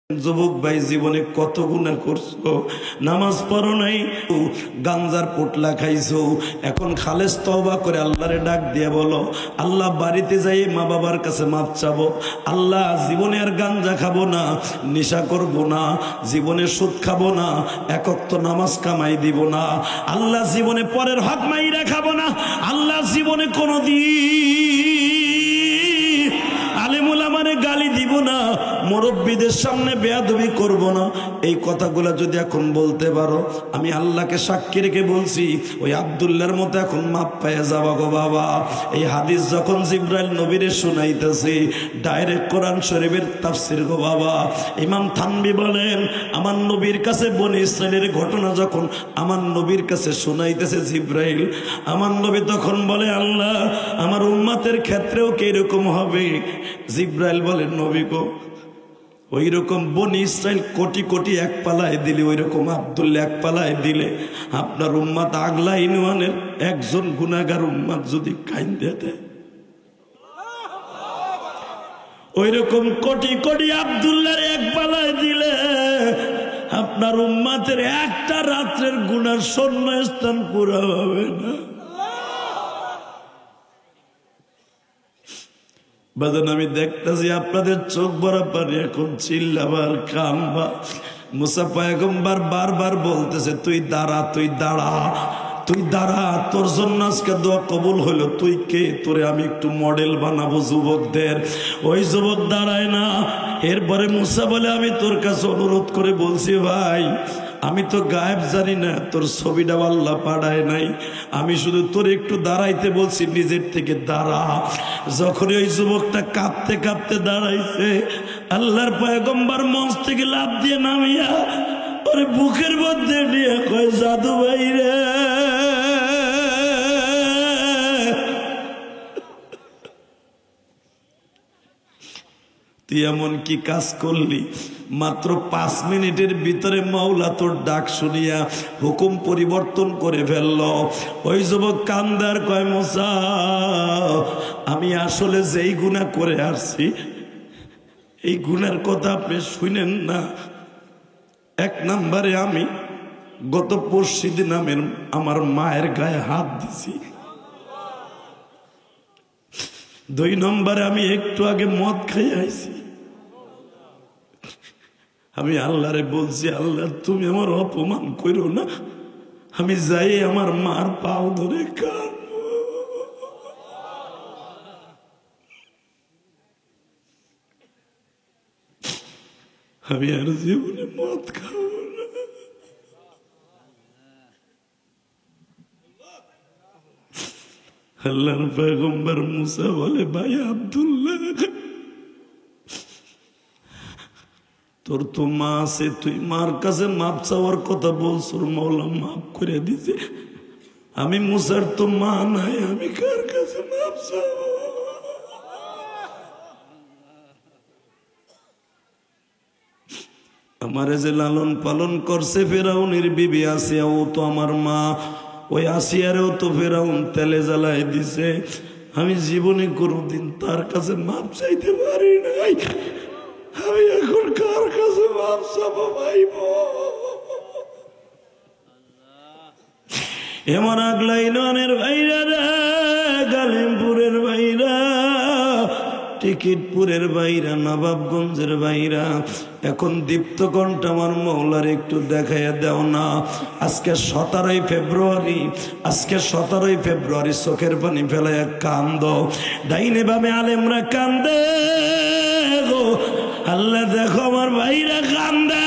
যুবক ভাই জীবনে কত গুনাহ করছো, নামাজ পড়ো নাই, গাঞ্জার পোটলা খাইছো, এখন খালেস তওবা করে আল্লাহরে ডাক দিয়ে বলো, আল্লাহ বাড়িতে যাই মা বাবার কাছে মাপ চাবো, আল্লাহ জীবনে আর গাঞ্জা খাবো না, নেশা করব না, জীবনে সুদ খাবো না, এক ওয়াক্ত নামাজ কামাই দিব না, আল্লাহ জীবনে পরের হক মাইরা খাবো না, আল্লাহ জীবনে কোনোদিন আলেমুল আমারে গালি দিব না, মুরব্বীদের সামনে বেয়াদবি করব না। এই কথাগুলো যদি এখন বলতে পারো, আমি আল্লাহকে সাক্ষী রেখে বলছি, ওই আব্দুল্লাহর মতো এখন মাপ পেয়ে যাবা গো বাবা। এই হাদিস যখন জিবরাইল নবীরে শুনাইতেছে, ডাইরেক্ট কোরআন শরীফের তাফসীর গো বাবা। ইমাম থানবী বলেন, আমার নবীর কাছে বনি ইসরাইলের ঘটনা যখন আমার নবীর কাছে শুনাইতেছে জিবরাইল, আমার নবী তখন বলে, আল্লাহ আমার উম্মতের ক্ষেত্রেও কি এরকম হবে? জিবরাইল বলেন, নবী গো, ওই রকম বনি ইসরাইল কোটি কোটি এক পালায় দিলে, ওই রকম আব্দুল্লাহ এক পালায় দিলে, আপনার উম্মত আগলা ইনওয়ানের একজন গুনাহগার উম্মত যদি কাইন্দে দেয়, ওই রকম কোটি কোটি আব্দুল্লাহর এক পালায় দিলে আপনার উম্মতের একটা রাত্রের গুনার শূন্যস্থান পুরা হবে না। বাজান আমি দেখতেছি আপনাদের চোখ ভরা পানি, এখন চিল্লাবার কাম্বা। মুসা পয়গম্বর বারবার বলতেছে, তুই দাঁড়া, তুই দাঁড়া, তুই দাঁড়া, তোর জন্য আজকে দোয়া কবুল হইল, তুই কে? তোরে আমি একটু মডেল বানাবো যুবকদের। ওই যুবক দাঁড়ায় না। এরপরে মুসা বলে, আমি তোর কাছে অনুরোধ করে বলছি, ভাই আমি তো গায়েব জানি না, তোর ছবিটা আল্লাহ পাঠায় নাই, আমি শুধু তোর একটু দাঁড়াইতে বলছি, নিজের থেকে দাঁড়া। যখন ওই যুবকটা কাঁপতে কাঁপতে দাঁড়াইছে, আল্লাহর পয়গম্বর মঞ্চ থেকে লাফ দিয়ে নামিয়া ওরে বুকের মধ্যে নিয়ে কয়, জাদু ভাই রে, তুই এমন কি কাজ করলি? মাত্র 5 মিনিটের ভিতরে মাওলা তোর ডাক শুনিয়া হুকুম পরিবর্তন করে ফেলল। ওই যুবক কান্দার কয়, মুসা আমি আসলে যেই গুনাহ করে আসছি, এই গুনার কথা আপনি শুনেন না। 1 নম্বরে আমি গত পরশুদিন আমার মায়ের গায়ে হাত দিছি। 2 নম্বরে আমি একটু আগে মদ খাই আইছি। আমি আল্লাহরে বলছি, আল্লাহ তুমি আমার অপমান করো না, আমি যাই আমার মার পাও ধরে কাঁদবো। আমি আর জীবনে মদ খাবো না। আল্লাহর পয়গম্বর মুসা বলে, ভাই আব্দুল্লাহ, তোর তো মা আছে, তুই মার কাছে মাপ চাওয়ার কথা বলছ, মাওলা মাফ করে দিছে। আমি মুসার তো মা নাই, আমি কার কাছে মাপ চাবো? আমারে যে লালন পালন করছে ফেরাউনের বিবি আসিয়া, ও তো আমার মা। ওই আসিয়ারেও তো ফেরাউন তেলে জ্বালায় দিছে। আমি জীবনে কোনোদিন তার কাছে মাপ চাইতে পারি নাই, আমি এখন কার কাছে মাপ চাবো ভাইব? এমন আগলাইনের ভাইরা রে, গালিমপুরের ভাইরা, টিকিটপুরের বাইরা, নবাবগঞ্জের বাইরা, এখন দীপ্ত কণ্ঠ আমার মৌলার একটু দেখাইয়া দাও না। আজকে 17ই ফেব্রুয়ারি, আজকে 17ই ফেব্রুয়ারি চোখের পানি ফেলাইয়া কান্দ। ডাইনে বামে আলেমরা কান্দে গো, আল্লাহ দেখো আমার ভাইরা কান্দে।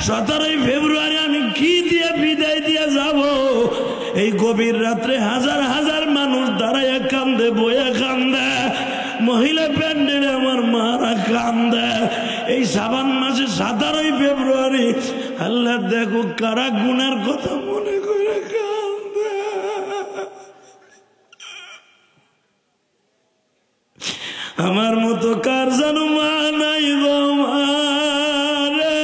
17ই ফেব্রুয়ারি আমি কি দিয়ে বিদায় দিয়ে যাব? এই গভীর রাত্রে হাজার হাজার মানুষ দাঁড়াইয়া কান্দে, বইয়া কান্দে, মহিলা প্যান্ডেলে আমার মারা কান্দে। এই শ্রাবণ মাসে 17ই ফেব্রুয়ারি আল্লাহ দেখো কারা গুনার কথা মনে করে কান্দে। আমার মতো কার জানো মা নাই গো, মারে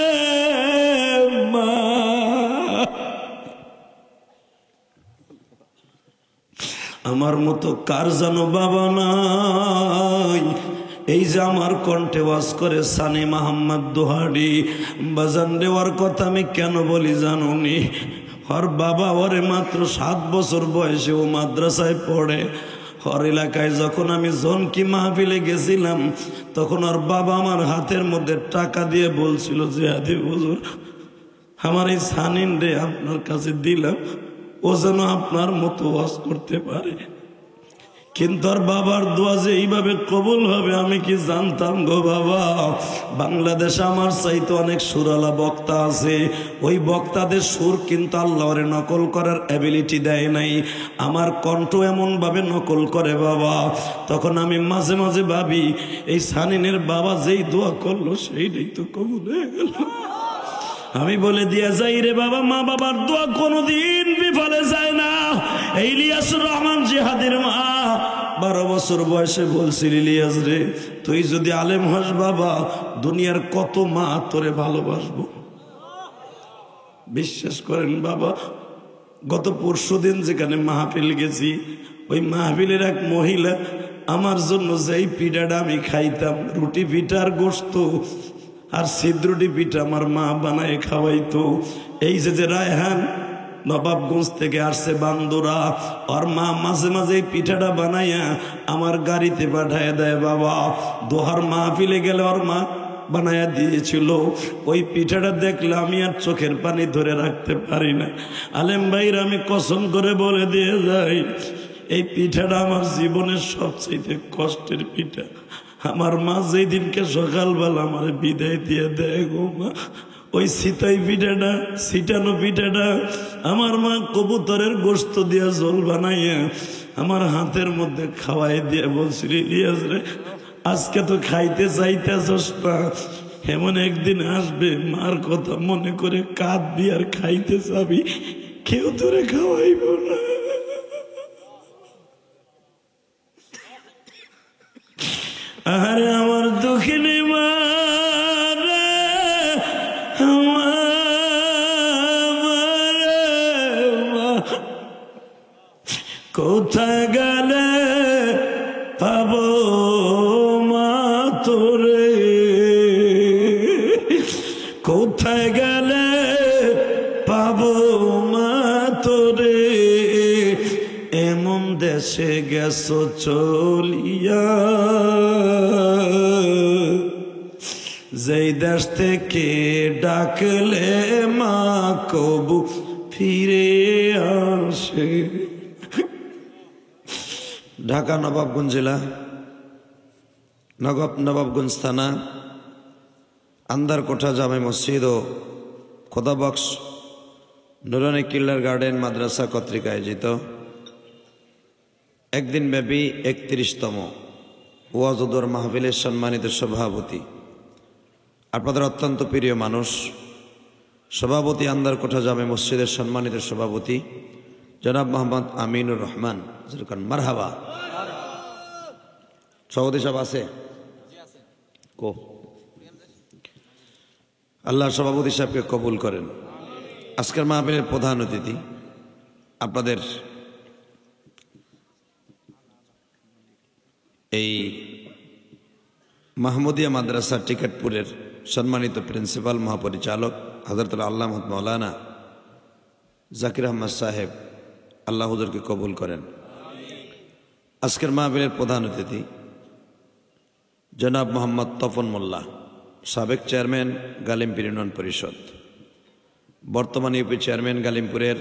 মা। আমার মতো কার জানো বাবা নাই? এই যে আমার কণ্ঠে ওয়াজ করে সানি মোহাম্মদ দোহারি বাজান দেওয়ার কথা আমি কেন বলি জানুনি? ওর বাবা ওরে মাত্র 7 বছর বয়সে ও মাদ্রাসায় পড়ে। ওর এলাকায় যখন আমি জনকি মাহফিলে গেছিলাম তখন ওর বাবা আমার হাতের মধ্যে টাকা দিয়ে বলছিল যে হাদি হুজুর আমার এই সানিন রে আপনার কাছে দিলাম, ও যেন আপনার মতো ওয়াজ করতে পারে। কিন্তু আর বাবার দোয়া যে এইভাবে কবুল হবে আমি কি জানতাম গো বাবা। বাংলাদেশে আমার চাইতে অনেক সুরালা বক্তা আছে, ওই বক্তাদের সুর কিন্তু আল্লাহর নকল করার অ্যাবিলিটি দেয় নাই। আমার কণ্ঠ এমন ভাবে নকল করে বাবা, তখন আমি মাঝে মাঝে ভাবি এই সানিনের বাবা যেই দোয়া করলো সেইটাই তো কবুল হয়ে গেল। আমি বলে দিয়ে যাই রে বাবা, মা বাবার দোয়া কোনোদিন বিফলে যায় না। এই ইলিয়াসুর রহমান জিহাদের মা 12 বছর বয়সে বলছিল, ইলিয়াস রে তুই যদি আলেম হস বাবা, দুনিয়ার কত মা তোরে ভালোবাসবো। বিশ্বাস করেন বাবা, গত পরশুদিন যেখানে মাহফিল গেছি, ওই মাহফিলের এক মহিলা আমার জন্য যেই পিঠাটা আমি খাইতাম, রুটি পিঠার গোশত আর ছিদ্রটি পিঠা আমার মা বানায় খাওয়াইতো। এই যে রায়হান নবাবগঞ্জ থেকে আসছে বান্দুরা, ওর মা মাঝে মাঝে পিঠাটা বানাইয়া আমার গাড়িতে পাঠায় দেয় বাবা। দোহার মাহফিলে গেলে ওর মা বানায়া দিয়েছিল। ওই পিঠাটা দেখলে আমি আর চোখের পানি ধরে রাখতে পারি না। আলেম ভাইরা আমি কসম করে বলে দিয়ে যাই, এই পিঠাটা আমার জীবনের সবচেয়ে কষ্টের পিঠা। আমার মা যেই দিনকে সকালবেলা আমার বিদায় দিয়ে দেয় গো মা, ওই সিতাই পিঠাটা, সিটানো পিঠাটা আমার মা কবুতরের গোশত দিয়া জল বানাইয়া আমার হাতের মধ্যে খাওয়াই দিয়ে বলছিল, ইলিয়াস রে আজকে তো খাইতে চাইতেছস না, এমন একদিন আসবে মার কথা মনে করে কাঁদবি আর খাইতে যাবি, কেউ তোরে খাওয়াইব না। আরে আমার দুঃখিনী মা রে, কোথায় গেলে পাবো মা তোরে, কোথায় গেলে পাবো মা তোরে, এমন দেশে গেছো চলিয়া যেই দেশ থেকে ডাকলে মা কবু ফিরে আসে। ঢাকা নবাবগঞ্জ জেলা, নবাবগঞ্জ থানা, আন্দারকোঠা জামে মসজিদ ও খোদাবক্স নুরানি কিল্লার গার্ডেন মাদ্রাসা কর্তৃক আয়োজিত একদিন ব্যাপী 31তম ওয়াজুদুর মাহফিলের সম্মানিত সভাপতি, আপনাদের অত্যন্ত প্রিয় মানুষ, সভাপতি আন্দারকোঠা জামে মসজিদের সম্মানিত সভাপতি জনাব মোহাম্মদ আমিনুর রহমান, যেরকম মারহাবা। সভাপতি সাহেব আছে কো? আল্লাহ সভাপতি সাহেবকে কবুল করেন। আজকের মাহফিলের প্রধান অতিথি আপনাদের এই মাহমুদিয়া মাদ্রাসা টিকেটপুরের সম্মানিত প্রিন্সিপাল মহাপরিচালক হযরত আল্লামা মাওলানা জাকির আহমদ সাহেব, আল্লাহ হুজুরকে কবুল করেন। আজকের মাহফিলের প্রধান অতিথি জনাব মোহাম্মদ তপন মোল্লা, সাবেক চেয়ারম্যান গালিমপুর ইউনিয়ন পরিষদ, বর্তমান ইউপি চেয়ারম্যান গালিমপুরের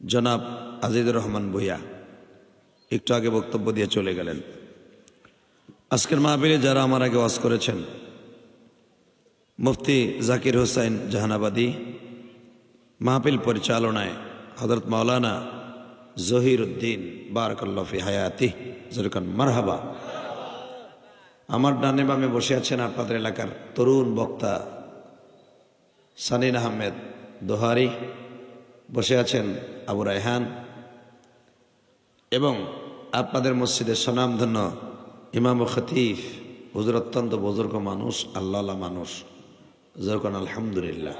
জনাব আজিজুর রহমান ভূঁইয়া একটু আগে বক্তব্য দিয়ে চলে গেলেন। আজকের মাহফিলে যারা আমার আগে ওয়াজ করেছেন, মুফতি জাকির হোসেন জাহানাবাদী, মাহফিল পরিচালনায় হযরত মাওলানা জহির উদ্দিন বারাকাল্লাহু ফি হায়াতি, যেরকম মারহাবা। আমার ডানে বামে বসে আছেন আপনাদের এলাকার তরুণ বক্তা সানিন আহমেদ দোহারি, বসে আছেন আবু রায়হান, এবং আপনাদের মসজিদের স্বনামধন্য ইমাম ও খতিব হুজুর, অত্যন্ত বুজুর্গ মানুষ, আল্লাহ মানুষ, যেরকম আলহামদুলিল্লাহ।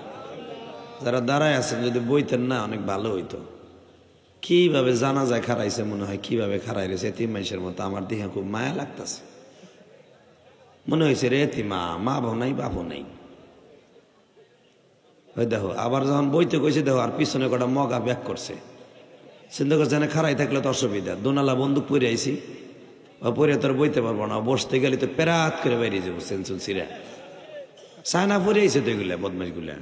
যারা দাঁড়ায় আছেন যদি বইতেন না অনেক ভালো হইতো। কিভাবে জানা যায় খারাইছে, মনে হয় কিভাবে খারাই রয়েছে এতিম মানুষের মতো। আমার দিকে খুব মায়া লাগতেছে। মনে হয়েছে রে মা মা ভাও নাই বাপও নাই। ওই দেখো আবার যখন বইতে কইছে দেখো আর পিছনে কটা মগা ব্যাক করছে। চিন্তা করছে না খারাই থাকলে তো অসুবিধা, দোনালা বন্দুক পরে আইছি, পরে তোর বইতে পারবো না, বসতে গেলে তো পেরাত করে বেরিয়ে যাবো সেন্সুন সিরা। সায়না পরে আইছে তো এগুলা বদমাইশগুলা।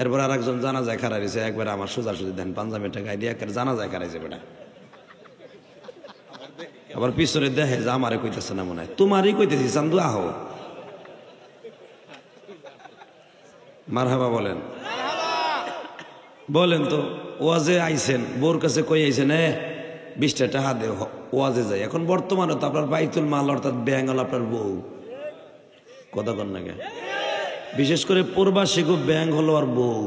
এরপর আর একজন জানা যায় খারাই রয়েছে, একবার আমার সোজাসুজি দেন পাঞ্জাবিটা গায়ে দিয়ে একবার জানা যায় খারাইছে বেটা। আবার পিছনে দেখে যে আমারে কইতেছে না মনে হয়, তোমারই কইতেছি চান্দু আহো। মারহাবা বলেন, বলেন তো ওয়াজে আইছেন, বোর কাছে কই আইছেন 20টা টাকা দে ওয়াজে যাই। এখন বর্তমানে তো আপনার বাইতুল মাল অর্থাৎ ব্যাংক হল আপনার বউ, কথা কন না কে? বিশেষ করে প্রবাসী গো ব্যাংক হলো আর বউ।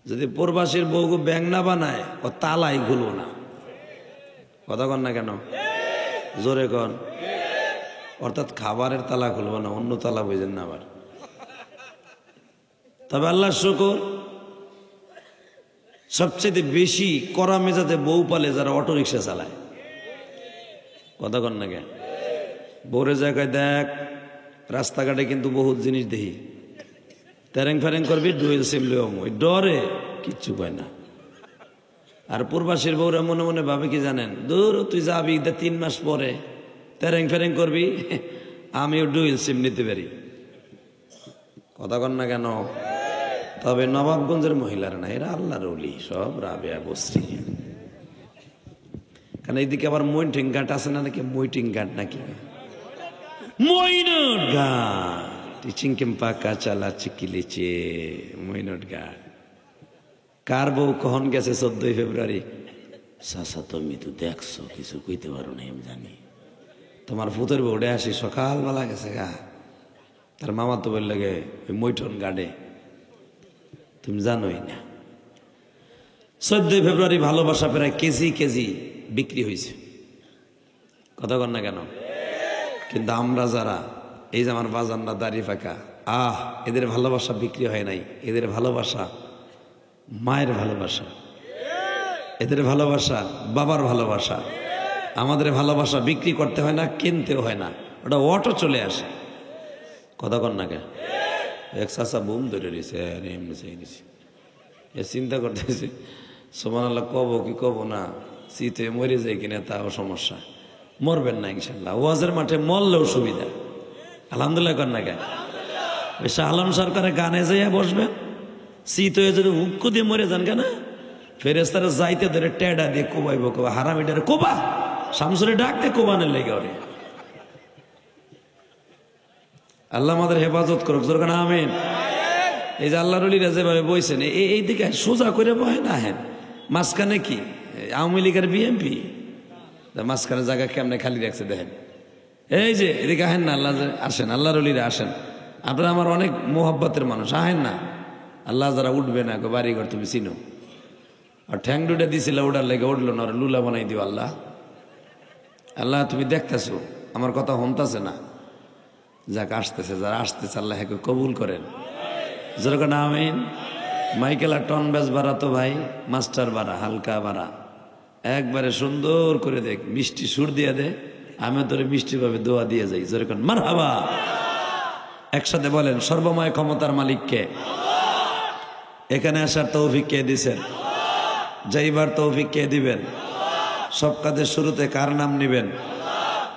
যদি প্রবাসীর বউ গো ব্যাংক না বানায় ও তালাই খুলবো না, কথা কন না কেন? জোরে কন। অর্থাৎ খাবারের তালা খুলবো না, অন্য তালা বুঝেন না আবার। তবে আল্লাহর শুকর, সবচেয়ে বেশি কড়া মেজাজে বউ পালে যারা অটো রিক্সা চালায়, কথা কন না কেন? বউরে জায়গায় দেখ রাস্তাঘাটে কিন্তু বহুত জিনিস দেখি, তেরেং ফেরেং করবি ডুয়েল সিম লিও ওই ডরে কিচ্ছু পায় না। আর প্রবাসীর বউরা মনে মনে ভাবে কি জানেন, দূর তুই যাবি 3 মাস পরে তেরেং ফেরেং করবি, আমিও ডুয়েল সিম নিতে পারি, কথা কন না কেন? তবে নবাবগঞ্জের মহিলারা না, এরা আল্লাহর ওলি, সব রাবেয়া বস্রি। কারণ এইদিকে আবার মইটিং ঘাট আছে না, নাকি মইটিং ঘাট নাকি মইনট ঘাট, চিংকিম পাকা চালা চিকিলেছে মইনট ঘাট। কার বউ কখন গেছে 14 ফেব্রুয়ারি? চাচা তুমি তো দেখছো, কিছু কইতে পারো না আমি জানি। তোমার ফুতের বউডে আসি সকালবেলা গেছে গা, তার মামা তো বললে গে ওই মইটন গার্ডে, তুমি জানোই না। 14 ফেব্রুয়ারি ভালোবাসা প্রায় কেজি কেজি বিক্রি হয়েছে, কথা কন না কেন? কিন্তু আমরা যারা এই যে আমার বাজানরা দাড়ি ফাঁকা, এদের ভালোবাসা বিক্রি হয় নাই। এদের ভালোবাসা মায়ের ভালোবাসা, এদের ভালোবাসা বাবার ভালোবাসা। আমাদের ভালোবাসা বিক্রি করতে হয় না, কিনতেও হয় না, ওটা অটো চলে আসে, কথা কন না কেন? এক চাষা বুম ধরে রয়েছে, চিন্তা করতেছে সুবহানাল্লাহ কব কি কব না, শীতে মরে যায় কিনা তাও সমস্যা। মরবেন না ইনশাল্লাহ, ওয়াজের মাঠে মরলেও সুবিধা। আলহামদুলিল্লাহ কন না কেন? শাহ আলম সরকারের গানে যাইয়া বসবেন, শীত হয়ে যদি হুক্কু দিয়ে মরে যান কেন, ফেরেস্তারা যাইতে ধরে টেডা দিয়ে কোবাইব, কোবা হারামিটারে কোবা, শামসুরে ডাক দিয়ে কোবানের লেগে ওরে। আল্লাহ আমাদের হেফাজত করুক, জোর কানা আমিন। এই যে আল্লাহর ওলিরা যেভাবে বইছেন এই দিকে সোজা করে বহে না, হেন মাঝখানে কি আওয়ামী লীগের বিএমপি, মাঝখানে জায়গা কেমনে খালি রাখছে দেখেন। এই যে এদিকে আহেন না, আল্লাহ আসেন, আল্লাহর ওলিরা আসেন। আপনারা আমার অনেক মোহাব্বতের মানুষ, আহেন না। আল্লাহ যারা উঠবে না বাড়িঘর তুমি চিনো, আর ঠ্যাং দুটা দিছিল ওটার লেগে উঠলো না, লুলা বানাই দিও। আল্লাহ আল্লাহ তুমি দেখতেছো, আমার কথা হমতাছে না, যাক আসতেছে, যারা আসতেছে আল্লাহ একে কবুল করেন, যেরকম আমিন। মাইকেল আর টন ব্যাস বাড়া তো ভাই মাস্টার বাড়া, হালকা বাড়া, একবারে সুন্দর করে দেখ, মিষ্টি সুর দিয়ে দে, আমি তোরে মিষ্টি ভাবে দোয়া দিয়ে যাই, যেরকম মারহাবা। একসাথে বলেন, সর্বময় ক্ষমতার মালিককে, এখানে আসার তৌফিক কে দিছেন, যাইবার তৌফিক কে দিবেন, সব কাজের শুরুতে কার নাম নিবেন,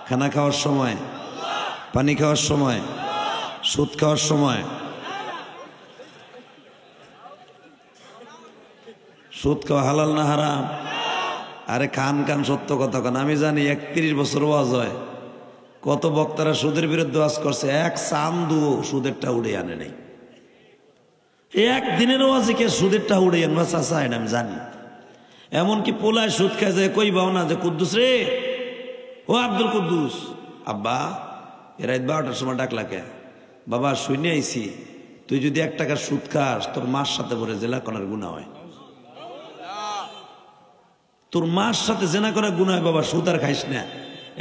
খানা খাওয়ার সময়, পানি খাওয়ার সময়, সুদ খাওয়ার সময়, সুদ খাওয়া হালাল না হারাম? আরে খান খান সত্য কথা কান। আমি জানি 31 বছর ওয়াজ হয়, কত বক্তারা সুদের বিরুদ্ধে ওয়াজ করছে, এক চান্দু সুদেরটা উড়ে আনে নাই। একদিনের ওয়াজে কে সুদেরটা উড়ে আনবা চাচা, এটা আমি জানি। এমনকি পোলায় সুদ খায় যায়, কই বাও না যে কুদ্দুস রে, ও আব্দুল কুদ্দুস, আব্বা রাত 12টার সময় ডাকলা কে? বাবা শুনে আইছি তুই যদি 1 টাকার সুদ খাস তোর মার সাথে ভরে জেলা করার গুনাহ হয়, তোর মার সাথে জেনা করার গুনাহ হয়। বাবা সুদ আর খাইস না।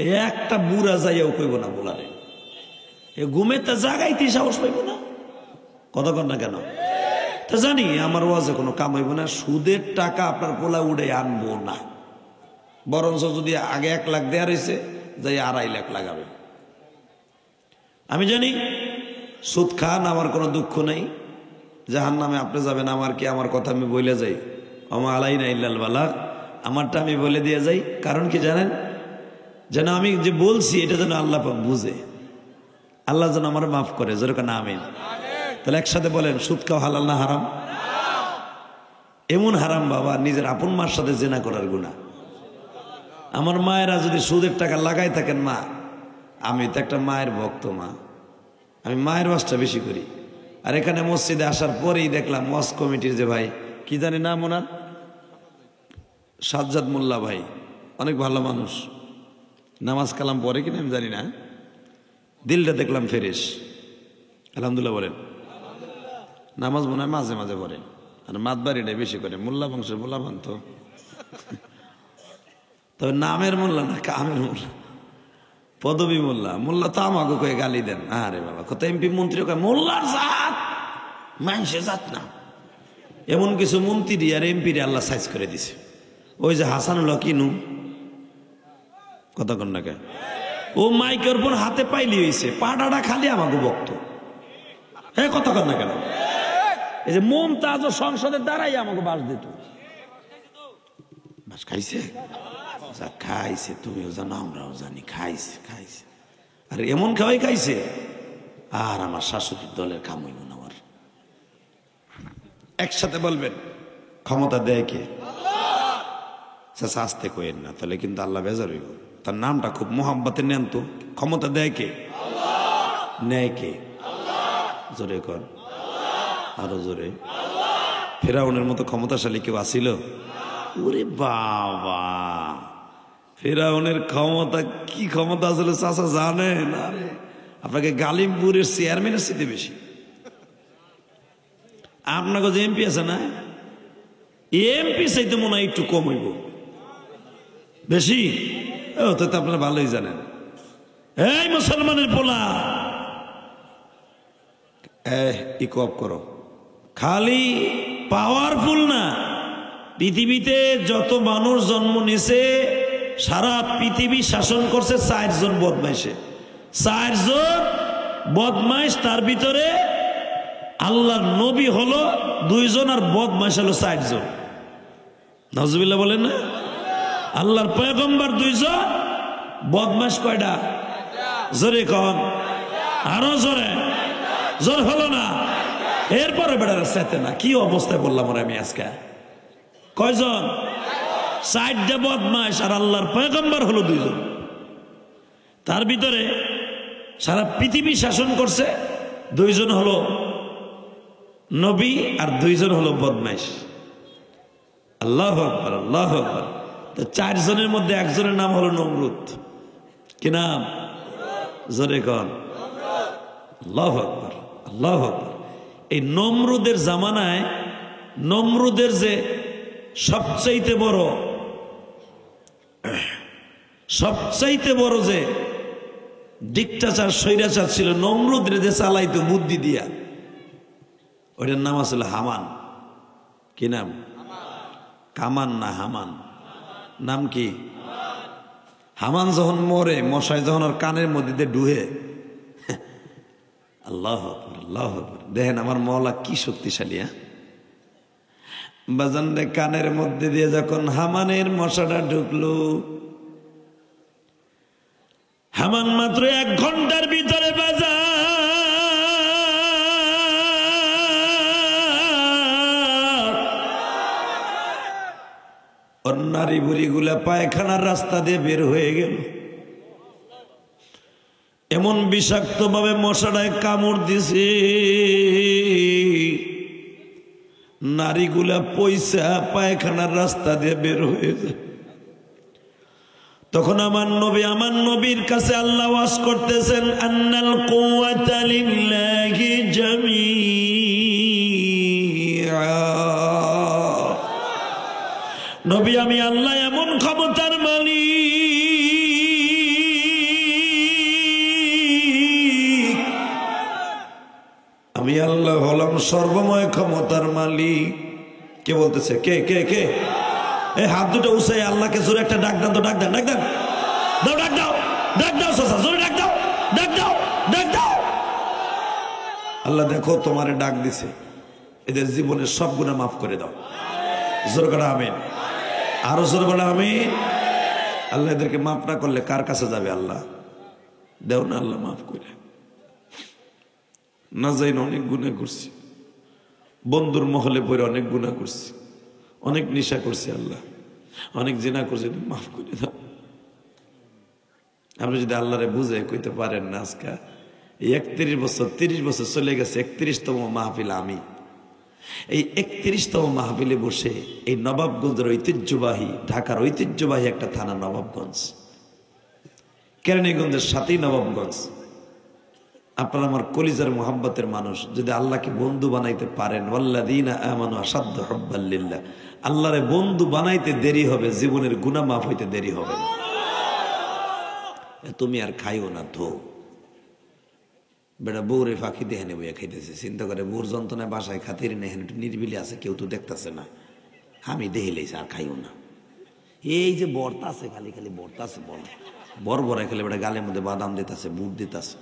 এই একটা বুড়া যাইয়াও কইব না বলারে, এ ঘুমেতে জাগাইতে সাহস পাইব না, কথা কর না কেন? তা জানি আমার ওয়াজে কোনো কাম হইব না, সুদের টাকা আপনার পোলা উড়ে আনবো না। বরঞ্চ যদি আগে 1 লাখ দেওয়া রয়েছে যাই 2.5 লাখ লাগাবে। আমি জানি সুদ খান, আমার কোনো দুঃখ নেই, জাহান্নামে আপনি যাবেন, আমার কি, আমার কথা আমি বলে যাই, আমা আলাইনা ইল্লাল বালাগ, আমারটা আমি বলে দিয়ে যাই। কারণ কি জানেন, যেন আমি যে বলছি এটা যেন আল্লাহ পাক বুঝে, আল্লাহ যেন আমার মাফ করে, যেরকম আমিন। তাহলে একসাথে বলেন, সুদ খাওয়া হালাল না হারাম? এমন হারাম বাবা, নিজের আপন মার সাথে জেনা করার গুনাহ। আমার মায়েরা যদি সুদের টাকা লাগাই থাকেন, মা, আমি তো একটা মায়ের ভক্ত মা, আমি মায়ের ওয়াজটা বেশি করি। আর এখানে মসজিদে আসার পরেই দেখলাম ওয়াজ কমিটির যে ভাই, কি জানি নাম ওনার, সাজ্জাদ মোল্লা ভাই, অনেক ভালো মানুষ, নামাজ কালাম পড়ে কিনা আমি জানি না, দিলটা দেখলাম ফেরেশ, আলহামদুলিল্লাহ বলেন। নামাজ মনে হয় মাঝে মাঝে পড়ে, আর মাতবাড়িটাই বেশি করে, মোল্লা বংশের মোল্লা মানত, তবে নামের মোল্লা না, কামের মোল্লা, পদবী মোল্লা। মোল্লা তো আমাকে কয়ে গালি দেন, আরে বাবা, কত এমপি মন্ত্রী কয়ে মোল্লার জাত, মানুষের জাত না। এমন কিছু মন্ত্রী আর এমপিরে আল্লাহ সাইজ করে দিছে। ওই যে হাসানুল কিনু কথা কন না কে, ও মাইকের উপর হাতে পাইলি হয়েছে, পাটাটা খালি আমাকে বক্ত, হ্যাঁ কথা কন না কেন। এই যে মমতাজ সংসদের দ্বারাই আমাকে বাস দিত, বাস খাইছে, খাইছে, তুমিও জানো, আমরাও জানি, খাইছে খাইছে, আর এমন খাওয়াই খাইছে, আর আমার শাশুড়ির দলের কাম হইব না আমার। একসাথে বলবেন, ক্ষমতা দেয় কে? আস্তে কইেন না, তাহলে কিন্তু আল্লাহ বেজার হইব। তার নামটা খুব মোহাম্মতে নেন তো। ক্ষমতা দেয় কে? নেয় কে? জোরে কর, আরো জোরে। ফেরাউনের মতো ক্ষমতাশালী কেউ আসিল? ওরে বাবা, ফেরাউনের ক্ষমতা কি ক্ষমতা আসলে চাচা জানেন? আরে আপনাকে গালিমপুরের চেয়ারম্যানের চেয়ে বেশি। আপনাকে যে এমপি আছে না, এমপি চাইতে মনে হয় একটু কম হইব, বেশি ও তো আপনারা ভালোই জানেন। এই মুসলমানের পোলা, ইকপ করো, খালি পাওয়ারফুল না, পৃথিবীতে যত মানুষ জন্ম নিছে সারা পৃথিবী শাসন করছে 4 জন বদমাইশে, 4 জন বদমাইশ, তার ভিতরে আল্লাহর নবী হলো 2 জন আর বদমাইশ হলো 4 জন। নাউজুবিল্লাহ বলেন না? আল্লাহর পয়গম্বর 2 জন, বদমাইশ কয়টা? জোরে কন, আরো জোরে, জোর হলো না? এরপরে বেড়ার সাথে না, কি অবস্থায় বললাম আমি আজকে, কয়জন? 4টা বদমাইশ আর আল্লাহর পয়গম্বর হলো 2 জন। তার ভিতরে সারা পৃথিবী শাসন করছে 2 জন হলো নবী আর 2 জন হলো বদমাইশ। আল্লাহু আকবার, আল্লাহু আকবার। তো 4 জনের মধ্যে একজনের নাম হলো নমরুদ। কি নাম? জোরে কন, আল্লাহু আকবার, আল্লাহু আকবার। এই নমরুদের জামানায়, নমরুদের যে সবচাইতে বড় যে ডিক্টাচার, স্বৈরাচার ছিল, নমরুদের যে চালাইতো বুদ্ধি দিয়া, ওইটার নাম আসলে হামান। কি নাম? কামান না হামান, নাম কি? হামান যখন মরে, মশাই যখন ওর কানের মধ্যে দিয়ে ডুহে, আল্লাহু আকবার, আল্লাহু আকবার। দেখেন আমার মওলা কি শক্তিশালী। বাজান রে, কানের মধ্যে দিয়ে যখন হামানের মশাটা ঢুকলো, হামান মাত্র 1 ঘন্টার ভিতরে বাজা ওর নারী বুড়ি গুলা পায়খানার রাস্তা দিয়ে বের হয়ে গেল। এমন বিষাক্ত ভাবে মশাটায় কামড় দিছে, নারীগুলা পয়সা পায়খানার রাস্তা দিয়ে বের হয়ে যায়। তখন আমার নবীর কাছে আল্লাহ ওয়াজ করতেছেন, আন্নাল কুওয়াতা লিল্লাহি জামিআ। নবী, আমি আল্লাহ এমন ক্ষমতার মালিক, আমি আল্লাহ হলাম সর্বময় ক্ষমতার মালিক। কে বলতেছে? কে কে কে? এই হাত দুটো উঁচাই আল্লাহকে জোরে একটা ডাক দেন তো, ডাক দেন, ডাক দেন, দাও, ডাক দাও। ডাক দাও চাচা, জোরে ডাক দাও, ডাক দাও, ডাক দাও। আল্লাহ দেখো তোমারে ডাক দিছে, এদের জীবনের সব গুনাহ মাফ করে দাও। জোরে করে আমিন, আরো জোরে বলে আমিন। আল্লাহ এদেরকে মাফ না করলে কার কাছে যাবে? আল্লাহ দেও না আল্লাহ মাফ করে। না যাই না অনেক গুনাহ করছি, বন্ধুর মহলে পড়ে অনেক গুনাহ করছি, অনেক নেশা করছি, আল্লাহ অনেক জিনা করছি, মাফ করে দাও। আপনি যদি আল্লাহরে বুঝে কইতে পারেন না, আজকে 31 বছর 30 বছর চলে গেছে, 31তম মাহফিল আমি, এই 31তম মাহফিলে বসে এই নবাবগঞ্জের ঐতিহ্যবাহী, ঢাকার ঐতিহ্যবাহী একটা থানা নবাবগঞ্জ, কেরানীগঞ্জের সাথেই নবাবগঞ্জ। আপনার আমার কলিজার মোহাব্বতের মানুষ যদি আল্লাহকে বন্ধু বানাইতে পারেন, ওয়াল্লাযীনা আমানু আশাদ্দু হুব্বাল লিল্লাহ, আল্লাহরে বন্ধু বানাইতে দেরি হবে, জীবনের গুনাহ মাফ হইতে দেরি হবে না। তুমি আর খাইও না তো বেটা, বউরে ফাঁকি দিয়ে হেনে বইয়া খাইতেছে, চিন্তা করে বউর যন্ত্রণায় বাসায় খাতির নেই, একটু নির্বিলি আছে, কেউ তো দেখতেছে না, আমি দেখে লেছি আর খাইও না। এই যে বর্তা আছে, খালি খালি বর্তা আছে, বড় বড় খেলে বেটা গালের মধ্যে বাদাম দিতেছে, বুট দিতেছে,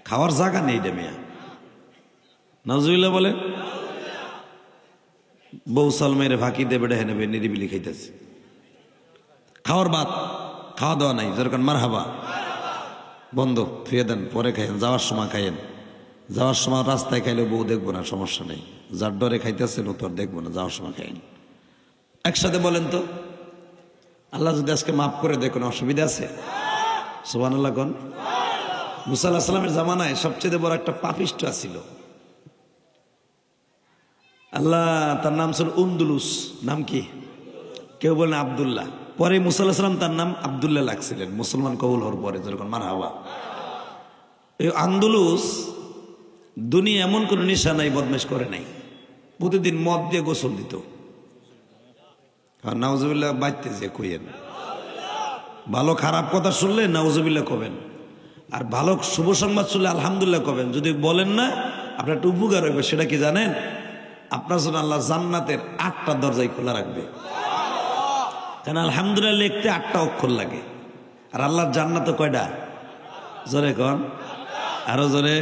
খাওয়ার জায়গা নেই রে মিয়া। নাউজুবিল্লাহ বলে, বউ সালমের ফাঁকি দিয়ে বেটা হেনে বইয়া নিরিবিলি খাইতেছে, খাওয়ার বাদ, খাওয়া দাওয়া নাই, যেরকম মারহাবা বন্ধ, থুয়ে দেন, পরে খাইয়েন, যাওয়ার সময় খাইয়েন, যাওয়ার সময় রাস্তায় খাইলে বউ দেখবো না, সমস্যা নেই, যার ডরে খাইতেছেন ও তো আর দেখবো না, যাওয়ার সময় খাইয়েন। একসাথে বলেন তো, আল্লাহ যদি আজকে মাফ করে দেয় কোনো অসুবিধা আছে? সুবহানাল্লাহ কোন। মুসা আলাইহিস সালামের জামানায় সবচেয়ে বড় একটা পাপিষ্ঠ ছিল, আল্লাহ তার নাম ছিল উন্দুলুস। নাম কি? কেউ বলেন আব্দুল্লাহ। পরে মুসা আলাইহিস সালাম তার নাম আব্দুল্লাহ লাগছিলেন মুসলমান কবুল হওয়ার পরে, যেরকম মারহাবা। এই আন্দুলুস দুনিয়া এমন কোনো নেশা নাই, বদমাশ করে নাই, প্রতিদিন মদ দিয়ে গোসল দিত। আর নাউজুবিল্লাহ বাঁচতে যে কইয়েন, ভালো খারাপ কথা শুনলে নাউজুবিল্লাহ কবেন, আর ভালো শুভ সংবাদ শুনলে আলহামদুলিল্লাহ কবেন। যদি বলেন না আপনার একটা উপকার হইবে, সেটা কি জানেন? আপনার জন্য আল্লাহ জান্নাতের 8টা দরজাই খোলা রাখবে। কারণ আলহামদুলিল্লাহ লিখতে 8টা অক্ষর লাগে, আর আল্লাহর জান্নাতে কয়টা? জোরে কন, আরো জোরে।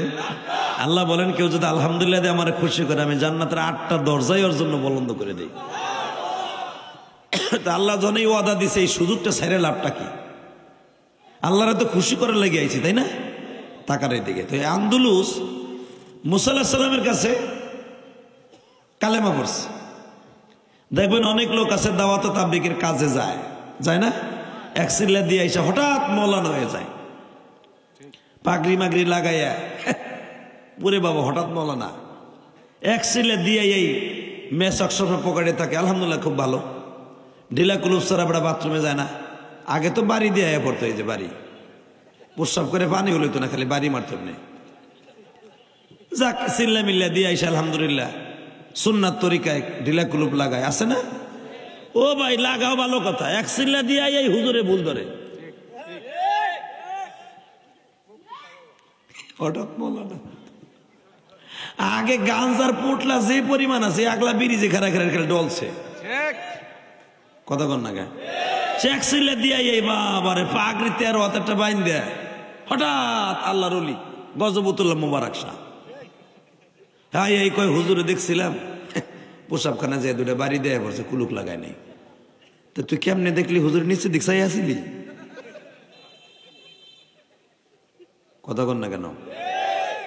আল্লাহ বলেন কেউ যদি আলহামদুলিল্লাহ দিয়ে আমার খুশি করে, আমি জান্নাতের 8টা দরজাই ওর জন্য বলন্দ করে দিই। তা আল্লাহ জনেই ওয়াদা দিছে, এই সুযোগটা ছেড়ে লাভটা কি? আল্লাহরা তো খুশি করে লেগে আইছি, তাই না? তাকার দিকে তো এই আন্দুলুস মুসা আলাইহিস সালামের কাছে কালেমা পড়ছে। দেখবেন অনেক লোক আছে দাওয়াত তাবলীগের কাজে যায়, যায় না? এক সিল্লা দিয়ে এসে হঠাৎ মৌলানা হয়ে যায়, পাগড়ি মাগড়ি লাগাইয়া পুরে বাবা হঠাৎ মৌলানা। এক সিল্লা দিয়ে এই মেসক সফে পকেটে থাকে, আলহামদুলিল্লাহ খুব ভালো, ঢিলা কুলুপ ছাড়া বেড়া বাথরুমে যায় না। আগে তো বাড়ি দিয়ে পড়তো, এই যে বাড়ি প্রস্রাব করে পানি হলো তো না, খালি বাড়ি মারত নেই। যাক চিল্লা মিল্লা দিয়ে আইসা আলহামদুলিল্লাহ সুন্নাত তরিকায় ঢিলা কুলুপ লাগায়, আছে না? ও ভাই লাগাও, ভালো কথা। এক চিল্লা দিয়ে এই হুজুরে ভুল ধরে, হঠাৎ মৌলানা। আগে গাঞ্জার পোটলা যে পরিমাণ আছে, আগলা বিড়ি যে খারা খারা খেলে ডলছে, কথা কন না গা। চেক চিল্লা দিয়ে এই বাবারে পাগড়িতে আর হাতেরটা বাইন দেয়, হঠাৎ আল্লাহর ওলি গজবতুল্লাহ মুবারক শাহ, হ্যাঁ এই কয় হুজুরে দেখছিলাম পোশাকখানা যে 2টা বাড়ি দেয়া পড়ছে, কুলুক লাগায় নাই। তো তুই কেমনে দেখলি হুজুর নিচে দিকসাই আসিলি? কথা কন না কেন?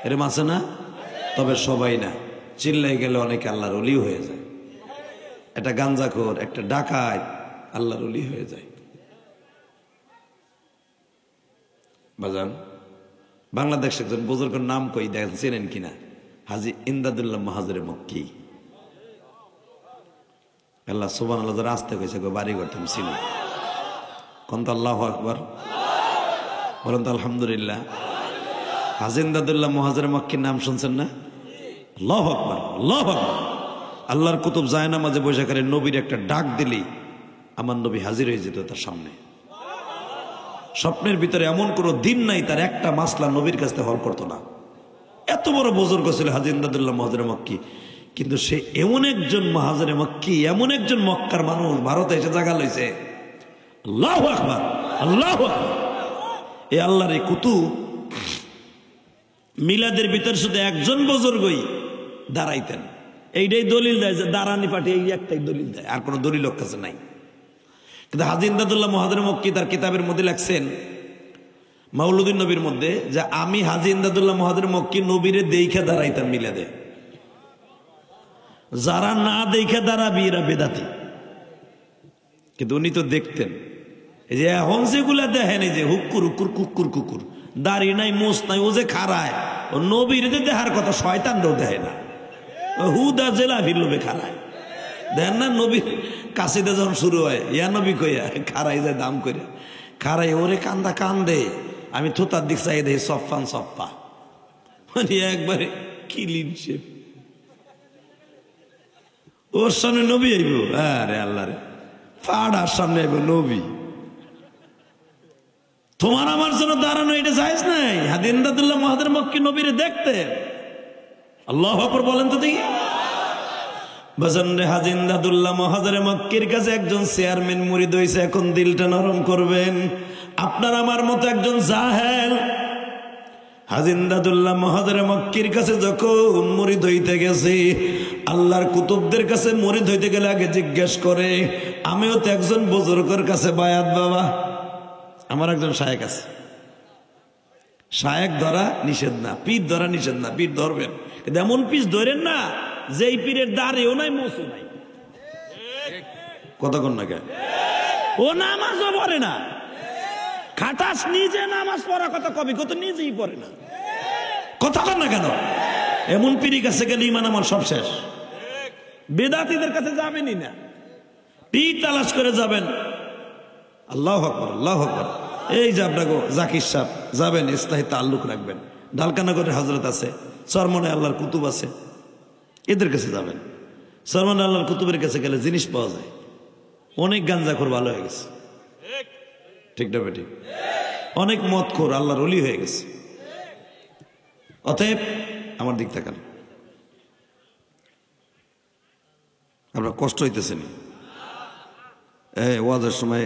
এরম আছে না? তবে সবাই না, চিল্লাই গেলে অনেকে আল্লাহর ওলি হয়ে যায়। একটা গাঞ্জাখোর, একটা ডাকাত আল্লাহর ওলি হয়ে যায়। বাজান, বাংলাদেশ একজন বুজুর্গের নাম কই দেখেন, চেনেন কিনা? হাজী ইমদাদুল্লাহ মাহাজরে মক্কি। আল্লাহ সুবহানাল্লাহ, যারা আসতে কইছে গো বাড়ি করতাম চিনি, কোন তো আল্লাহু আকবার বলেন তো আলহামদুলিল্লাহ। হাজী ইমদাদুল্লাহ মাহাজরে মক্কির নাম শুনছেন না? আল্লাহু আকবার, আল্লাহু আকবার। আল্লাহর কুতুব জায়নামাজে বসে করে নবীর একটা ডাক দিলেই আমার নবী হাজির হয়ে যেত তার সামনে। স্বপ্নের ভিতরে এমন কোনো দিন নাই তার একটা মাসলা নবীর কাছে হল করতো না। এত বড় বুজুর্গ ছিল হাজী ইমদাদুল্লাহ মাহাজরে মক্কি, কিন্তু সে এমন একজন মাহাজরে মক্কি, এমন একজন মক্কার মানুষ, ভারতে এসে জায়গা লইছে। আল্লাহু আকবার, আল্লাহু আকবার। এই আল্লাহর এই কুতুব মিলাদের ভিতর শুধু একজন বুজুর্গই দাঁড়াইতেন। এইটাই দলিল দেয় যে দাঁড়ানি পাঠি, এই একটাই দলিল দেয়, আর কোনো দলিল ওর কাছে নাই। কিন্তু হাজী ইমদাদুল্লাহ মুহাজির মক্কি তার কিতাবের মধ্যে লেখছেন মাউলুদুন নবীর মধ্যে, যে আমি হাজী ইমদাদুল্লাহ মুহাজির মক্কি নবীরে দেইখা দাঁড়াইতাম মিলাদে, যারা না দেইখা দাঁড়াবি এরা বেদাতি। কিন্তু উনি তো দেখতেন। এই যে এখন যেগুলা দেখেন, এই যে হুক্কুর হুক্কুর কুকুর কুকুর, দাড়ি নাই মোস নাই, ও যে খারায়, ও নবীর দেহার কথা শয়তানরাও দেখে না, হুদা জেলা ভিড়লবে খারায়। দেখেন না নবীর কাশিদা যখন শুরু হয়, ইয়া নবী কইয়া খারাই যায় দাম করে খারাই, ওরে কান্দা কান্দে, আমি থোতার দিক চাই দেখি সফান সফা, মানে একবারে ক্লিন শেপ। ওর সামনে নবী আইব, আরে আল্লাহ রে, ফাড়ার সামনে আইব নবী। তোমার আমার জন্য দাঁড়ানো এটা জায়েজ নাই। হাজী ইমদাদুল্লাহ মুহাজির মক্কি নবীরে দেখতে, আল্লাহু আকবার বলেন তো দেখি। বাজানরে হাজী ইমদাদুল্লাহ মুহাজির মক্কির কাছে একজন চেয়ারম্যান মুরিদ হইছে, এখন দিলটা নরম করবেন। আপনার আমার মতো একজন জাহেল হাজী ইমদাদুল্লাহ মুহাজির মক্কির কাছে যখন মুরিদ হইতে গেছে, আল্লাহর কুতুবদের কাছে মুরিদ হইতে গেলে আগে জিজ্ঞেস করে, আমিও তো একজন বুজুর্গের কাছে বায়াত বাবা, আমার একজন শায়েখ আছে। শায়েখ ধরা নিষেধ না, পীর ধরা নিষেধ না, পীর ধরবেন, কিন্তু এমন পীর ধরেন না যেই পীরের দাড়িও নাই মোছও নাই। কতক্ষণ না কেন ও নামাজও পড়ে না, খাটাস নিজে নামাজ পড়া কথা কবি কত নিজেই পড়ে না, কতক্ষণ না কেন এমন পীরের কাছে গেলে ইমান আমার সব শেষ। বেদাতীদের কাছে যাবেনই না, পীর তালাশ করে যাবেন। আল্লাহু আকবার, আল্লাহু আকবার। এই যে আপনাকে জাকির সাহেব যাবেন, ইসলাহি তাল্লুক রাখবেন, ঢালকানগরের হযরত আছে, চরমনে আল্লাহর কুতুব আছে, এদের কাছে যাবেন। চরমনে আল্লাহর কুতুবের কাছে গেলে জিনিস পাওয়া যায়। অনেক গাঞ্জাখোর ভালো হয়ে গেছে, ঠিক না বেটি? অনেক মদখোর আল্লাহর ওলি হয়ে গেছে। অতএব আমার দিক তাকান, আপনার কষ্ট হইতেছে না, ওয়াজের সময়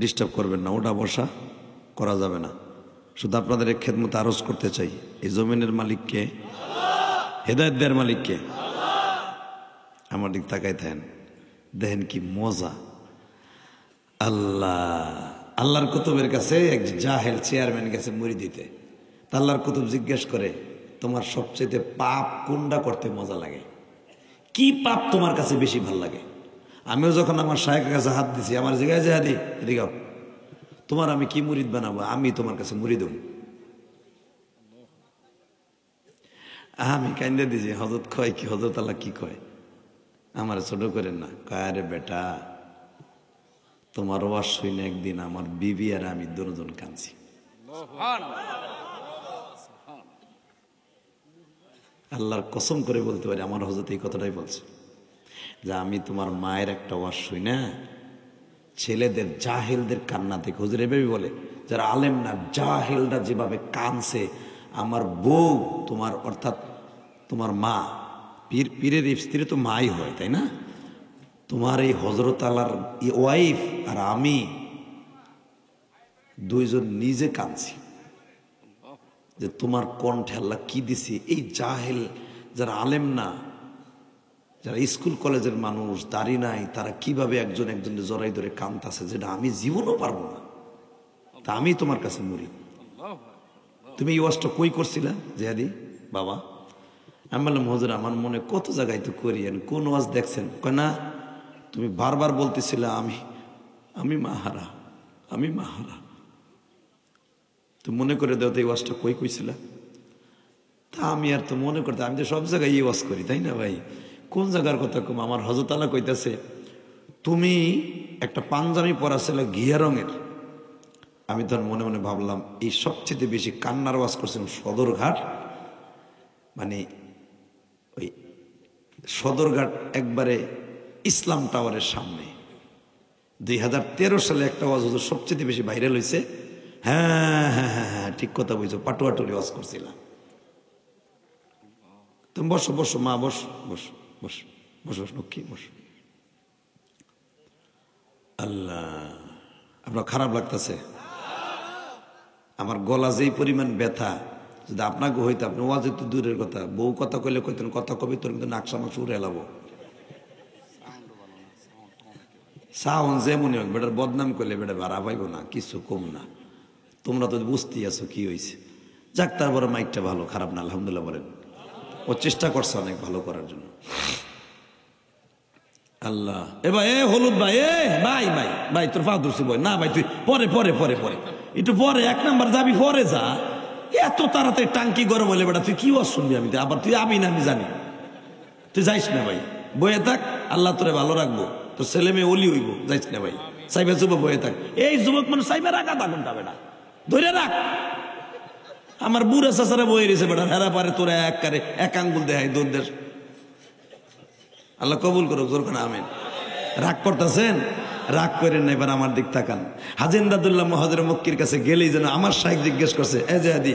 ডিস্টার্ব করবেন না, ওটা বসা করা যাবে না। শুধু আপনাদের এক খেদমত আরজ করতে চাই, এই জমিনের মালিককে, হেদায়েত দেওয়ার মালিককে। আমার দিক তাকাই থাকেন, দেখেন কি মজা। আল্লাহর কুতুবের কাছে এক জাহেল চেয়ারম্যান গেছে মুড়ি দিতে, তা আল্লাহর কুতুব জিজ্ঞেস করে, তোমার সবচেয়ে পাপ কোনটা করতে মজা লাগে, কি পাপ তোমার কাছে বেশি ভাল লাগে? আমিও যখন আমার শায়েখের কাছে হাত দিছি, আমার জিজ্ঞাসা যে হাদি এদিকে তোমার আমি কি মুরিদ বানাবো, আমি তোমার কাছে মুরিদ হব। আমি কান্দে দিছি, হযরত কয় কি, হযরত আল্লাহ কি কয়, আমার ছোট করেন না। কয় আরে বেটা, তোমার ওয়াজ শুনে একদিন আমার বিবি আর আমি দুজন কাঁদছি। আল্লাহর কসম করে বলতে পারি, আমার হযরত এই কথাটাই বলছে, যে আমি তোমার মায়ের একটা ওয়াজ শুই না, ছেলেদের জাহেলদের কান্না থেকে, হুজুর এভাবে বলে, যারা আলেম না জাহেলরা যেভাবে কানছে, আমার বউ তোমার, অর্থাৎ তোমার মা, পীরের স্ত্রী তো মাই হয় তাই না, তোমার এই হযরত আল্লাহর ওয়াইফ আর আমি দুইজন নিজে কাঁদছি, যে তোমার কণ্ঠে আল্লাহ কি দিছি। এই জাহেল যারা আলেম না, যারা স্কুল কলেজের মানুষ, দাড়ি নাই, তারা কিভাবে একজন একজনের জড়াই ধরে কাঁদতাছে, যেটা আমি জীবনও পারবো না, তা আমি তোমার কাছে মরি। তুমি এই ওয়াজটা কই করছিলা জেহাদি বাবা? আমি বললাম হুজুর আমার মনে কত জায়গায় তো করি, কোন ওয়াজ দেখছেন? কয় না, তুমি বারবার বলতেছিলা আমি মাহারা, আমি মাহারা, তো মনে করে দাও তো এই ওয়াজটা কই কইছিলা? তা আমি আর তো মনে করতে, আমি তো সব জায়গায় এই ওয়াজ করি তাই না ভাই, কোন জায়গার কথা কম? আমার হযরত আল্লাহ কইতাছে, তুমি একটা পাঞ্জাবি পরা ছিল ঘিয়া রঙের। আমি তো মনে মনে ভাবলাম, এই সবচেয়ে বেশি কান্নার ওয়াজ করছিলাম সদরঘাট, মানে ওই সদরঘাট একবারে ইসলাম টাওয়ারের সামনে 2013 সালে একটা ওয়াজ সবচেয়ে বেশি ভাইরাল হয়েছে। হ্যাঁ হ্যাঁ হ্যাঁ হ্যাঁ ঠিক কথা বলছো, পাটুয়াটুলি ওয়াজ করছিলাম। তুমি বসো বসো মা, বসো বসো বসো বসো লক্ষ্মী বসো। আল্লাহ, আপনার খারাপ লাগতেছে? আমার গলা যেই পরিমাণ ব্যথা, যদি আপনাকে হইতো, আপনি ওয়াজে তো দূরের কথা, বউ কথা কইলে কইতেন কথা কবি তোর কিন্তু নাকশা মাকশা উড়ে এলাবো। সাউন্ড যেমনই হোক, বেটার বদনাম করলে বেটা ভাড়া পাইব না, কিছু কম না। তোমরা তো বুঝতেই আছো কি হয়েছে। যাক, তারপরে মাইকটা ভালো, খারাপ না, আলহামদুলিল্লাহ বলেন। ও চেষ্টা করছে অনেক ভালো করার জন্য। আল্লাহ এবার এ হলুদ ভাই, এ ভাই ভাই ভাই তোর পা ধরছি বই না ভাই, তুই পরে পরে পরে পরে একটু পরে 1 নাম্বার যাবি, পরে যা। এত তাড়াতাড়ি টাঙ্কি গরম হলে বেটা তুই কি ওয়াজ শুনবি? আমি আবার তুই আবি না, আমি জানি। তুই যাইস না ভাই, বয়ে থাক, আল্লাহ তোরে ভালো রাখবো, তোর ছেলে মেয়ে ওলি হইব, যাইস না ভাই। সাইবা যুবক বয়ে থাক, এই যুবক মানুষ সাইবা রাখ, আধা ঘন্টা বেটা ধরে রাখ। আমার বুড়া চাচারা বয়ে রয়েছে বেটা, হেরা পারে তোরা এক আঙ্গুল দেয় দৌড় দেশ। আল্লাহ কবুল করুক, জোর করে আমিন। রাগ করতেছেন? রাগ করেন না, এবার আমার দিক তাকান। হাজি ইমদাদুল্লাহ মুহাজির মক্কির কাছে গেলেই যেন আমার শাইখ জিজ্ঞেস করছে, এ যে আদি,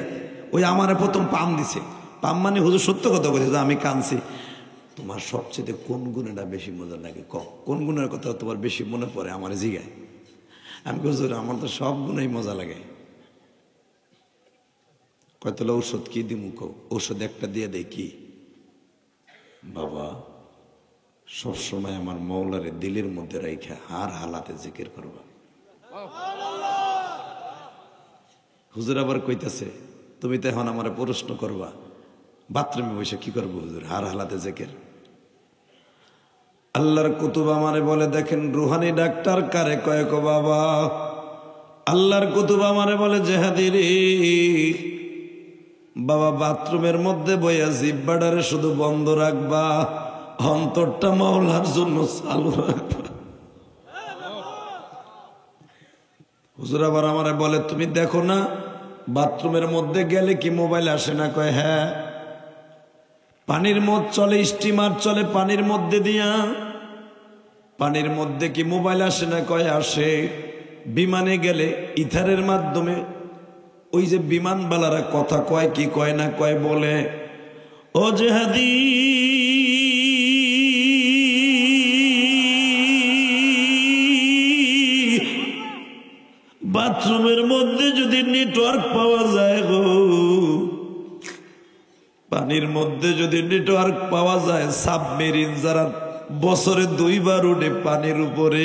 ওই আমারে প্রথম পাম দিছে। পাম মানে হুজুর সত্য কথা বলেছে, আমি কানছি। তোমার সবচেয়ে কোন গুণেটা বেশি মজা লাগে? কোন গুণের কথা তোমার বেশি মনে পড়ে? আমার জিগায়। আমি হুজুর আমার তো সব গুণেই মজা লাগে। কয়তলা ঔষধ কি দিমু? ঔষধ একটা দিয়ে দেয় কি বাবা, সবসময় আমার মৌলারে দিলের মধ্যে রাইখা হার হালাতে জিকির করবা। হুজুর আবার কইতাছে, তুমি তো এখন আমার প্রশ্ন করবা বাথরুমে বসে কি করবো হুজুর, হার হালাতে জিকির। আল্লাহর কুতুব আমারে বলে, দেখেন রুহানি ডাক্তার কারে কয় গো বাবা? আল্লাহর কুতুব আমারে বলে, জেহাদি রে বাবা, বাথরুমের মধ্যে বইয়া জিব্বাডারে শুধু বন্ধ রাখবা, অন্তরটা মাওলার জন্য চালু রাখবা। হুজুর আবার আমারে বলে, তুমি দেখো না বাথরুমের মধ্যে গেলে কি মোবাইল আসে না? কয় হ্যাঁ। পানির মধ্যে চলে, স্টিমার চলে পানির মধ্যে দিয়া, পানির মধ্যে কি মোবাইল আসে না? কয় আসে। বিমানে গেলে ইথারের মাধ্যমে ওই যে বিমানবালারা কথা কয় কি কয় না কয় বলে। ও জেহাদি, বাথরুমের মধ্যে যদি নেটওয়ার্ক পাওয়া যায় গো, পানির মধ্যে যদি নেটওয়ার্ক পাওয়া যায়, সাবমেরিন যারা বছরে 2 বার উঠে পানির উপরে,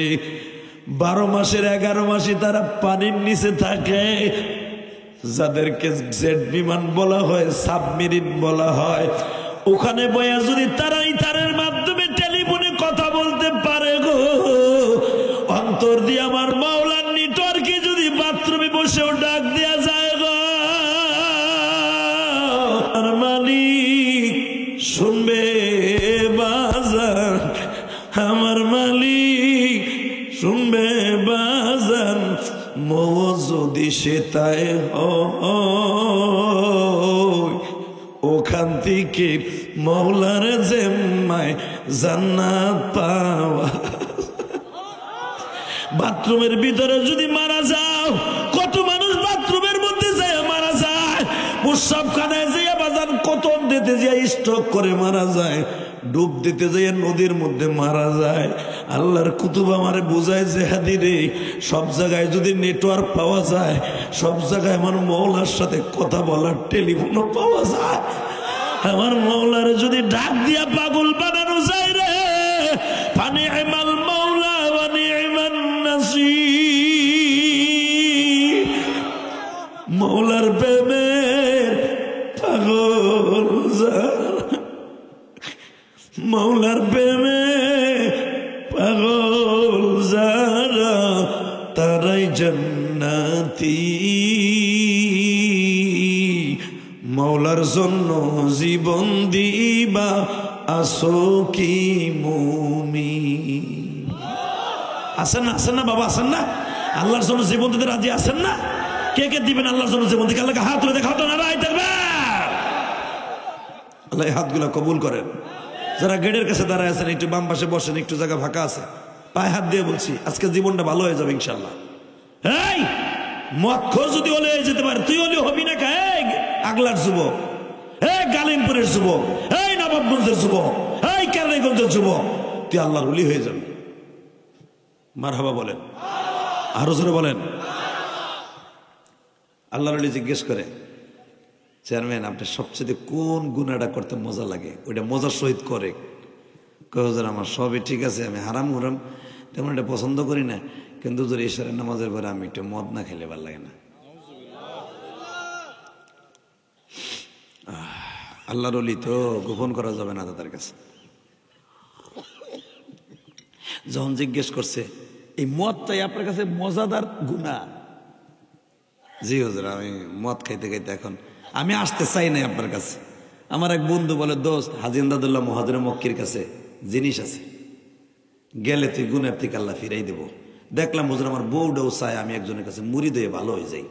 12 মাসের 11 মাসে তারা পানির নিচে থাকে, যাদেরকে জেট বিমান বলা হয়, সাবমেরিন বলা হয়, ওখানে বয়া যদি তারা ইথারের মাধ্যমে টেলিফোনে কথা বলতে পারে গো, অন্তর দিয়ে আমার মাওলার নেটওয়ার্কে যদি বাথরুমে বসেও ডাক দেয়া যায় গো, আর মালিক শুনবে বাজান, আমার মালিক শুনবে বাজান, মো যদি সে তাই ওখান থেকে মৌলার জিম্মায় জান্নাত পাওয়া। বাথরুমের ভিতরে যদি মারা যাও, কত মানুষ বাথরুমের মধ্যে যায় মারা যায়, প্রস্রাবখানায় যেয়ে বাজান কতন দিতে যায় স্ট্রোক করে মারা যায়, ডুব দিতে যেয়ে নদীর মধ্যে মারা যায়। আল্লাহর কুতুব আমারে বুঝায়, জেহাদি রে, সব জায়গায় যদি নেটওয়ার্ক পাওয়া যায়, সব জায়গায় আমার মৌলার সাথে কথা বলার টেলিফোনও পাওয়া যায়, আমার মৌলার যদি ডাক দিয়া পাগল বানানো যায় রে, ফানি'মাল মাওলা ওয়া নি'মান নাসীর। মৌলার প্রেমের পাগল যারা, মৌলার প্রেমে পাগল যারা, তারাই জান্নাতি। মৌলার জন্য জীবন দিবা আসো কি মুমিন। আসেন না, আসেন না বাবা, আসেন না, আল্লাহর জন্য জীবন দিতে রাজি আছেন না? কে কে দিবেন আল্লাহর জন্য জীবন দিকে? আল্লাহকে হাত তুলে দেখাও তো না ভাই, দেখবে আল্লাহ হাতগুলো কবুল করেন। যারা গেটের কাছে দাঁড়ায় আছেন একটু বাম পাশে বসেন, একটু জায়গা ফাঁকা আছে, পায়ে হাত দিয়ে বলছি আজকে জীবনটা ভালো হয়ে যাবে ইনশাল্লাহ। এই মক্ষ যদি ওলে যেতে পারে, তুই ওলি হবি না? আগলার যুবক, এই গালিমপুরের যুবক, এই নবাবগঞ্জের যুবক, এই কেরানীগঞ্জের যুবক, তুই আল্লাহর ওলি হয়ে যাবে। মারহাবা বলেন, আরো জোরে বলেন। আল্লাহর ওলি জিজ্ঞেস করে, চেয়ারম্যান আপনার সবচেয়ে কোন গুনাহটা করতে মজা লাগে, ওইটা মজার সহিত করে? কয় হুজুর আমার সবই ঠিক আছে, আমি হারাম হুরাম তেমন এটা পছন্দ করি না, কিন্তু হুজুর ইশারের নামাজের পরে আমি একটু মদ না খেলে ভালো লাগে না। আল্লাহর ওলি তো গোপন করা যাবে না তাদের কাছে। যখন জিজ্ঞেস করছে এই মদটাই আপনার কাছে মজাদার গুনাহ? জি হুজুর, আমি মদ খাইতে খাইতে এখন আমি আসতে চাই নাই আপনার কাছে। আমার এক বন্ধু বলে, দোস্ত হাজী ইমদাদুল্লাহ মুহাজিরে মক্কির কাছে জিনিস আছে, গেলে তুই গুনার থেকে আল্লাহ ফিরাই দেব। দেখলাম হুজুর আমার বউটাও চায় আমি একজনের কাছে মুড়ি দিয়ে ভালো হয়ে যাই।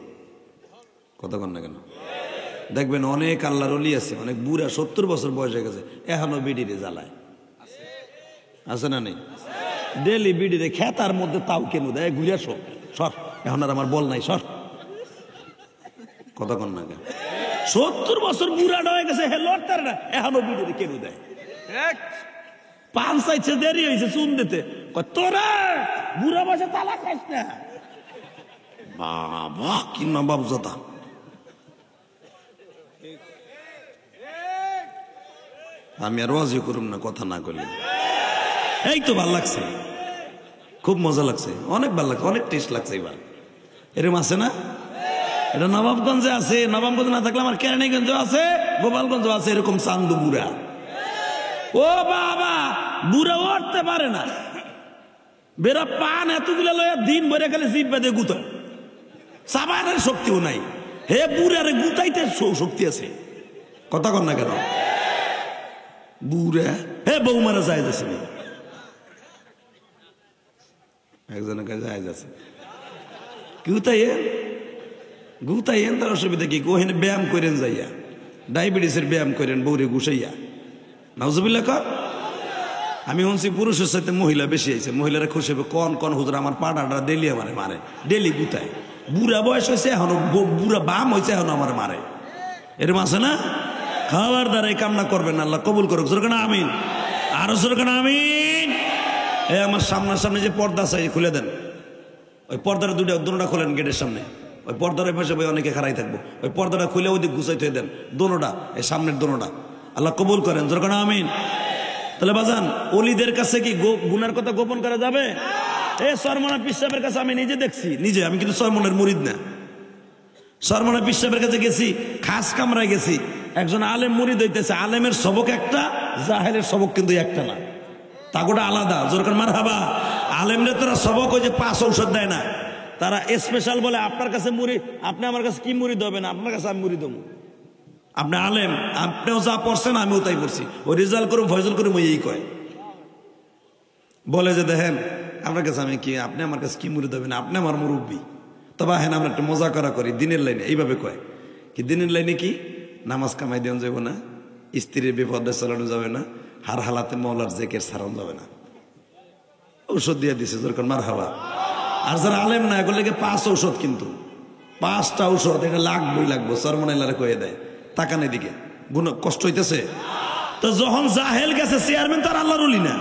কতক্ষণ না কেন দেখবেন অনেক আল্লাহর ওলি আছে, অনেক বুড়া 70 বছর বয়স হয়ে গেছে, এখনো বিড়িরে জ্বালায়। আছে না নেই? ডেলি বিড়িরে খেতার মধ্যে তাও কেন দেয়, ঘুরিয়া সর, এখন আর আমার বল নাই, সর। কতক্ষণ না কেন 70 বছর বুড়াটা হয়ে গেছে, হে লড়তার না, এখনো বিড়িরে কেন দেয়। পান চাইছে, দেরি হয়েছে চুন দিতে, তোরা বুড়া বসে তালা খাইস না। বাবা কি নবাব জোতা। আমি আর ওয়াজি করুম না কথা না করলে। এই তো ভাল লাগছে, খুব মজা লাগছে, অনেক ভাল লাগছে, অনেক টেস্ট লাগছে। এবার এরকম আছে না? এটা নবাবগঞ্জে আছে, নবাবগঞ্জ না থাকলে আমার কেরানীগঞ্জ আছে, গোপালগঞ্জ আছে, এরকম চান্দু বুড়া। ও বাবা, বুড়া উঠতে পারে না, বেড়া পান এতগুলো লয়া দিন ভরে গেলে জিভ বেঁধে গুতা, চাবানোর শক্তিও নাই। হে বুড়ারে গুতাইতে শক্তি আছে। কথা কর না কেন বুড়া? হে বৌমারা যায় যাচ্ছে, একজনের কাছে যায় যাচ্ছে, গুতাইয়েন তার অসুবিধা কি? ওখানে ব্যায়াম করেন যাইয়া, ডায়াবেটিসের ব্যায়াম করেন বৌরে গুছাইয়া। নাউজুবিল্লাহ কর। আমি শুনছি পুরুষের সাথে মহিলা বেশি আছে, মহিলারা খুশি হবে, কন হুজুর আমার পাড়াটা ডেলি আমার মারে, ডেলি গুতায়। বুড়া বয়স হয়েছে এখনো, বুড়া বাম হয়েছে এখনো আমার মারে। এরকম আছে না? খাওয়ার দ্বারা এই কামনা করবেন, আল্লাহ কবুল করুক। জোরে কেন আমিন, আরো জোরে কেন আমিন। এই আমার সামনাসামনি যে পর্দা আছে খুলে দেন, ওই পর্দাটা দুটোটা খোলেন গেটের সামনে, ওই পর্দার পাশে বই অনেকে খাড়াই থাকবো, ওই পর্দাটা খুলে ওদিক গুছাইতে দেন, দোনোটা, এই সামনের দোনোটা। আল্লাহ কবুল করেন, জোরে কেন আমিন। তাহলে বাজান, অলিদের কাছে কি গুনার কথা গোপন করা যাবে? এ সরমনা পীর সাহেবের কাছে আমি নিজে দেখছি, নিজে, আমি কিন্তু সরমনের মুরিদ না। সরমনা পীর সাহেবের কাছে গেছি, খাস কামরায় গেছি, একজন আলেম মুরিদ হইতেছে, আলেমের সবক একটা, জাহেলের সবক কিন্তু একটা না, তাগোটা আলাদা। জোরকার মারহাবা। আলেমরা তারা সবক ওই যে 5 ঔষধ দেয় না, তারা স্পেশাল বলে আপনার কাছে মুরিদ, আপনি আমার কাছে কি মুরিদ হবে না, আপনার কাছে আমি মুরিদ হবো। আপনি আলেম, আপনিও যা পড়ছেন আমিও তাই পড়ছি, ওই রেজাল্ট করুন ফয়জল করুন ওই এই কয়, বলে যে দেখেন আপনার কাছে আমি কি, আপনি আমার কাছে কি মুরিদ হবে না, আপনি আমার মুরব্বী। তবে হ্যাঁ আমরা একটা মজা করা করি দিনের লাইনে, এইভাবে কয় কি, দিনের লাইনে কি, নামাজ কামাই দেওয়া যাবে না, স্ত্রীর বিপদে চালানো যাবে না, হার হালাতে মৌলার জেকের ছাড়ানো যাবে না। ঔষধ দিয়ে দিছে যেরকম মারহাবা। আর যারা আলেম না এগুলো 5 ঔষধ, কিন্তু 5টা ঔষধ, এটা লাগবো। সরমনাইলারে কয়ে দেয়, তাকানের দিকে গুণ কষ্ট হইতেছে। তো যখন জাহেল গেছে চেয়ারম্যান, তার আল্লাহর ওলি না,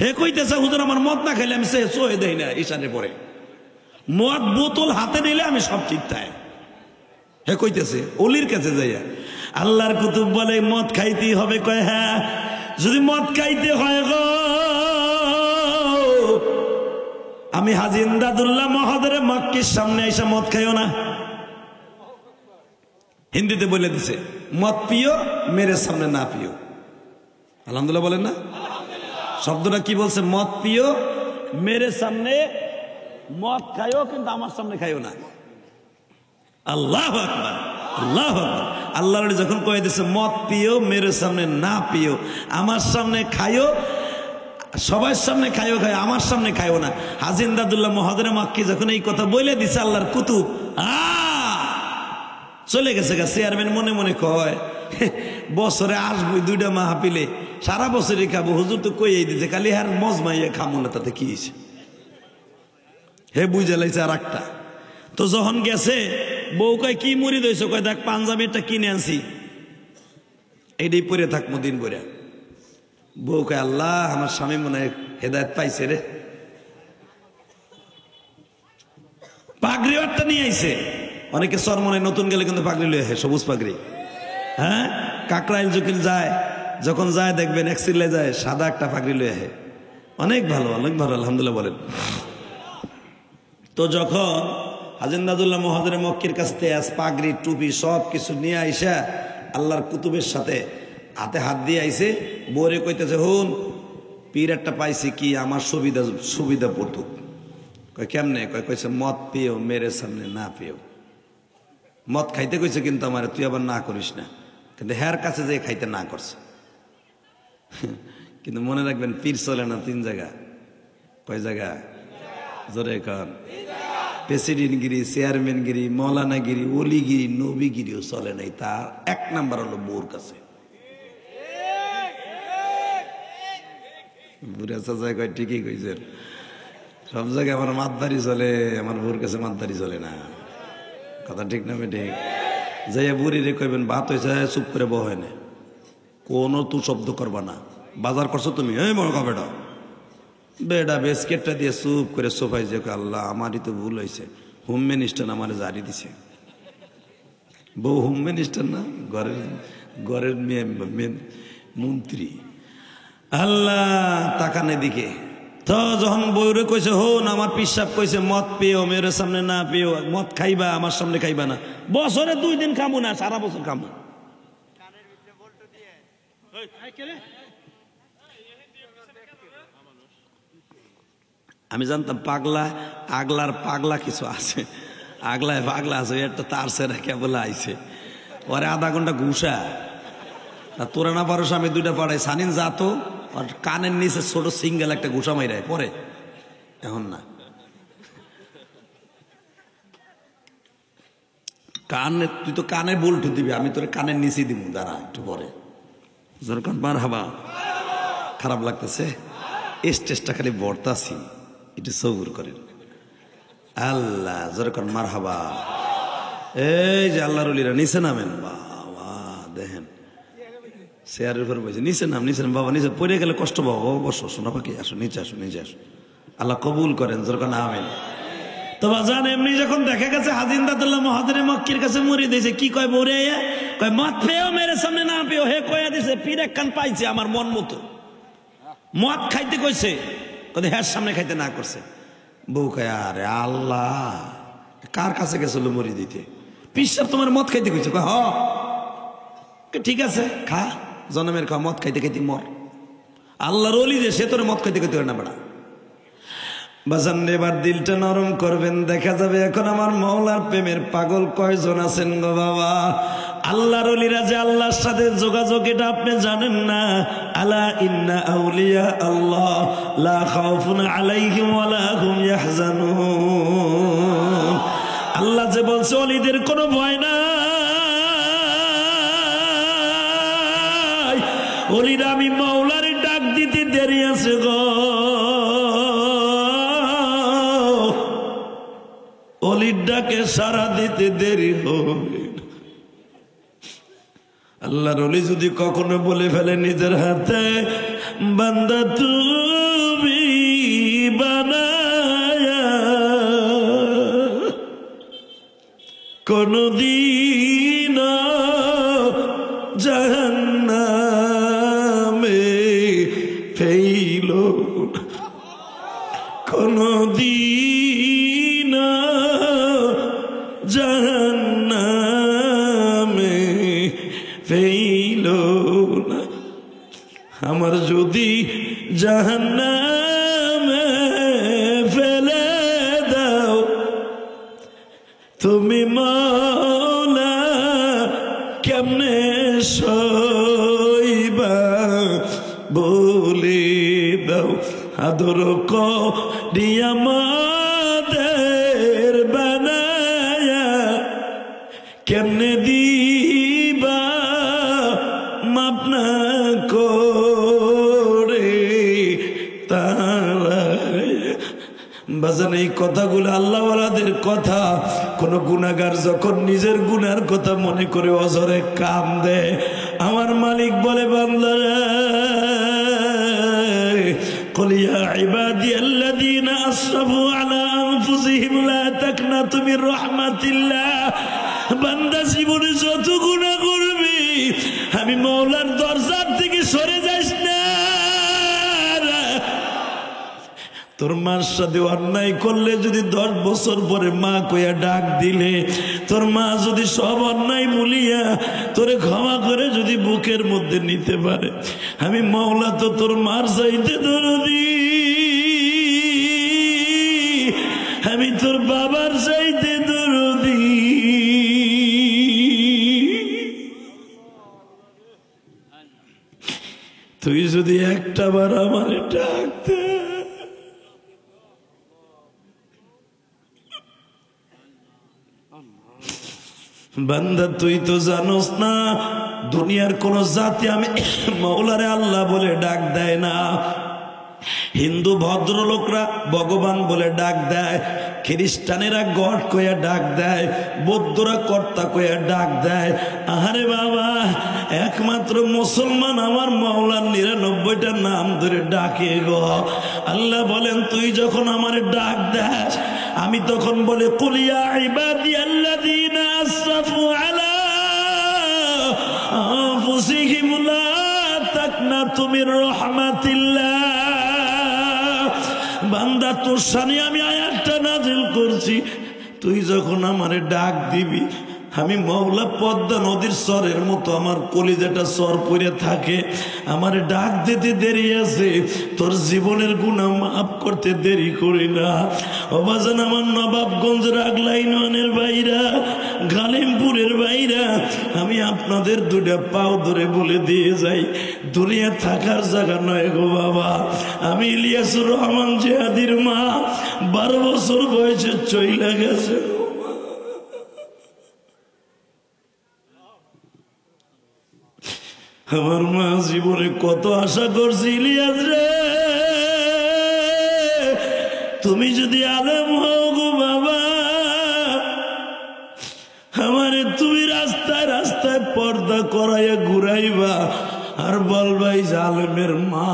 হে কইতেছে হুজুর আমার মদ না খাইলে আমি সয়ে দেই না, ঈশানে পরে মদ বোতল হাতে নিলে আমি সব ঠিক তাই। হে কইতেছে অলির কাছে যাইয়া, আল্লাহর কুতুব বলে মদ খাইতেই হবে। কয় হ্যাঁ, যদি মদ খাইতে হয় গো, আমি হাজী ইমদাদুল্লাহ মুহাজিরে মক্কির সামনে এসে মদ খাইও না। হিন্দিতে বলে দিছে, মদ পিও মেরে সামনে না পিও। আলহামদুলিল্লাহ বলেন না? শব্দটা কি বলছে? মদ পিও মেরে সামনে, মদ খাইও কিন্তু আমার সামনে খাইও না। আল্লাহু আকবার, আল্লাহু আকবার। আল্লাহ যখন কয়ে দিছে মদ পিও মেরে সামনে না পিও, আমার সামনে খাইও, সবার সামনে খাইও, আমার সামনে খাইও না। হাজী ইমদাদুল্লাহ মুহাজিরে মক্কি যখন এই কথা বলে দিছে আল্লাহর কুতুব, চলে গেছে গা। চেয়ারম্যান মনে মনে কয় বছরে আসবো 2টা মাহফিলে, সারা বছরই খাবো, হুজুর তো কইই দিছে, খালি হার মজমাইয়া খামো না, তাতে কি হয়েছে? হে বুঝে লাইছে আর একটা। তো যখন গেছে, বউ কয় কি মুরিদ হয়েছে? কয় দেখ পাঞ্জাবি একটা কিনে আনছি, এইটাই পরে থাকবো দিন ভরে। বউ কয় আল্লাহ আমার স্বামী মনে হয় হেদায়েত পাইছে রে। পাগড়ি একটা নিয়ে আইছে, অনেকে চরমনায় নতুন গেলে কিন্তু পাগড়ি লয়ে আহে, সবুজ পাগড়ি। হ্যাঁ, কাকরাইল জকিল যায়, যখন যায় দেখবেন এক সিলে যায় সাদা একটা পাগড়ি লয়ে আহে। অনেক ভালো, অনেক ভালো, আলহামদুলিল্লাহ বলেন। তো যখন হাজিন্দাদুল্লাহ মহাজরে মক্কির কাছ থেকে পাগড়ি টুপি সব কিছু নিয়ে আইসা আল্লাহর কুতুবের সাথে হাতে হাত দিয়ে আইসে, বউরে কইতেছে, হুন পীর একটা পাইছি কি আমার সুবিধা পড়তুক। কয় কেমনে? কইছে মদ পিও মেরে সামনে না পিও। মদ খাইতে কইছে কিন্তু আমার, তুই আবার না করিস না, কিন্তু হ্যার কাছে যে খাইতে না করছে। কিন্তু মনে রাখবেন পীর চলে না 3 জায়গা। কয় জায়গা? জোরে কন। প্রেসিডেন্টগিরি, চেয়ারম্যানগিরি, মৌলানাগিরি, ওলিগিরি, নবীগিরিও চলে নাই। তার 1 নাম্বার হলো বউর কাছে। বুড়া চাচা কয় ঠিকই কইছেন, সব জায়গায় আমার মাতদারি চলে, আমার বউর কাছে মাতদারি চলে না। কথা ঠিক না বেঠিক? যাইয়া বুড়ি রে কইবেন ভাত হয়েছে, চুপ করে বউ হয় না, কোনো তু শব্দ করবা না। বাজার করছো তুমি, এই বড় বেটা, বেটা বিস্কেটটা দিয়ে চুপ করে সোফাই যে, আল্লাহ আমারই তো ভুল হয়েছে, হোম মিনিস্টার আমার জারি দিছে। বউ হোম মিনিস্টার না, ঘরের মন্ত্রী। আল্লাহ তাকানে দিকে। তো যখন বউরে কইছে, হন আমার পিসাব কইছে মদ পেও মেরে সামনে না পেও, মদ খাইবা আমার সামনে খাইবা না, বছরে 2 দিন খামু না, সারা বছর খামু। আমি জানতাম পাগলা, আগলার পাগলা কিছু আছে, আগলায় পাগলা আছে, একটা তার সেরা কেবল আইছে, ওরে আধা ঘন্টা ঘুষা। তোরা না পারো, আমি 2টা পাড়াই সানিন যাতো, আর কানের নিচে ছোট সিঙ্গেল একটা ঘুষা মাইরায় পরে। এখন না, কানে, তুই তো কানে বল্টু দিবি, আমি তোর কানের নিচে দিব, দাঁড়া একটু পরে। যেরকম মার হাবা, খারাপ লাগতেছে, স্টেজটা খালি বর্তাছি, একটু সবুর করেন। আল্লাহ যেরকম মার হাবা। এই যে আল্লাহর ওলিরা নিচে নামেন, বাবা দেখেন চেয়ারের উপর বসে, নিচে নাম, নিচে নাম বাবা, নিচে পড়ে গেলে কষ্ট পাবো, বাবা বসো, শোনা পাখি আসো, নিচে আসো, নিচে আসো। আল্লাহ কবুল করেন, যেরকম আমেন। তো বাজান এমনি যখন দেখা গেছে হাজিন্দাদুল্লাহ মহাজরে মক্কির কাছে মরি দিয়েছে, কি কয় বউরে? কয় মদ পেও মেরে সামনে না পেও। হে কয়া দিছে, পীর একখান পাইছে আমার মন মতো, মদ খাইতে কইছে, কয় হ্যাঁ সামনে খাইতে না করছে। বউ কয় আরে আল্লাহ, কার কাছে গেছিল মরি দিতে? পীর সাহেব তোমার মদ খাইতে কইছে? কয় হ। ঠিক আছে খা, জনমের খা, মদ খাইতে খাইতে মর। আল্লাহর ওলি যে, সে তোর মদ খাইতে খাইতে না বেড়া। বাজান এবার দিলটা নরম করবেন, দেখা যাবে এখন আমার মওলার প্রেমের পাগল কয়জন আছেন গো বাবা। আল্লাহর ওলিরা যে আল্লাহর সাথে যোগাযোগ, এটা আপনি জানেন না। আলা ইন্না আউলিয়া আল্লাহ লা খাউফুন আলাইহিম ওয়া লা হুম ইয়াহজানুন। আল্লাহ যে বলছে ওলিদের কোনো ভয় নাই, ওলিরা আমি মওলার ডাক দিতে দেরি আছে গো, অলির ডাকে সারা দিতে দেরি হবে। আল্লাহর ওলি যদি কখনো বলে ফেলে নিজের হাতে, বান্দা তুমি বানায়া কোনদিন জাহান্নামে ফেইলো, কোনদিন জাহান্নামে ফেইলো না। আমার যদি জাহান্নামে ফেলে দাও তুমি মওলা, কেমনে সইবা বলে দাও। আদর করিয়া আমাদের বানায়া কেমনে দিবা মাপ না করে তারা। বাজান এই কথাগুলো আল্লাহওয়ালাদের কথা। কোন গুনাহগার যখন নিজের গুনার কথা মনে করে অজরে কান্দে, আমার মালিক বলে বান্দারা, قل يا عبادي الذين أسرفوا على أنفسهم আনফুসিহিম লা তাকনাতু মির রাহমাতিল্লাহ। বান্দা জীবনে যত গুনাহ করবি আমি মাওলার দরজার থেকে সরে যাস না। তোর মার সাথে অন্যায় করলে যদি 10 বছর পরে মা কইয়া ডাক দিলে, তোর মা যদি সব অন্যায় মুলিয়া তোরে ক্ষমা করে যদি বুকের মধ্যে নিতে পারে, আমি মাওলা তো তোর মার চাইতে দরদি, আমি তোর বাবার চাইতে দরদি। তুই যদি একটা বার আমারে ডাক দে, বান্দা তুই তো জানোস না দুনিয়ার কোন জাতি আমি মাওলারে আল্লাহ বলে ডাক দেয় না। হিন্দু ভদ্রলোকরা ভগবান বলে ডাক দেয়, খ্রিস্টানেরা গড কইয়া ডাক দেয়, বৌদ্ধরা কর্তা কইয়া ডাক দেয়। আরে বাবা, একমাত্র মুসলমান আমার মাওলার 99টা নাম ধরে ডাকে গো। আল্লাহ বলেন তুই যখন আমারে ডাক দেস আমি তখন বলে কুল ইয়া ইবাদিয়াল্লাযীনা আসরাফু আলা আনফুসিহিম লা তাকনাতু মির রাহমাতিল্লাহ। বান্দা তোর সামনে আমি আয়াতটা নাযিল করছি, তুই যখন আমারে ডাক দিবি আমি মাওলা পদ্মা নদীর স্বরের মতো আমার কলিজাটা স্বর পড়ে থাকে। আমার ডাক দিতে দেরি আছে, তোর জীবনের গুনাহ মাফ করতে দেরি করি না। অবাজান আমার নবাবগঞ্জ রাগলা ইউনিয়নের বাইরা, গালিমপুরের বাইরা, আমি আপনাদের 2টা পাও ধরে বলে দিয়ে যাই, দুনিয়া থাকার জায়গা নয় গো বাবা। আমি ইলিয়াসুর রহমান জিহাদির মা 12 বছর বয়সে চইলা গেছে। আমার মা জীবনে কত আশা করছি, ইলিয়াস রে তুমি যদি আলেম হও গো বাবা, আমারে তুমি রাস্তায় রাস্তায় পর্দা করাইয়া ঘুরাইবা আর বলবাই যে আলেমের মা।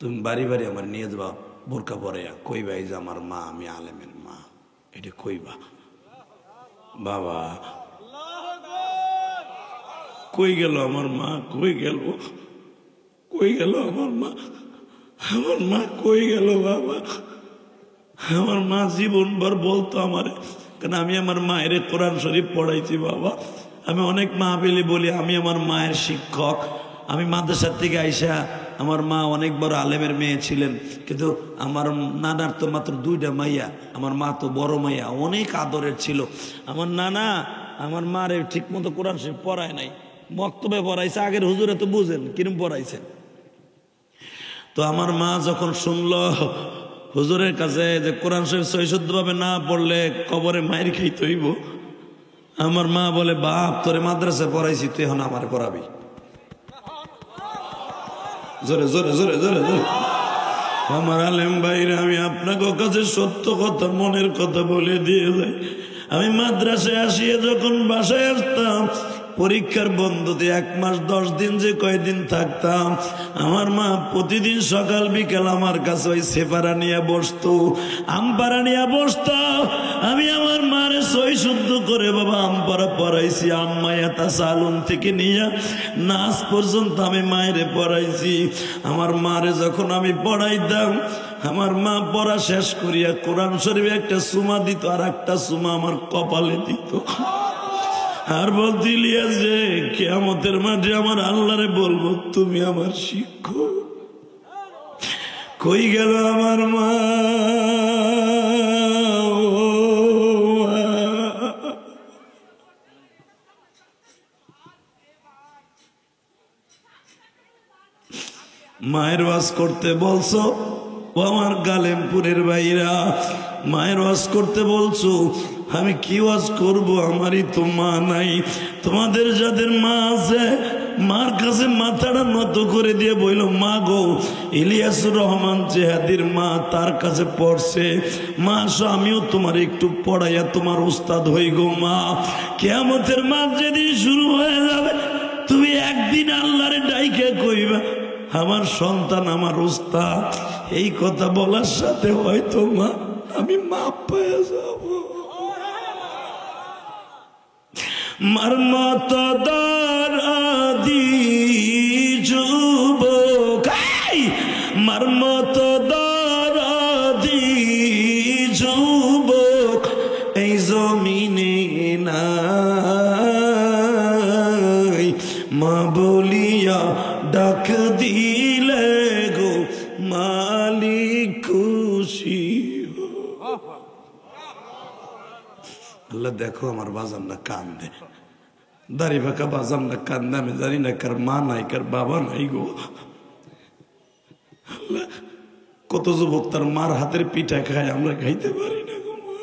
তুমি বাড়ি বাড়ি আমার নিয়ে যাবা বোরকা পরাইয়া, কইবা এই যে আমার মা, আমি আলেমের মা, এটা কইবা। বাবা কই গেল আমার মা, কই গেল, কই গেল আমার মা, আমার মা কই গেল বাবা। আমার মা জীবনভর বলতো আমারে, কারণ আমি আমার মায়ের কোরআন শরীফ পড়াইছি বাবা। আমি অনেক মাহফিলে বলি আমি আমার মায়ের শিক্ষক। আমি মাদ্রাসার থেকে আইসা, আমার মা অনেক বড় আলেমের মেয়ে ছিলেন, কিন্তু আমার নানার তো মাত্র 2টা মাইয়া, আমার মা তো বড় মাইয়া, অনেক আদরের ছিল। আমার নানা আমার মারে ঠিক মতো কোরআন শরীফ পড়ায় নাই, মক্তবে পড়াইছে। আগের হুজুরে তো বুঝেন কিরম পড়াইছে। তো আমার মা যখন শুনলো হুজুরের কাছে যে কোরআন শরীফ সহিশুদ্ধভাবে না পড়লে কবরে মায়ের খাইতে হইব, আমার মা বলে বাপ তোরে মাদ্রাসায় পড়াইছি, তুই এখন আমারে পড়াবি। জোরে জোরে জোরে জোরে জোরে। আমার আলেম ভাইরা, আমি আপনাকে কাছে সত্য কথা, মনের কথা বলে দিয়ে যাই। আমি মাদ্রাসায় আসিয়ে যখন বাসায় আসতাম, পরীক্ষার বন্ধতে 1 মাস 10 দিন যে কয়দিন থাকতাম, আমার মা প্রতিদিন সকাল বিকাল আমার কাছে ওই সেপারা নিয়ে বসতো, আমপারা নিয়ে বসতো। আমি আমার মারে সই শুদ্ধ করে বাবা আমপারা পড়াইছি। আম্মায়া তাসালুন থেকে নিয়ে নাচ পর্যন্ত আমি মায়েরে পড়াইছি। আমার মারে যখন আমি পড়াইতাম, আমার মা পড়া শেষ করিয়া কোরআন শরীফে একটা সুমা দিত, আর একটা সুমা আমার কপালে দিত, আর বলতে ইলিয়াস যে কিয়ামতের মাঠে আমার আল্লাহরে বলবো তুমি আমার শিক্ষক। কই গেল আমার মা? মায়ের ওয়াজ করতে বলছো, ও আমার গালেমপুরের ভাইরা, মায়ের ওয়াজ করতে বলছো, আমি কি ওয়াজ করব? আমারই তো মা নাই। তোমাদের যাদের মা আছে, মার কাছে মাথাটা নত করে দিয়ে বইল, মা গো ইলিয়াসুর রহমান জিহাদির মা তার কাছে পড়ছে, মা আসো আমিও তোমার একটু পড়াইয়া তোমার উস্তাদ হই গো মা। কিয়ামতের মাঠ যেদিন শুরু হয়ে যাবে, তুমি একদিন আল্লাহরে ডাইকে কইবা, আমার সন্তান আমার উস্তাদ, এই কথা বলার সাথে হয়তো মা আমি মাপ পেয়ে যাব। মার মতো দরদি যুবক, মার মতো দরদি যুবক এই জমিনে নাই, মা বলিয়া ডাক দিলে গো মালিক খুশি। আল্লাহ দেখো আমার বাজানরা কান্দে, দাড়ি ফাঁকা বাজানরা কান্দে, আমি জানি না কার মা নাই কার বাবা নাই গো। আল্লাহ কত যুবক তার মার হাতের পিঠা খায়, আমরা খাইতে পারি না গো মা।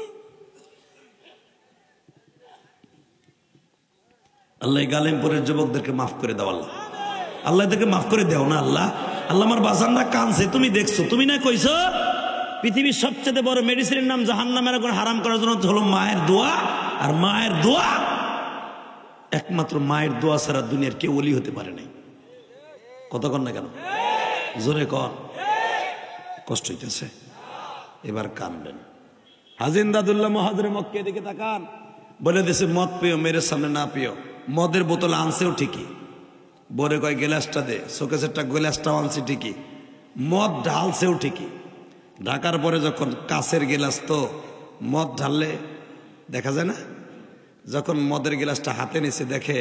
আল্লাহ গালেমপুরের যুবকদেরকে মাফ করে দাও আল্লাহ, আল্লাহ এদেরকে মাফ করে দেও না আল্লাহ। আল্লাহ আমার বাজানরা কানছে, তুমি দেখছো, তুমি না কইছো পৃথিবীর সবচেয়ে বড় মেডিসিনের নাম জাহান্নামের আগুন হারাম করার জন্য হলো মায়ের দোয়া। আর মায়ের দোয়া, একমাত্র মায়ের দোয়া ছাড়া দুনিয়ার কেউ ওলি হতে পারে নাই। কত কন না কেন, জোরে কন। কষ্ট হইতেছে, এবার কানবেন। হাজিন দাদুল্লাহ মহাজরে মক্কে দিকে তাকান, বলে দিছে মদ পিও, মেয়ের সামনে না পিও। মদের বোতল আনছেও ঠিকই, বরে কয় গ্লাসটা দে, শোকেসেরটা গ্লাসটাও আনছে ঠিকই, মদ ঢালছেও ঠিকই। ঢাকার পরে যখন কাছের গিলাস তো মদ ঢাললে দেখা যায় না, যখন মদের গিলাসটা হাতে নিছে দেখে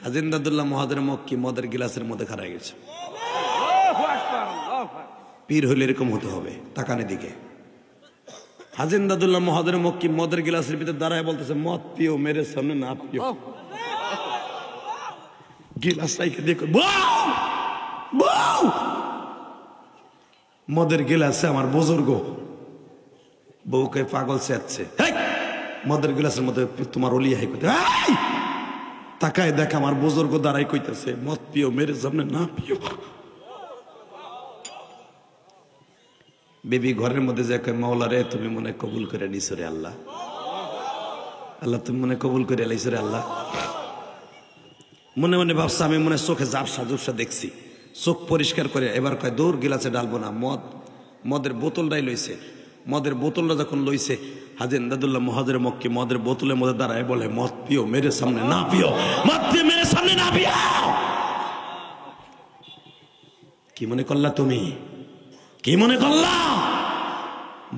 হাজিন দাদুল্লাহ মহাজের মক্কি মদের গিলাসের মধ্যে খারাপ গেছে। পীর হইলে এরকম হতে হবে, তাকানের দিকে। হাজিন দাদুল্লাহ মহাজের মক্কি মদের গিলাসের ভিতরে দাঁড়ায় বলতেছে মদ পিও, মেরে সামনে না পিও। গিলাস রাইখে দেখো, মদের গিলাসে আমার বুজুর্গ বউকে পাগল চেয়েছে, মদের গিলাসের মধ্যে তোমার অলিয়া কইতে, তাকায় দেখ আমার বুজুর্গ দাঁড়াই কইতেছে মদ পিও, মেরে সামনে না পিও। বেবি ঘরের মধ্যে যে কয় মাওলা রে তুমি মনে কবুল করে নিছো রে আল্লাহ, আল্লাহ তুমি মনে কবুল করে লাইছো রে আল্লাহ। মনে মনে ভাবছে আমি মনে চোখে জাপসা জুপসা দেখছি, চোখ পরিষ্কার করে এবার কয় দৌড় গিলাসে ডালবো না, মদের বোতলটাই লইছে। মদের বোতলটা যখন লইছে হাজিন দাদুল্লাহ মহাজের মক্কি মদের বোতলের মধ্যে দাঁড়ায় বলে মদ পিও, মেরে সামনে না পিও, মদ পিও, মেরে সামনে না পিও। কি মনে করলা তুমি, কি মনে করলা?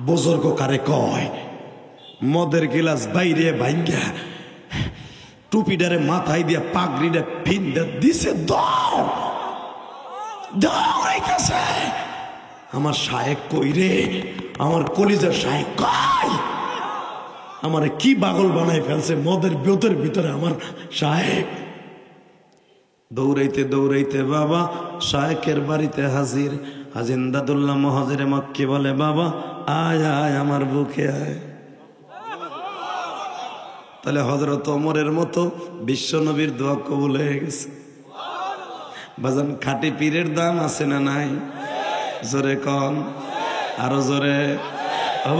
বুজুর্গ কারে কয় মদের গিলাস বাইরে ভাঙ্গা টুপিটারে মাথায় দিয়া পাগড়িটা ফিন্দা দিছে, দৌড়াইতেছে। আমার শায়েক কই রে, আমার কলিজার শায়েক কই, আমার কি পাগল বানাই ফেলছে মদের বোতলের ভিতরে আমার শায়েক। দৌড়াইতে দৌড়াইতে বাবা শায়েকের বাড়িতে হাজির। হাজিন দাদুল্লাহ মহাজের মক্কি বলে বাবা আয় আয় আমার বুকে আয়। তাহলে হযরত ওমরের মতো বিশ্ব নবীর দোয়া কবুল হয়ে গেছে। বাজান খাঁটি পীরের দাম আছে না নাই? জোরে কন, আরো জোরে।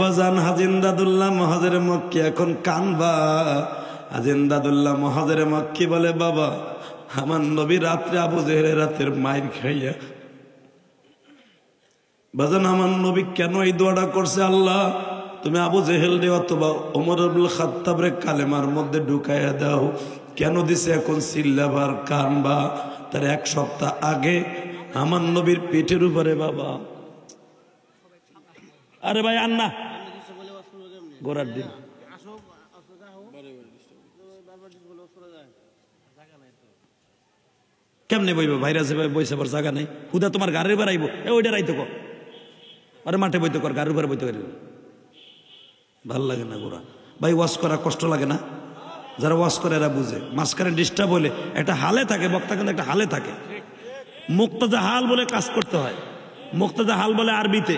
বাজান হাজিন দাদুল্লাহ মহাজের মক্কি এখন কানবা। হাজিন দাদুল্লাহ মহাজের মক্কি বলে বাবা আমার নবী রাত্রে আবু জেহেলের রাতের মাইর খাইয়া, বাজান আমার নবী কেন এই দোয়াটা করছে, আল্লাহ তুমি আবু জেহেল রে অথবা ওমর ইবনুল খাত্তাব রে কালেমার মধ্যে ঢুকাইয়া দাও। কেন দিছে এখন চিল্লাবার কানবা? তার এক সপ্তাহ আগে আমার নবীর পেটের উপরে বাবা, আরে ভাই আন্না গোড়ার দিন কেমনে বইব, ভাইরাসে বইসে পর জায়গা নেই, হুদা তোমার গাড়ির বার আইব, ওইটা রাইতো কর, আরে মাঠে বইতে কর, গাড়ির উপরে বইতে কর। ভাল লাগে না গোড়া ভাই, ওয়াশ করা কষ্ট লাগে না? যারা ওয়াশ করে এরা বুঝে। মাঝখানে ডিস্টার্ব হলে একটা হালে থাকে, বক্তা কিন্তু একটা হালে থাকে। মুক্তাজা হাল বলে কাজ করতে হয়, মুক্তাজা হাল বলে আরবিতে।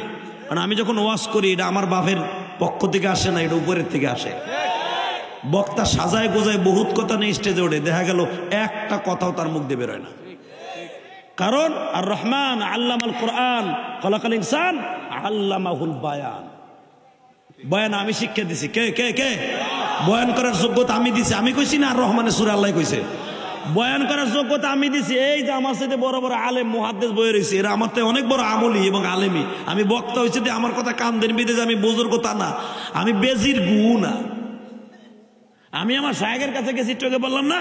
মানে আমি যখন ওয়াশ করি এটা আমার বাপের পক্ষ থেকে আসে না, এটা উপরের থেকে আসে। বক্তা সাজায় গোজায় বহুত কথা নেই স্টেজে ওঠে, দেখা গেল একটা কথাও তার মুখ দিয়ে বেরোয় না। কারণ আর রহমান আল্লামাল কোরআন খলাকাল ইনসান আল্লামাহুল বায়ান। বয়ান আমি শিক্ষা দিছি। কে কে কে বয়ান করার যোগ্যতা আমি দিছি? আমি কইছি না আর রহমানের সূরা আল্লাহ কইছে? বয়ান করার যোগ্যতা আমি দিছি। এই যে আমার সাথে বড় বড় আলেম মুহাদ্দিস বয়ে রয়েছে, এরা আমার থেকে অনেক বড় আমলি এবং আলেমী। আমি বক্তা হয়েছে যে আমার কথা কান দেন বিদেশে আমি বুজুর্গ তা না, আমি বেজির গু না। আমি আমার শায়েখের কাছে গেছি, তোকে বললাম না,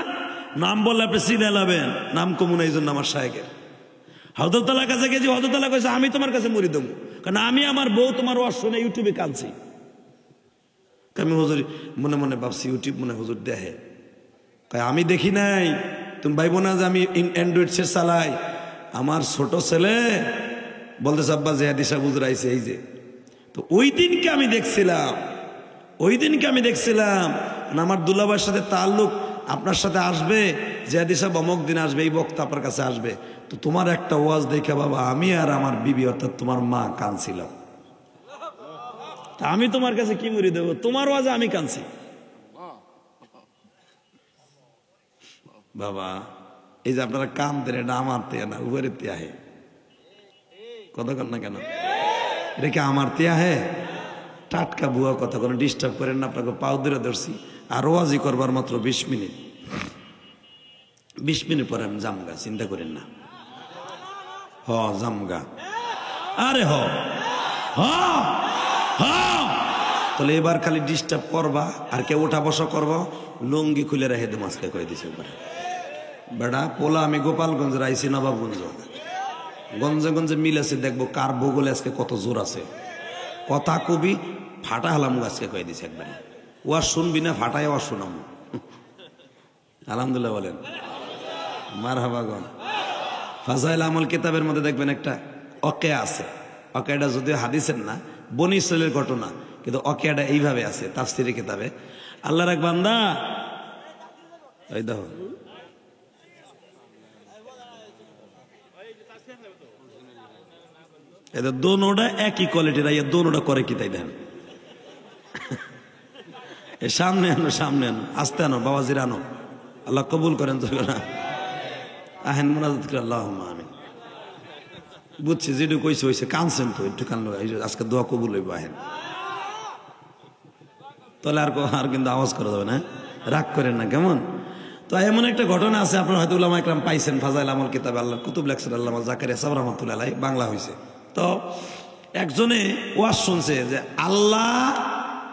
নাম বললে আপনি চিনে লাবেন, নাম কমুন এই জন্য আমার শায়েখের। হযরতুল্লাহর কাছে গেছি, হযরতুল্লাহ কইছে আমি তোমার কাছে মুড়ি দেবো, কারণ আমি আমার বউ তোমার ওয়াজ শুনে ইউটিউবে কাঁদছি। আমি হুজুর মনে মনে ভাবছি ইউটিউব মনে হুজুর দেখে, আমি দেখি নাই। তুমি ভাইবো না যে আমি অ্যান্ড্রয়েড সেট চালাই। আমার ছোট ছেলে বলতেছে আব্বা জেহাদি সাহেব হুজুর আইছে এই যে। তো ওই দিনকে আমি দেখছিলাম আমার দুলাভাইয়ের সাথে তাল্লুক, আপনার সাথে আসবে জেহাদি সাহেব অমুক দিন আসবে, এই বক্তা আপনার কাছে আসবে। তো তোমার একটা ওয়াজ দেখে বাবা আমি আর আমার বিবি অর্থাৎ তোমার মা কাঁদছিলাম। তা আমি তোমার কাছে কি মুড়ি দেবো, তোমার ওয়াজে আমি কাঁদছি। বাবা এই যে আপনারা কাঁদতেন, এটা আমার তে না, উপরের তে আহে। কথা কন না কেন? এটা কি আমার তে আহে? টাটকা বুয়া কথা, কোনো ডিস্টার্ব করেন না, আপনাকে পাও ধরে ধরছি। আর ওয়াজি করবার মাত্র 20 মিনিট, 20 মিনিট পরে আমি জামগা, চিন্তা করেন না। জামগা, আরে তাহলে এবার খালি ডিস্টার্ব করবা আর কে ওঠা বসা করবো, লুঙ্গি খুলে রেখে দে মাঝকে কয়ে দিছে বেড়া পোলা। আমি গোপালগঞ্জের আইসি, নবাবগঞ্জ, গঞ্জে গঞ্জে মিল আছে, দেখবো কার ভূগোলে আজকে কত জোর আছে। কথা কবি ফাটা হলাম আজকে কয়ে দিছে একবারে। ও আর শুনবি না, ফাটায় আর শোনাম। আলহামদুলিল্লাহ বলেন, মারহাবাগন। ফাজাইল আমল কিতাবের মধ্যে দেখবেন একটা অকেয়া আছে। অকেয়াটা যদিও হাদিসের না, বনি ইসরাইলের ঘটনা, কিন্তু অকেয়াটা এইভাবে আছে তাফসীরের কিতাবে। আল্লাহর এক বান্দা, এই দেখো এদের দোনোটা একই কোয়ালিটির, আইয়া দোনোটা করে কি তাই দেন। সামনে আনো, সামনে আনো, আস্তে আনো, বাবাজির আনো, আল্লাহ কবুল করেন। আহেন মোনাজাত করে আল্লাহুম্মা আমিন। বুঝছি যেটুকু কইছে হইছে, কানছেন তো একটু কানলো, আজকে দোয়া কবুল হইব। আহেন তাহলে আর কিন্তু আওয়াজ করা যাবে না, রাগ করেন না কেমন। তো এমন একটা ঘটনা আছে, আপনার হয়তো উলামা ইকরাম পাইছেন, ফাজাইল আমল কিতাবে আল্লাহ কুতুব লেখছেন আল্লামা জাকারিয়া সাহেব রাহমাতুল্লাহ আলাইহি, বাংলা হয়েছে। তো একজনে ওয়াজ শুনছে যে আল্লাহ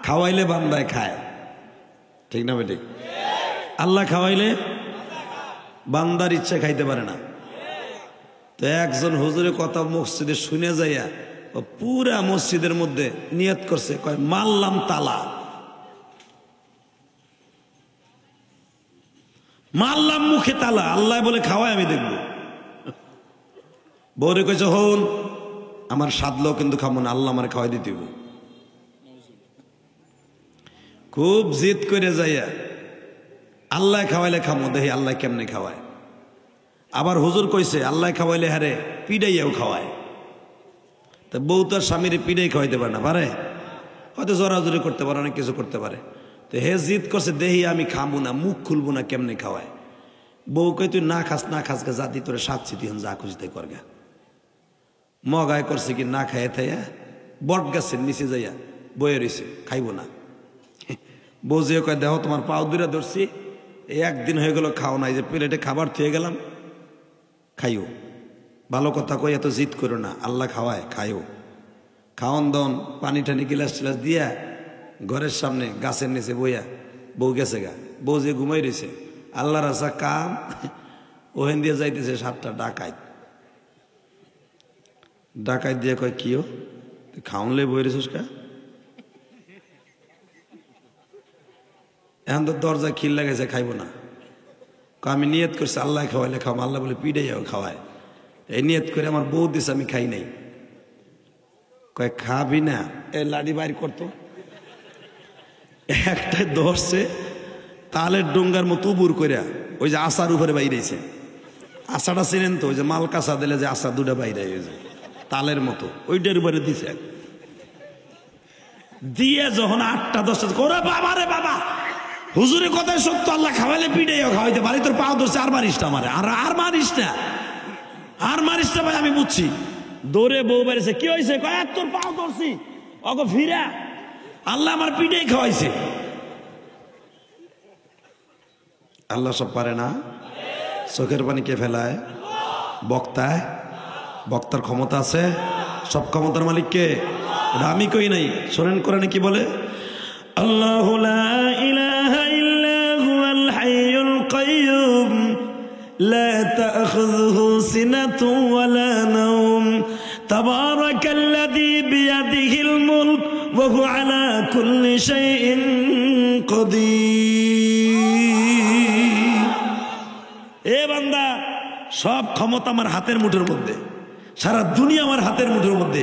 খাওয়াইলে বান্দায় খায়, ঠিক না বেঠিক? আল্লাহ খাওয়াইলে বান্দার ইচ্ছা খাইতে পারে না। তো একজন হুজুরের কথা মসজিদে শুনে যাইয়া পুরা মসজিদের মধ্যে নিয়ত করছে, কয় মারলাম তালা, মারলাম মুখে তালা, আল্লাহ বলে খাওয়াই আমি দেখব। বউরে কইছে হন আমার সাদলো কিন্তু খাবো না, আল্লাহ আমার খাওয়াই দিতে। খুব জিদ করে যাইয়া আল্লাহ খাওয়াইলে খামো, দেখি আল্লাহ কেমনে খাওয়ায়। আবার হুজুর কইছে আল্লাহ খাওয়াইলে হারে পিডাইয়াও খাওয়ায়। তা বউ তো স্বামীর পিডাই খাওয়াইতে পারে না, পারে হয়তো জোরাজুরি করতে পারে, অনেক কিছু করতে পারে। তো হে জিদ করছে দেহি আমি খাবো না, মুখ খুলবো না, কেমনে খাওয়ায়। বউ কই তুই না খাস গে, জাতি তোরে সাচ্ছি তুই যা খুশি তাই করগা। মগায় করছে কি না খাইয়া থাইয়া বট গাছের নিচে যাইয়া বয়ে রয়েছে, খাইব না। বউ যে কয় দেখো তোমার পাও দূরে ধরছি, একদিন হয়ে গেল খাও নাই, যে প্লেটে খাবার থুয়ে গেলাম, খাইও। ভালো কথা কই এত জিদ করো না, আল্লাহ খাওয়ায়, খাইও। খাওয়ন দাওন পানি টানি গিলাস টিলাস দিয়া ঘরের সামনে গাছের নিচে বইয়া বউ গেছে গা, বউ যে ঘুমাই রয়েছে, আল্লাহ রাসা কাম ওহেন দিয়ে যাইতেছে 7টা ডাকাইত। ডাকাইত দিয়ে কয় কিও খাওনলে বই রেছিস কা? এখন তো দরজা খিল লাগাইছে, খাইব না। আমি নিয়ত করছি আল্লাহ খাওয়াইলে খাওয়া, আল্লাহ বলে পিড়াইয়াও খাওয়ায়। এই নিয়ত করে আমার বউ দিছে, আমি খাই নাই। কয় খাবি না, এই লাড়ি বাইর করতো, একটাই ধরছে তালের ডোঙ্গার মতো উবুর করে, ওই যে আশার উপরে বাইরেছে। আশাটা চিনেন তো, ওই যে মাল কাঁচা দিলে যে আশা দুটা বাইরে হয়েছে তালের মতো, ওইটার উপরে দিছে। দিয়ে যখন 8টা 10টা করে, বাবা রে বাবা, হুজুরের কথাই সত্য, আল্লাহ খাওয়াইলে পিড়াইও খাওয়াইতে পারি, তোর পাও ধরছে, আর মারিস না আমারে, আর মারিস না, আর মারিস না ভাই, আমি বুঝছি। দৌড়ে বউ বেড়েছে, কি হয়েছে? কয় তোর পাও ধরছি, অগো ফিরা, আল্লাহ আমার পিড়াই খাওয়াইছে। আল্লাহ সব পারে না, চোখের পানি কে ফেলায়? বক্তায়? বক্তার ক্ষমতা আছে? সব ক্ষমতার মালিক কে? এটা আমি কই নাই, শোনেন কোরআনে কি বলে? আল্লাহু লা ইলাহা ইল্লা হুয়াল হাইয়ুল কাইয়্যুম লা তা'খুযুহু সিনাতুন ওয়ালা নাওম তাবারাকাল্লাযী বিয়াদিহিল মুলক ওয়া হুয়া আলা কুল্লি শাইইন কাদির। এ বান্দা, সব ক্ষমতা আমার হাতের মুঠোর মধ্যে, সারা দুনিয়া আমার হাতের মুঠোর মধ্যে।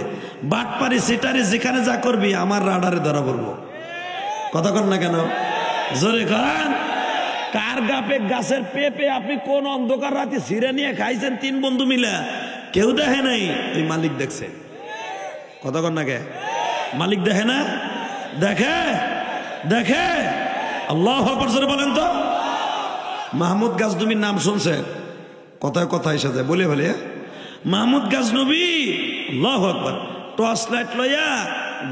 বাটপারি সেটারে যেখানে যা করবি আমার রাডারে ধরা পড়বো। কথা কন না কেন? জোরে খান। কার গাপে গাছের পেঁপে আপনি কোন অন্ধকার রাতে ছিঁড়ে নিয়ে খাইছেন 3 বন্ধু মিলে? কেউ দেখে নাই, ওই মালিক দেখছে। কথা কন না কে? মালিক দেখে না? দেখে দেখে। আল্লাহু আকবার জোরে বলেন তো। মাহমুদ গাজনবীর নাম শুনছেন? কথায় কথা এসে যায়, বলে ফেলে। মাহমুদ গাজনবী আল্লাহু আকবার টর্চ লাইট লইয়া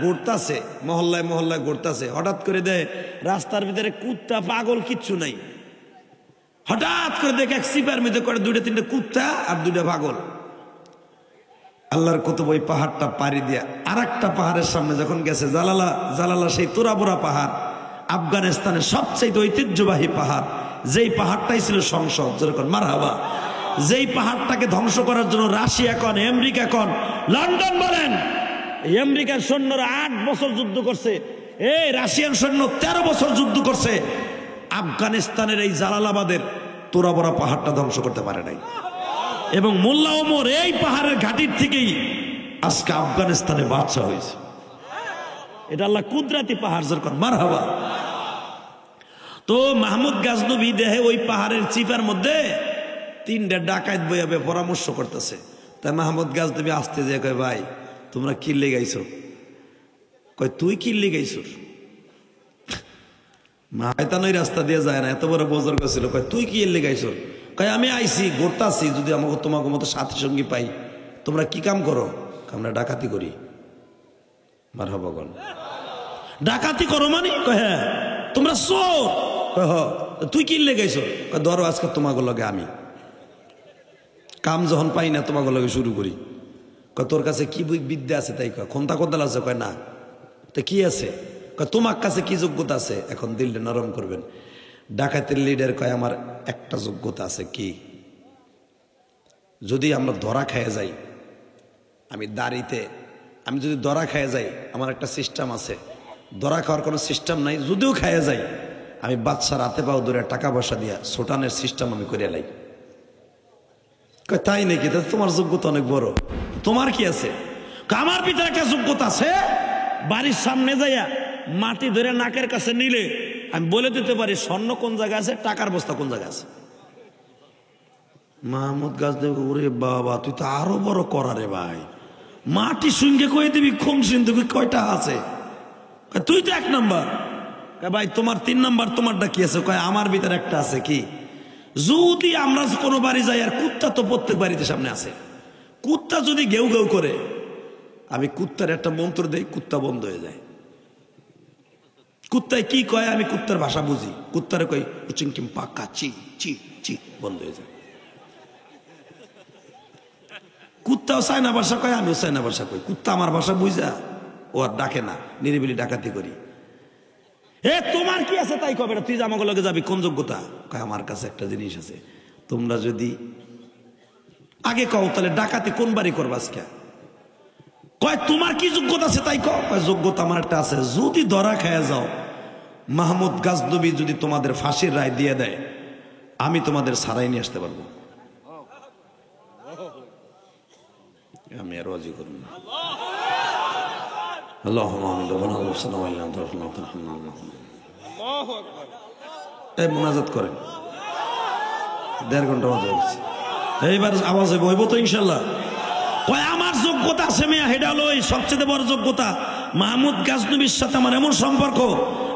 ঘুরতাছে, মহল্লায় মহল্লায় ঘুরতাছে। হঠাৎ করে দেয় রাস্তার ভিতরে কুত্তা পাগল কিচ্ছু নাই, হঠাৎ করে দেখে এক সিপার মধ্যে করে 2-3টা কুত্তা আর 2টা পাগল। আল্লাহর কুতুব ওই পাহাড়টা পাড়ি দিয়া আর একটা পাহাড়ের সামনে যখন গেছে, জালালা সেই তোরাবোরা পাহাড়, আফগানিস্তানের সবচেয়ে ঐতিহ্যবাহী পাহাড়, যেই পাহাড়টাই ছিল সংসদ। যেরকম মারহাবা। যেই পাহাড়টাকে ধ্বংস করার জন্য রাশিয়া কন, আমেরিকা কন, লন্ডন বলেন, আমেরিকার সৈন্যরা 8 বছর যুদ্ধ করছে, এই রাশিয়ান সৈন্য 13 বছর যুদ্ধ করছে, আফগানিস্তানের এই জালালাবাদের তোরাবোরা পাহাড়টা ধ্বংস করতে পারে নাই। এবং মোল্লা ওমর এই পাহাড়ের ঘাটির থেকেই আজকে আফগানিস্তানে বাদশা হয়েছে। এটা আল্লাহ কুদরতি পাহাড়। যেরকম মারহাবা। তো মাহমুদ গাজনবী দেহে ওই পাহাড়ের চিপার মধ্যে 3টা ডাকাত বইয়াবে পরামর্শ করতেছে। তাই মাহমুদ গাজনবী আসতে যে কয়, ভাই তোমরা কি লেগাইছো? কয় তুই কি লেগাইছো? মায়তানই রাস্তা দিয়ে যায় না, এত বড় বুজুর্গ ছিল। কয় তুই কি লেগাইছো? কয় আমি আইছি ঘুরতাছি, যদি আমাকে তোমাকে মতো সাথী সঙ্গী পাই। তোমরা কি কাম করো? আমরা ডাকাতি করি। মারহাবা বল। ডাকাতি করো মানে? কয় হ্যাঁ। তোমরা চোর? কয় হ। তুই কি লেগাইছো? কয় ধরো আজকে তোমাকে লগে আমি কাম যখন পাই না তোমাকে লগে শুরু করি। কয় তোর কাছে কি বিদ্যা আছে? তাই কয় খন্তা কোদাল আছে? কয় না। তো কি আছে? কয় তোমার কাছে কি যোগ্যতা আছে? এখন দিলটা নরম করবেন। ডাকাতের লিডার কয় আমার একটা যোগ্যতা আছে। কি? যদি আমরা ধরা খেয়ে যাই, আমি দাড়িতে, আমি যদি ধরা খেয়ে যাই, আমার একটা সিস্টেম আছে। ধরা খাওয়ার কোনো সিস্টেম নাই, যদিও খেয়ে যাই, আমি বাচ্চার হাতে পাও ধরে টাকা পয়সা দিয়া ছোটানের সিস্টেম আমি করে লাই। কয় তাই নাকি? তোমার যোগ্যতা অনেক বড়। তোমার কি আছে? আমার ভিতরে একটা যোগ্যতা আছে। বাড়ির সামনে যাইয়া মাটি ধরে নাকের কাছে নিলে আমি বলে দিতে পারি স্বর্ণ কোন জায়গায় আছে, টাকার বস্তা কোন জায়গায় আছে। মাহমুদ গাজনবী, ওরে বাবা তুই তো আরো বড় করারে ভাই। মাটি সঙ্গে কয়ে দিবি খুম সিন্ধু কয়টা আছে? তুই তো 1 নাম্বার। ভাই তোমার 3 নাম্বার, তোমারটা কি আছে? কয় আমার ভিতরে একটা আছে। কি? যদি আমরা কোনো বাড়ি যাই, আর কুত্তা তো প্রত্যেক বাড়িতে সামনে আছে, কুত্তা যদি ঘেউ ঘেউ করে, আমি কুত্তার একটা মন্ত্র দেই, কুত্তা বন্ধ হয়ে যায়। কুত্তায় কি কয় আমি কুত্তার ভাষা বুঝি। কুত্তারে কই উচিংকিম পাকা চি চি চি, বন্ধ হয়ে যায়। কুত্তাও চায়না ভাষা কয়, আমিও চায়না ভাষা কই। কুত্তা আমার ভাষা বুঝা ও আর ডাকে না, নিরিবিলি ডাকাতি করি। এ তোমার কি আছে তাই কবে? তুই আমাকে লগে যাবি, কোন যোগ্যতা? কয় আমার কাছে একটা জিনিস আছে। তোমরা যদি আগে কও তাহলে ডাকাতি কোন বাড়ি করবা আজকে? কয় তোমার কি যোগ্যতা আছে তাই কও। কয় যোগ্যতা আমার একটা আছে। যদি ধরা খেয়ে যাও, মাহমুদ গাজনবী যদি তোমাদের ফাঁসির রায় দিয়ে দেয়, আমি তোমাদের সারাই নিয়ে আসতে পারবো। আমি আর রাজি করব না। এই মোনাজাত করেন, 1.5 ঘন্টা মজা হচ্ছে। এইবার আওয়াজ হইব তো ইনশাল্লাহ। কয় আমার যোগ্যতা আছে মেয়া, হেডা হলো এই সবচেয়ে বড় যোগ্যতা। মাহমুদ গাজনবীর সাথে আমার এমন সম্পর্ক,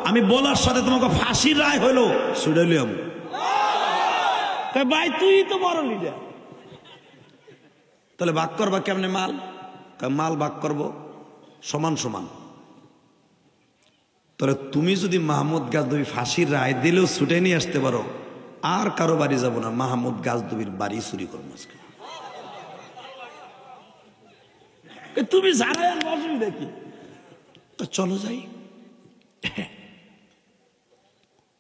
আমি বলার সাথে তোমাকে ফাঁসির রায় হইলো সুইডালিয়াম। ভাই তুই তো বড় লিডার, তাহলে ভাগ করবা কেমনে মাল? মাল ভাগ করবো সমান সমান। তাহলে তুমি যদি মাহমুদ গাজনবী ফাঁসির রায় দিলেও ছুটে নিয়ে আসতে পারো, আর কারো বাড়ি যাব না, মাহমুদ গাজনবীর বাড়ি চুরি করবো আজকে। তুমি জানাই অসুবিধা কি? চলো যাই।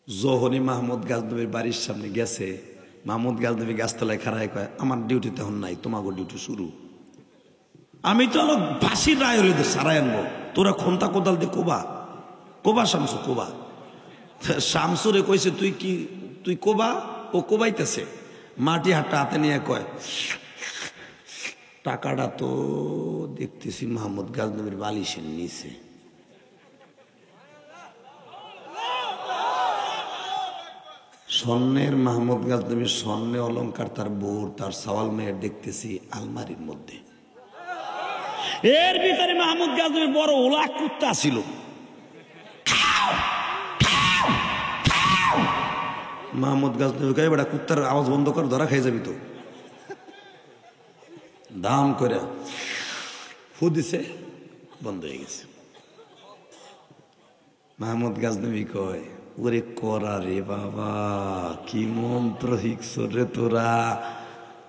যখনই মাহমুদ গাজনবীর বাড়ির সামনে গেছে, মাহমুদ গাজনবী গাছতলায় খাড়ায় কয়, আমার ডিউটি তখন নাই, তোমাকে ডিউটি শুরু। আমি তো আলো বাসির রায় হলে তো সারাই আনবো, তোরা খন্তা কোদাল দিয়ে কোবা কোবা শামসু কোবা। শামসুরে কইছে তুই কোবা, ও কোবাইতেছে, মাটি হাটটা হাতে নিয়ে কয়, টাকাটা তো দেখতেছি মাহমুদ গাজনবীর বালিশের নিচে। স্বর্ণের মাহমুদ গাজনবীর স্বর্ণে অলংকার, তার বউর, তার সওয়াল মেয়ের দেখতেছি আলমারির মধ্যে। এর ভিতরে মাহমুদ গাজনবীর বড় ওলা কুত্তা ছিল। মাহমুদ গাজনবী কয়, বেটা কুত্তার আওয়াজ বন্ধ কর, ধরা খাই যাবি তো। দাম করে ফু দিছে, বন্ধ হয়ে গেছে। মাহমুদ গাজনবী কয়, ওরে করা রে বাবা, কি মন্ত্র হিকস রে তোরা,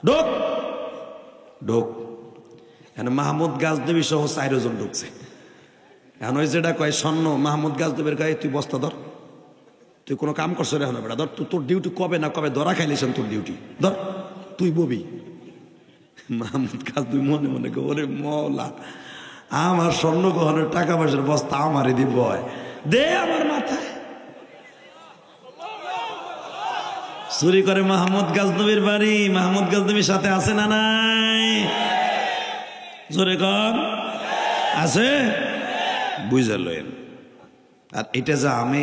ঢোক ঢোক। মাহমুদ গাজনবী সহ 4 জন ঢুকছে। এখন ওই যেটা কয় স্বর্ণ, মাহমুদ গাজনবীর কয়, তুই বস্তা ধর, তুই কোনো কাম করছো রে, এখন বেটা ধর, তোর ডিউটি কবে না কবে ধরা খাইলিস, তোর ডিউটি ধর, তুই ববি। মাহমুদ গাজনবী মনে মনে কয়, ওরে মওলা, আমার স্বর্ণ গহনের টাকা পয়সার বস্তা আমারে দিব, দে আমার মাথায়। চুরি করে মাহমুদ গাজনবীর বাড়ি। মাহমুদ গাজনবীর সাথে আছে না নাই? জোরে কর, আছে? বুঝে লইন। আর এটা যে আমি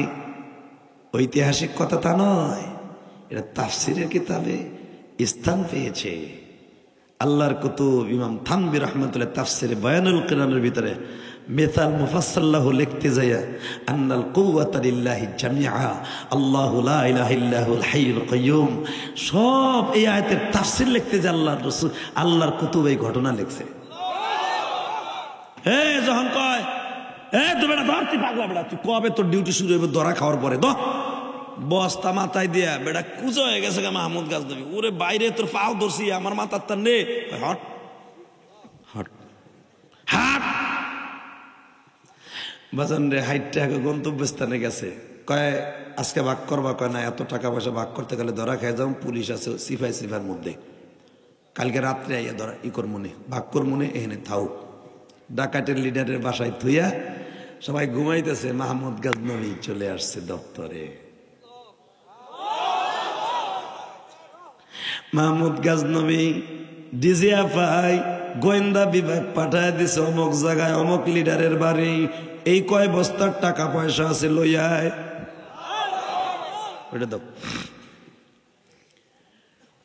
ঐতিহাসিক কথা তা নয়, এটা তাফসিরের কিতাবে স্থান পেয়েছে। আল্লাহর কুতুব ইমাম থানভী রাহমাতুল্লাহ তাফসিরে বায়ানুল কুরআনের ভিতরে মিসাল মুফাসসাল্লাহু লিখতে যায়, আন্নাল কুওয়াতা লিল্লাহি জামিআ, আল্লাহু লা ইলাহা ইল্লাহুল হাইয়ুল কাইয়্যুম। সব এই আয়াতের তাফসির লিখতে যায় আল্লাহর রাসূল, আল্লাহর কুতুব এই ঘটনা লিখছে। হে যখন কয়, এ তো বেটা ধর, তুই পাগলা বেটা, তুই কবে তোর ডিউটি শুরু হবে? ধরা খাওয়ার পরে দ বস্তা মাথায় দিয়া, বেটা কুজো হয়ে গেছে মাহমুদ গাজনবী। ওরে বাইরে তোর পাও ধরছি, আমার মাথার তার নে, হট হট হাট বাজান রে। হাইটটা গন্তব্যস্থানে গেছে, কয় আজকে ভাগ করবা? কয় না, এত টাকা পয়সা ভাগ করতে গেলে ধরা খেয়ে যাও, পুলিশ আছে সিফার মধ্যে, কালকে রাত্রে আইয়া ধরা কর মনে ভাগ কর মনে, এখানে থাও। ডাকাতের লিডারের বাসায় থুইয়া সবাই ঘুমাইতেছে, মাহমুদ গাজনবী চলে আসছে দপ্তরে। মাহমুদ গাজনবী ডিজিএফআই গোয়েন্দা বিভাগ পাঠায় দিছে অমুক জায়গায় অমুক লিডারের বাড়ি, এই কয় বস্তার টাকা পয়সা আছে লইয়ায়। ওটা দাও।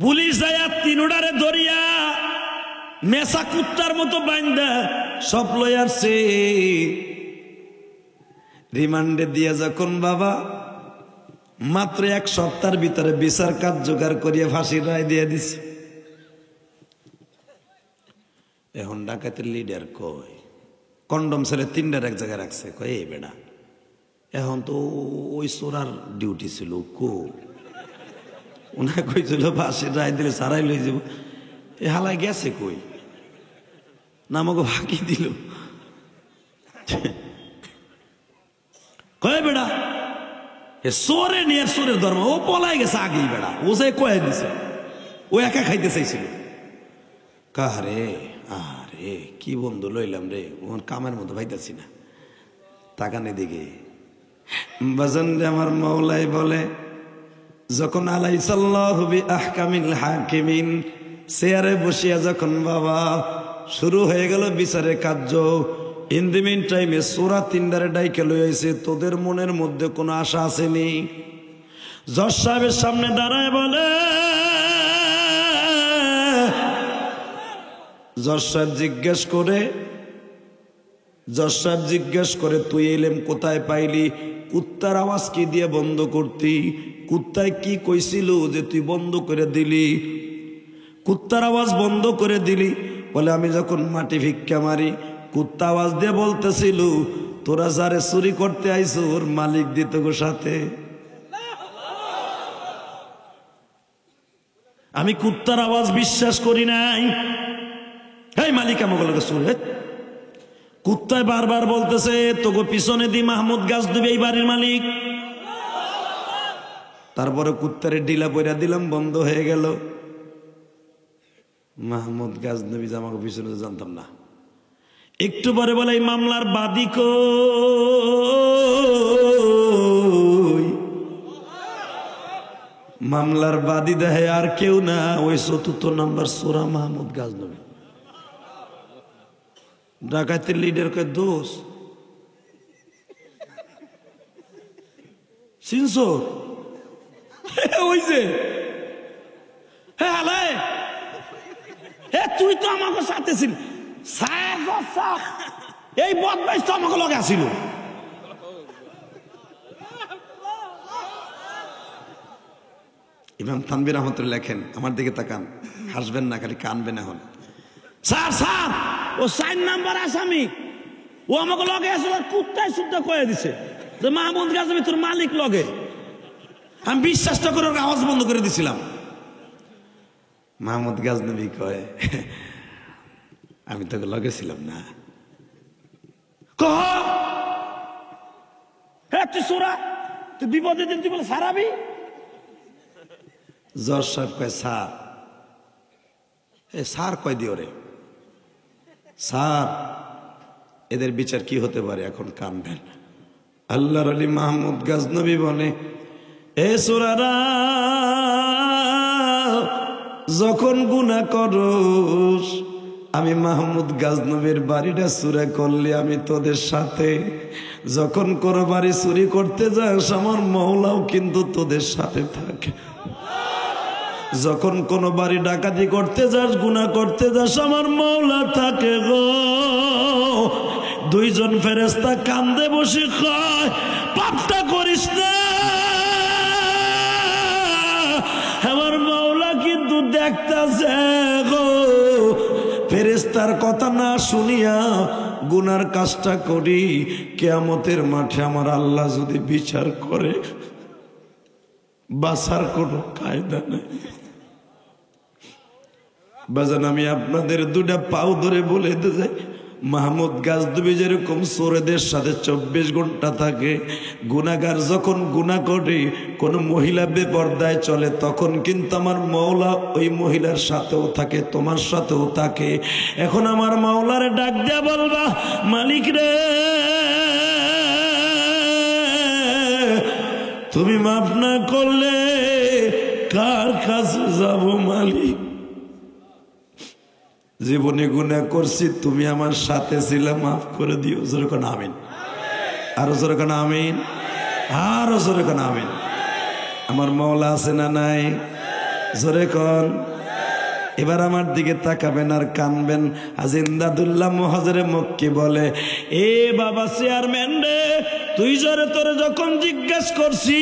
পুলিশ যায় তিনোটারে ধরিয়া মেসা কুত্তার মতো বাইন্দা সব লইয়ারছে। রিমান্ডে দিয়া যখন বাবা মাত্র 1 সপ্তাহের ভিতরে বিচার কাজ জোগাড় করিয়া ফাঁসির রায় দিয়ে দিছে। এখন ডাকাতের লিডার কয়, কন্ডম ছেলে 3টার এক জায়গায় রাখছে, কয় এই বেড়া এখন তো ওই চোরার ডিউটি ছিল, কো ওনা কইছিল ফাঁসির রায় দিলে সারাই লই যাব, এ হালায় গেছে কই না, আমাকে ফাঁকি দিল। কয় বেড়া এ সোরে নিয়ে সোরের ধর্ম, ও পলাই গেছে আগেই বেড়া, ও যে কয়ে দিছে, ও একা খাইতে চাইছিল। কারে আরে কি বন্ধু লইলাম রে, ওর কামের মতো ভাইতাছি না, তাকানে দিকে বাজান রে। আমার মওলাই বলে, যখন আলাইসাল্লাহু বিআহকামিল হাকিমিন চেয়ারে বসিয়া যখন বাবা শুরু হয়ে গেল বিচারের কার্য, ইন দি মিন টাইমে সূরা 3টারে ডাইকে লইছে, তোদের মনের মধ্যে কোনো আশা আসেনি? জজ সাহেবের সামনে দাঁড়ায় বলে, জজ সাহেব জিজ্ঞেস করে তুই এলেম কোথায় পাইলি? কুত্তার আওয়াজ কি দিয়ে বন্ধ করতি? কুত্তায় কি কইছিল যে তুই বন্ধ করে দিলি? কুত্তার আওয়াজ বন্ধ করে দিলি? বলে আমি যখন মাটি ভিক্ষা মারি, কুত্তা আওয়াজ দিয়ে বলতেছিল তোরা যারে চুরি করতে আইছো ওর মালিক দিত গো সাথে। আমি কুত্তার আওয়াজ বিশ্বাস করি নাই। এই মালিক আমাকে শুনে কুত্তায় বারবার বলতেছে তোকে পিছনে দি মাহমুদ গাজনবী এই বাড়ির মালিক। তারপরে কুত্তারে ডিলা পয়রা দিলাম, বন্ধ হয়ে গেল। মাহমুদ গাজনবী আমাকে পিছনে জানতাম না। একটু পরে বলে এই মামলার বাদী কই? মামলার বাদী দেহে আর কেউ না, ওই ৪র্থ নাম্বার সোরা মাহমুদ গাজনবী। ডাকাতের লিডার কে দোষ চিনছো? ওই যে তুই তো আমাকে সাথে ছিল, এই বদমাইশ তো আমাকে লগে আসিল। ইমাম তানভীর রহমতুল্লাহ লেখেন, আমার দিকে তাকান, হাসবেন না, খালি কানবেন। এখন স্যার স্যার ও ৪ নাম্বার আসামি, ও আমাকে লগে আসলে কুত্তায় শুদ্ধ কয়ে দিছে যে মাহমুদ গাজনবী তোর মালিক লগে। আমি বিশ্বাসটা করে ওর আওয়াজ বন্ধ করে দিছিলাম। মাহমুদ গাজনবী কয় আমি তোকে লগে ছিলাম না। তুই সোরা, তুই বিপদের দিন তুই বলে সারাবি। জজ সাহেব কয় স্যার, স্যার কয় দিও রে স্যার, এদের বিচার কি হতে পারে, এখন কানবেন। আল্লাহর আলী মাহমুদ গাজনবী বলে এ সোরারা, যখন গুনাহ করস আমি মাহমুদ গাজনবীর বাড়িটা চুরা করলে আমি তোদের সাথে, যখন কোনো বাড়ি চুরি করতে যাস আমার মওলাও কিন্তু তোদের সাথে থাকে, যখন কোনো বাড়ি ডাকাতি করতে যাস গুনাহ করতে যাস আমার মওলা থাকে গো। 2 জন ফেরেশতা কান্দে বসে কয় পাপটা করিস না, আমার মওলা কিন্তু দেখতাছে গো। ফেরেশতার কথা না শুনিয়া গুনার কাজটা করি, কিয়ামতের মাঠে আমার আল্লাহ যদি বিচার করে বাঁচার কোনো কায়দা নেই। বাজান আমি আপনাদের 2টা পাও ধরে বলে দিতে চাই, মাহমুদ গাজনবী যেরকম চোরেদের সাথে 24 ঘন্টা থাকে, গুনাহগার যখন গুনাহ করে কোন মহিলা বেপরদায় চলে তখন কিন্তু আমার মওলা ওই মহিলার সাথেও থাকে, তোমার সাথেও থাকে। এখন আমার মওলারে ডাক দিয়া বলবা মালিক রে তুমি মাফ না করলে কার কাছে যাব মালিক? জীবনে গুনাহ করছি, তুমি আমার সাথে ছিলে, মাফ করে দিও। জোরে কোন আমিন, আরো জোরে কোন আমিন, আরো জোরে কোন আমিন। আমার মওলা আছে না নাই? জোরে কোন। এবার আমার দিকে তাকাবেন আর কানবেন। হাজী ইমদাদুল্লাহ মুহাজিরে মক্কি বলে এ বাবা চেয়ারম্যান রে, তুই জোরে তোরে যখন জিজ্ঞেস করছি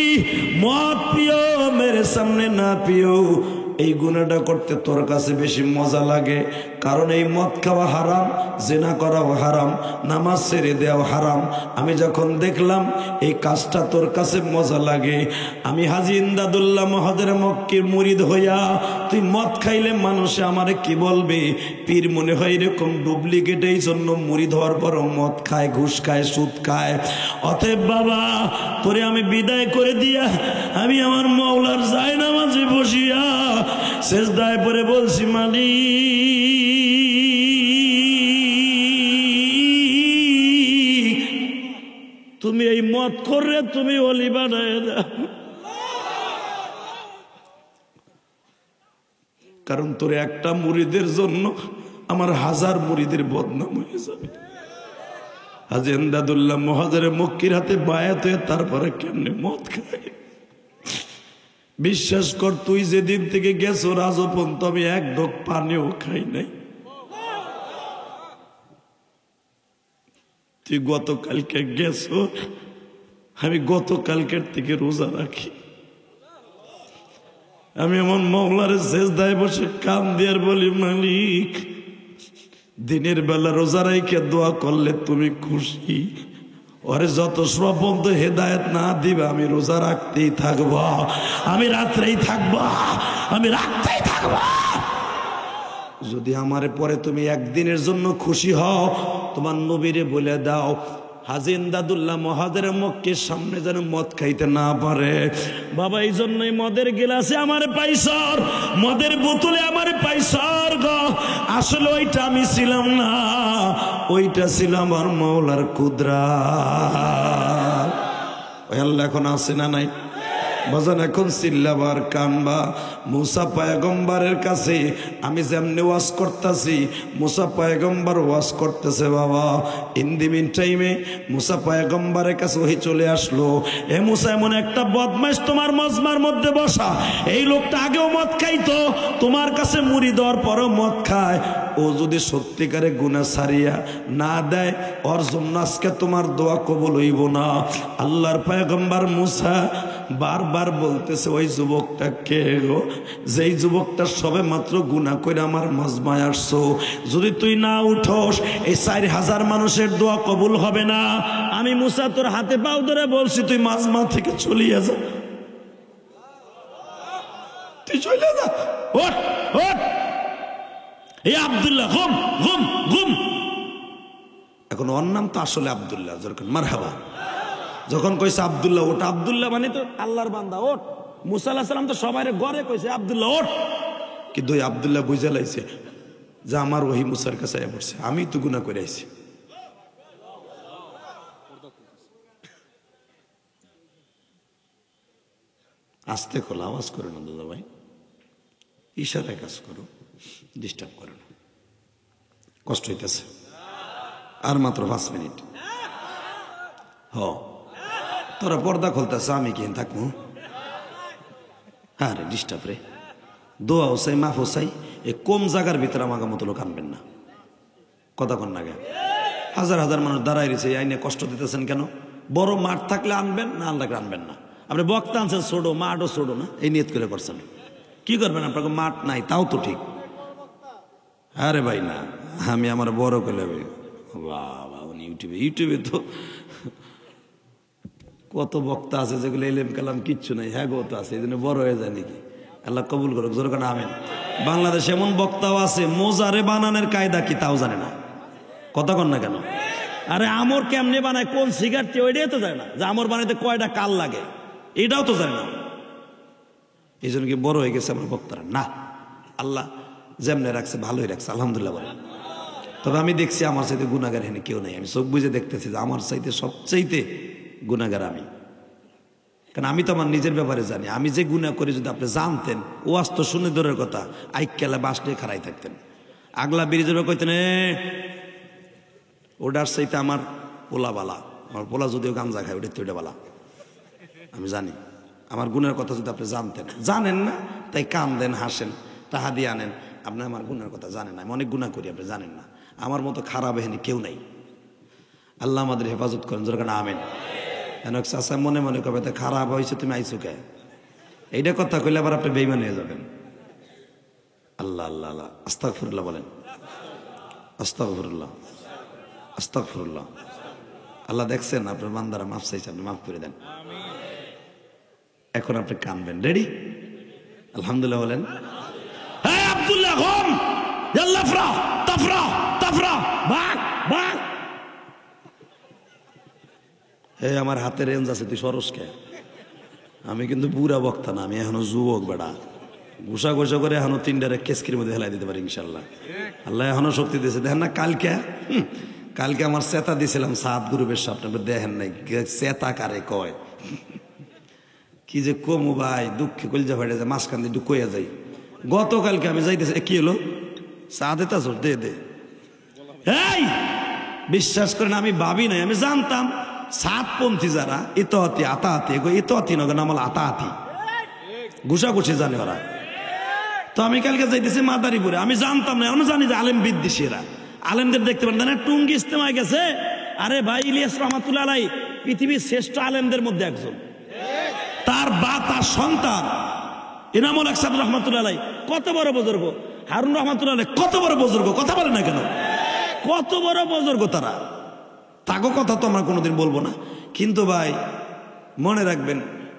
মদ পিও মেরে সামনে না পিও, এই গুনাহটা করতে তোর কাছে বেশি মজা লাগে, কারণ এই মদ খাওয়া হারাম, জিনা করাও হারাম, নামাজ ছেড়ে দেওয়াও হারাম। আমি যখন দেখলাম এই কাজটা তোর কাছে মজা লাগে, আমি হাজী ইমদাদুল্লাহ মুহাজিরে মক্কির মুরিদ হইয়া তুই মদ খাইলে মানুষে আমারে কি বলবে? পীর মনে হয় এরকম ডুপ্লিকেট, এই জন্য মুরিদ হওয়ার পরও মদ খায়, ঘুষ খায়, সুদ খায়। অতএব বাবা তোরে আমি বিদায় করে দিয়া আমি আমার মওলার জায়নামাজে বসিয়া সেজদায় পড়ে বলছি মালিক তুমি এই মদ করে তুমি ওলি বানায় দাও, কারণ তোর একটা মুরিদের জন্য আমার 1000 মুরিদের বদনাম হয়ে যাবে। হাজী ইমদাদুল্লাহ মুহাজিরে মক্কির হাতে বায়াত হয়ে তারপরে কেমনে মদ খায়। বিশ্বাস কর তুই যেদিন থেকে গেছো রাজপন্ত আমি 1 ঢোক পানিও খাই নাই। তুই গতকালকে গেছো, আমি গতকালকের থেকে রোজা রাখি। আমি আমার মওলারে সেজদায় বসে কান দিয়ার বলি মালিক দিনের বেলা রোজা রাইখে দোয়া করলে তুমি খুশি, ওরে যত সময় পর্যন্ত হেদায়েত না দিবে আমি রোজা রাখতেই থাকবো, আমি রাত্রেই থাকবো, আমি রাখতেই থাকবো। যদি আমারে পরে তুমি একদিনের জন্য খুশি হও, তোমার নবীরে বলে দাও হাজী ইমদাদুল্লাহ মহাদের মক্কের সামনে যেন মদ খাইতে না পারে। বাবা এই জন্যই মদের গিলাসে আমার পাইছর, মদের বোতলে আমার পাইছর গো। আসলে ওইটা আমি ছিলাম না, ওইটা ছিল আমার মাওলার কুদরত। ওই আল্লাহ এখন আছে না নাই? বাজান এখন চিল্লাবার কানবা। মুসা পয়গম্বরের কাছে আমি যেমনি ওয়াজ করতেছি, মুসা পয়গম্বর ওয়াজ করতেছে। বাবা ইন দি মিন টাইমে মুসা পয়গম্বরের কাছে ওহি চলে আসলো। এ মুসা, এমন একটা বদমাইশ তোমার মজমার মধ্যে বসা, এই লোকটা আগেও মদ খাইতো, তোমার কাছে মুড়ি দেওয়ার পরও মদ খায়। ও যদি সত্যিকারে গুনাহ ছাড়িয়া না দেয়, ওর জন্য আজকে তোমার দোয়া কবুল হইব না। আল্লাহর পয়গম্বর মুসা বারবার বলতেছে, ওই যুবকটা কে গো, যেই যুবকটা সবে মাত্র গুনাহ করে আমার মজমায় আসছো, যদি তুই না উঠোস এই 4000 মানুষের দোয়া কবুল হবে না। আমি মুসা তোর হাতে পাও ধরে বলছি, তুই মাজমা থেকে চলিয়ে যা, তুই চলে যা, ওঠ ওঠ। এই আব্দুল্লাহ ঘুম ঘুম ঘুম। এখন ওর নাম তো আসলে আব্দুল্লাহ, যখন মারহাবা, যখন কইছে আব্দুল্লাহ ওটা, আব্দুল্লাহ মানে তো আল্লাহর বান্দা, ওঠ। মুসা আলাইহিস সালাম তো সবাই ঘরে কইছে আব্দুল্লাহ ওঠ, কিন্তু ওই আব্দুল্লাহ বুঝে লাইছে যে আমার ওহি মুসার কাছে পড়ছে, আমি তো গুনাহ করে আইছি। আস্তে খোলা আওয়াজ করো না দাদা ভাই, ইশারায় কাজ করো, ডিস্টার্ব করো না, কষ্ট হইতেছে। আর মাত্র 5 মিনিট। তোরা পর্দা খুলতেছ, আমি কি থাকবো? হ্যাঁ রে, ডিস্টার্ব রে। দোয়া হোসাই মাফ হোসাই, এ কম জায়গার ভিতরে আমাকে মতো লোক আনবেন না। কথা কন না গে, হাজার হাজার মানুষ দাঁড়াই রয়েছে, এই আইনে কষ্ট দিতেছেন কেন? বড় মাঠ থাকলে আনবেন, না আনলে আনবেন না। আপনি বক্তা আনছেন ছোড়ো, মাঠও ছোড়ো না, এই নিয়ত করে করছেন। কি করবেন? আপনাকে মাঠ নাই, তাও তো ঠিক। আরে ভাই না, আমি আমার বড় করে বাবা, ইউটিউবে তো কত বক্তা আছে যেগুলো এলেম কালাম কিচ্ছু নাই, হ্যাঁ গো তো আছে, এই জন্য বড় হয়ে যায় নাকি। আল্লাহ কবুল করুক, জোর করে আমিন। বাংলাদেশ এমন বক্তাও আছে মোজারে বানানোর কায়দা কি তাও জানে না। কথা কন না কেন? আরে আমর কেমনে বানায়, কোন সিগারেট, ওইটাই তো জানে না। যে আমর বানাইতে কয়টা কাল লাগে, এটাও তো জানে না। এই জন্য কি বড় হয়ে গেছে আমার বক্তারা? না, আল্লাহ যেমনে রাখছে ভালোই রাখছে, আলহামদুলিল্লাহ বলে। তবে আমি দেখছি আমার চাইতে গুনাহগার এখানে কেউ নেই। আমি চোখ বুঝে দেখতেছি যে আমার চাইতে সবচাইতে গুনাহগার আমি। কারণ আমি তো আমার নিজের ব্যাপারে জানি, আমি যে গুনাহ করি যদি আপনি জানতেন, ও আস্ত শুনে দূরের কথা, আইকেলা বাস নিয়ে খাড়াই থাকতেন। আগলা ব্রিজের কইতেন ওটার চাইতে আমার পোলা বালা, আমার পোলা যদিও গাঞ্জা খায়, ওটা তো ওইটা বালা। আমি জানি আমার গুনার কথা যদি আপনি জানতেন, জানেন না তাই কান দেন, হাসেন, টাহা দিয়ে আনেন। আপনি আমার গুনার কথা জানেন না, আমি অনেক গুনাহ করি, আপনি জানেন না। আমার মতো খারাপ এখানে কেউ নাই। আল্লাহ আমাদের হেফাজত করেন, যেরকম আমেন। কেন চাষা মনে মনে কবে তা খারাপ হয়েছে, তুমি আইসো কে, এইটা কথা কইলে আবার আপনি বেঈমান হয়ে যাবেন। আল্লাহ আল্লাহ আল্লাহ, আস্তাগফিরুল্লাহ বলেন, আস্তাগফিরুল্লাহ আস্তাগফিরুল্লাহ। আল্লাহ দেখছেন আপনার বান্দারা মাফ চাইছে, আপনি মাফ করে দেন। এখন আপনি কানবেন, রেডি? আলহামদুলিল্লাহ বলেন। হ্যাঁ আব্দুল্লাহ ঘুম, ইয়াল্লাহ ফরা তাফরা তাফরা, ভাগ ভাগ। এই আমার হাতে রেঞ্জ আছে, তুই সরসকে। আমি কিন্তু বুড়া বক্তা না, আমি এখনো যুবক বেড়া। ঘুষা ঘুষা করে এখনো 3টারে কেসকির মধ্যে হেলাই দিতে পারি ইনশাল্লাহ। আল্লাহ এখনো শক্তি দিয়েছে। দেখেন না কালকে আমার চেতা দিয়েছিলাম 7 গ্রুপের সামনে, দেখেন নাই চেতা কারে কয়। কি যে কমু ভাই, দুঃখে কলজা ফাটে যায়, মাঝখান দিয়ে কইয়া যাই। গতকালকে আমি যাইতেছি, কি হলো চা দিতা জোর দে দে। এই বিশ্বাস করেন আমি ভাবি নাই, আমি জানতাম সাতপন্থী যারা ইতহাতি আতাহাতি, ইতহাতি নগর নামাল আতাহাতি, ঘুষাঘুষি জানে ওরা। তো আমি কালকে যাইতেছি মাদারীপুরে, আমি জানতাম না, আমি জানি যে আলেম বিদ্বেষী এরা। আলেমদের দেখতে পারেন না, টুঙ্গি ইস্তেমায় গেছে। আরে ভাই ইলিয়াস রহমাতুল্লাহ আলাইহি পৃথিবীর শ্রেষ্ঠ আলেমদের মধ্যে একজন। তার তার সন্তান ইনামুল হক সাহেব রহমাতুল্লাহ আলাইহি কত বড় বুজুর্গ, হারুন রহমাতুল্লাহ আলাইহি কত বড় বুজুর্গ, কথা বলে না কেন? কত বড় বুজুর্গ তারা। তাগো কথা তো আমরা কোনোদিন বলবো না, কিন্তু ভাই মনে রাখবেন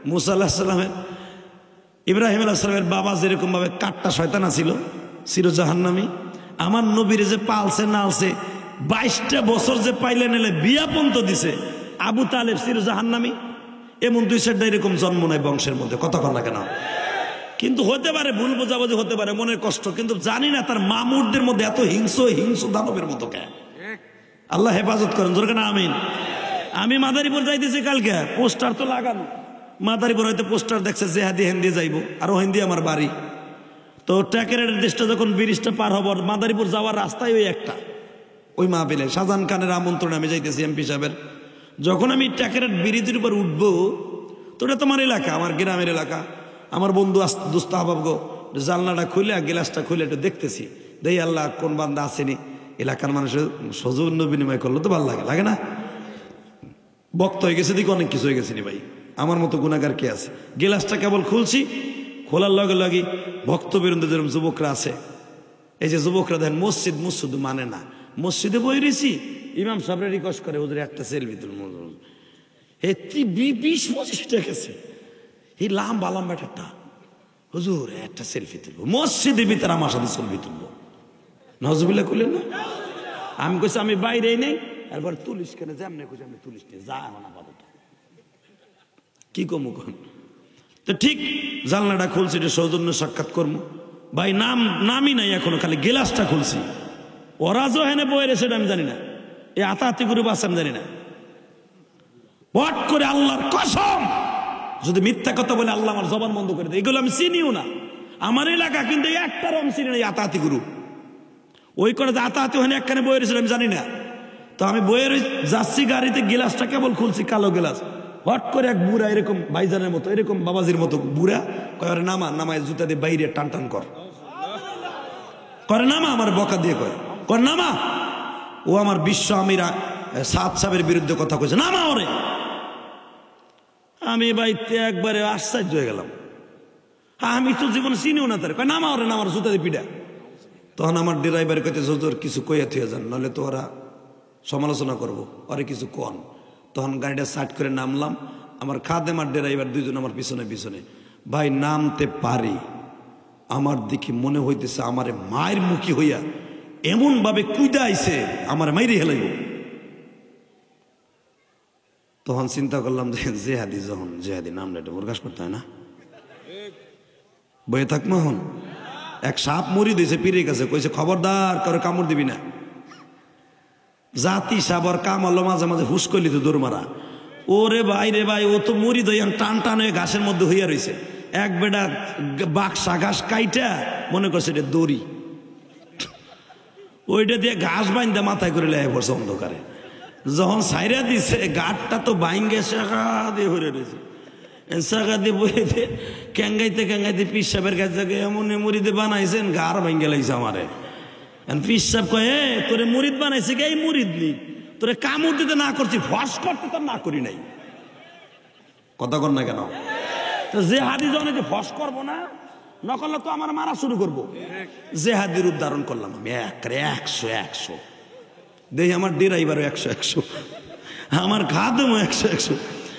মুসা আলাইহিস সালামের ইব্রাহিম আলাইহিস সালামের বাবা যেরকম ভাবে কাট্টা শয়তান ছিল, চির জাহান্নামী, আমার নবীর যে পালছে নালছে 22টা বছর যে পাইলে নেলে বিয়া পর্যন্ত দিছে, আবু তালেব চির জাহান্নামী, এমন 2-4টা এরকম জন্ম নেয় বংশের মধ্যে, কথা কন না কেন? কিন্তু হতে পারে ভুল বোঝাবুঝি হতে পারে, মনের কষ্ট, কিন্তু জানি না তার মামুরদের মধ্যে এত হিংস্র দানবের মতো কে। আল্লাহ হেফাজত করেন, জোরে কেন আমিন। আমি মাদারীপুর যাইতেছি কালকে, পোস্টার তো লাগানো, মাদারীপুর হয়তো পোস্টার দেখছে জেহাদি হেন্দি যাইব, আর হেন্দি আমার বাড়ি। তো ট্যাকের দেশটা যখন ব্রিজটা পার হব, মাদারীপুর যাওয়ার রাস্তায় ওই একটা, ওই মাহফিলে শাহজাহান খানের আমন্ত্রণে আমি যাইতেছি এমপি সাহেবের। যখন আমি ট্যাকের ব্রিজের উপর উঠবো, তো ওটা তোমার এলাকা, আমার গ্রামের এলাকা, আমার বন্ধু দোস্ত আহবাব গো, জানলাটা খুলে গ্লাসটা খুলে একটু দেখতেছি, দেই আল্লাহ কোন বান্দা আসেনি, এলাকার মানুষের সৌজন্য বিনিময় করলো তো ভালো লাগে, লাগে না? বক্ত হয়ে গেছে, দিকে অনেক কিছু হয়ে গেছে নি ভাই, আমার মতো গুনাহগার কে আছে? গিলাসটা কেবল খুলছি, খোলার লগে লগে ভক্ত বিরুদ্ধে যেরকম যুবকরা আছে, এই যে যুবকরা দেখেন মসজিদ শুধু মানে না, মসজিদে বই রয়েছি, ইমাম সাহেবরা রিকোয়েস্ট করে হুজুর একটা সেলফি তুল, 20-25 গেছে, এই লাম্বা একটা, হুজুর একটা সেলফি তুলবো মসজিদের ভিতরে, আমার সাথে সেলফি তুলবো, নজরুল্লাহ খুলেন না? আমি কইছি আমি বাইরেই নেই, এরপর তুলিস কেন? যেমনি কইছি আমি তুলিস নি, যা না পাবো কি কমু কন। তো ঠিক জানলাটা খুলছি, এটা সৌজন্য সাক্ষাৎ করবো ভাই, নামই নাই এখনো, খালি গেলাসটা খুলছি, ওরা যে হেনে বয়ে রে সেটা আমি জানি না, এই আতাহাতি করে বাস আমি জানি না। হট করে আল্লাহর কসম, যদি মিথ্যা কথা বলে আল্লাহ আমার জবান বন্ধ করে দেয়, এগুলো আমি চিনিও না, আমার এলাকা কিন্তু একটার আমি চিনি না, আতাহাতি গুরু ওই করে যে আতাহাতি ওখানে একখানে বয়ে রয়েছিল আমি জানি না। তো আমি বইয়ের যাচ্ছি গাড়িতে, গিলাসটা কেবল খুলছি, কালো গিলাস, হট করে এক বুড়া এরকম ভাইজানের মতো, এরকম বাবাজির মতো বুড়া, কয় নামায় জুতা দিয়ে বাইরে টান টান করে নামা, আমার বকা দিয়ে কয় নামা। ও আমার বিশ্ব আমিরা সাদ সাহেবের বিরুদ্ধে কথা কইছে, নামা ওরে। আমি বাইতে একবারে আশ্চর্য হয়ে গেলাম, আমি তো জীবনে চিনিও না তার, কয় নামা ওরে, নামার জুতা দিয়ে পিঠা। তখন আমার ড্রাইভার কইতে হুজুর কিছু কইয়া থুয়ে যান, নাহলে তো ওরা সমালোচনা করবো, ওরে কিছু কন। তখন গাড়িটা সাইড করে নামলাম, আমার খাদেম আর ড্রাইভার দুইজন আমার পিছনে পিছনে। ভাই নামতে পারি, আমার দিকে মনে হইতেছে আমারে মায়ের মুখী হইয়া এমন ভাবে কুইদা আইছে, আমার মাইরে হেলাইব। তখন চিন্তা করলাম যে জেহাদি, যখন জেহাদি নামটা এটা প্রকাশ করতে হয় না, বয়ে থাকবো। এখন এক সাপ মরি দিয়েছে পীরের কাছে, কইছে খবরদার করে কামড় দিবি না। জাতি সাবর কাম আলো, মাঝে মাঝে হুস করলি তো দৌড় মারা। ওরে ভাই রে ভাই, ও তো মরি দইয়ান টান টান হয়ে ঘাসের মধ্যে হইয়া রয়েছে, এক বেটা বাক্সা ঘাস কাইটা মনে করছে এটা দড়ি, ওইটা দিয়ে ঘাস বাইন্দা মাথায় করে লেগে পড়ছে অন্ধকারে। যখন সাইরা দিছে, গাঠটা তো বাইঙ্গে শাখা দিয়ে হয়ে রয়েছে, শাখা দিয়ে বয়ে দিয়ে ক্যাঙ্গাইতে পিস সাহেবের কাছে এমন মুড়িতে বানাইছেন, গার ভাঙ্গে লাগছে আমারে। পিস সাহেব কয়ে তোরে মুরিদ বানাইছে, কে এই মুরিদ নি, তোরে কামড় দিতে না করছি, ফস করতে তো না করি নাই, কথা কর না কেন? তো যে হাদি যখন ফস করবো না, নকলে তো আমার মারা শুরু করবো। যে হাদির উদাহরণ করলাম আমি, 100 দেখি আমার ড্রাইভারও 100 আমার খাদেমও 100,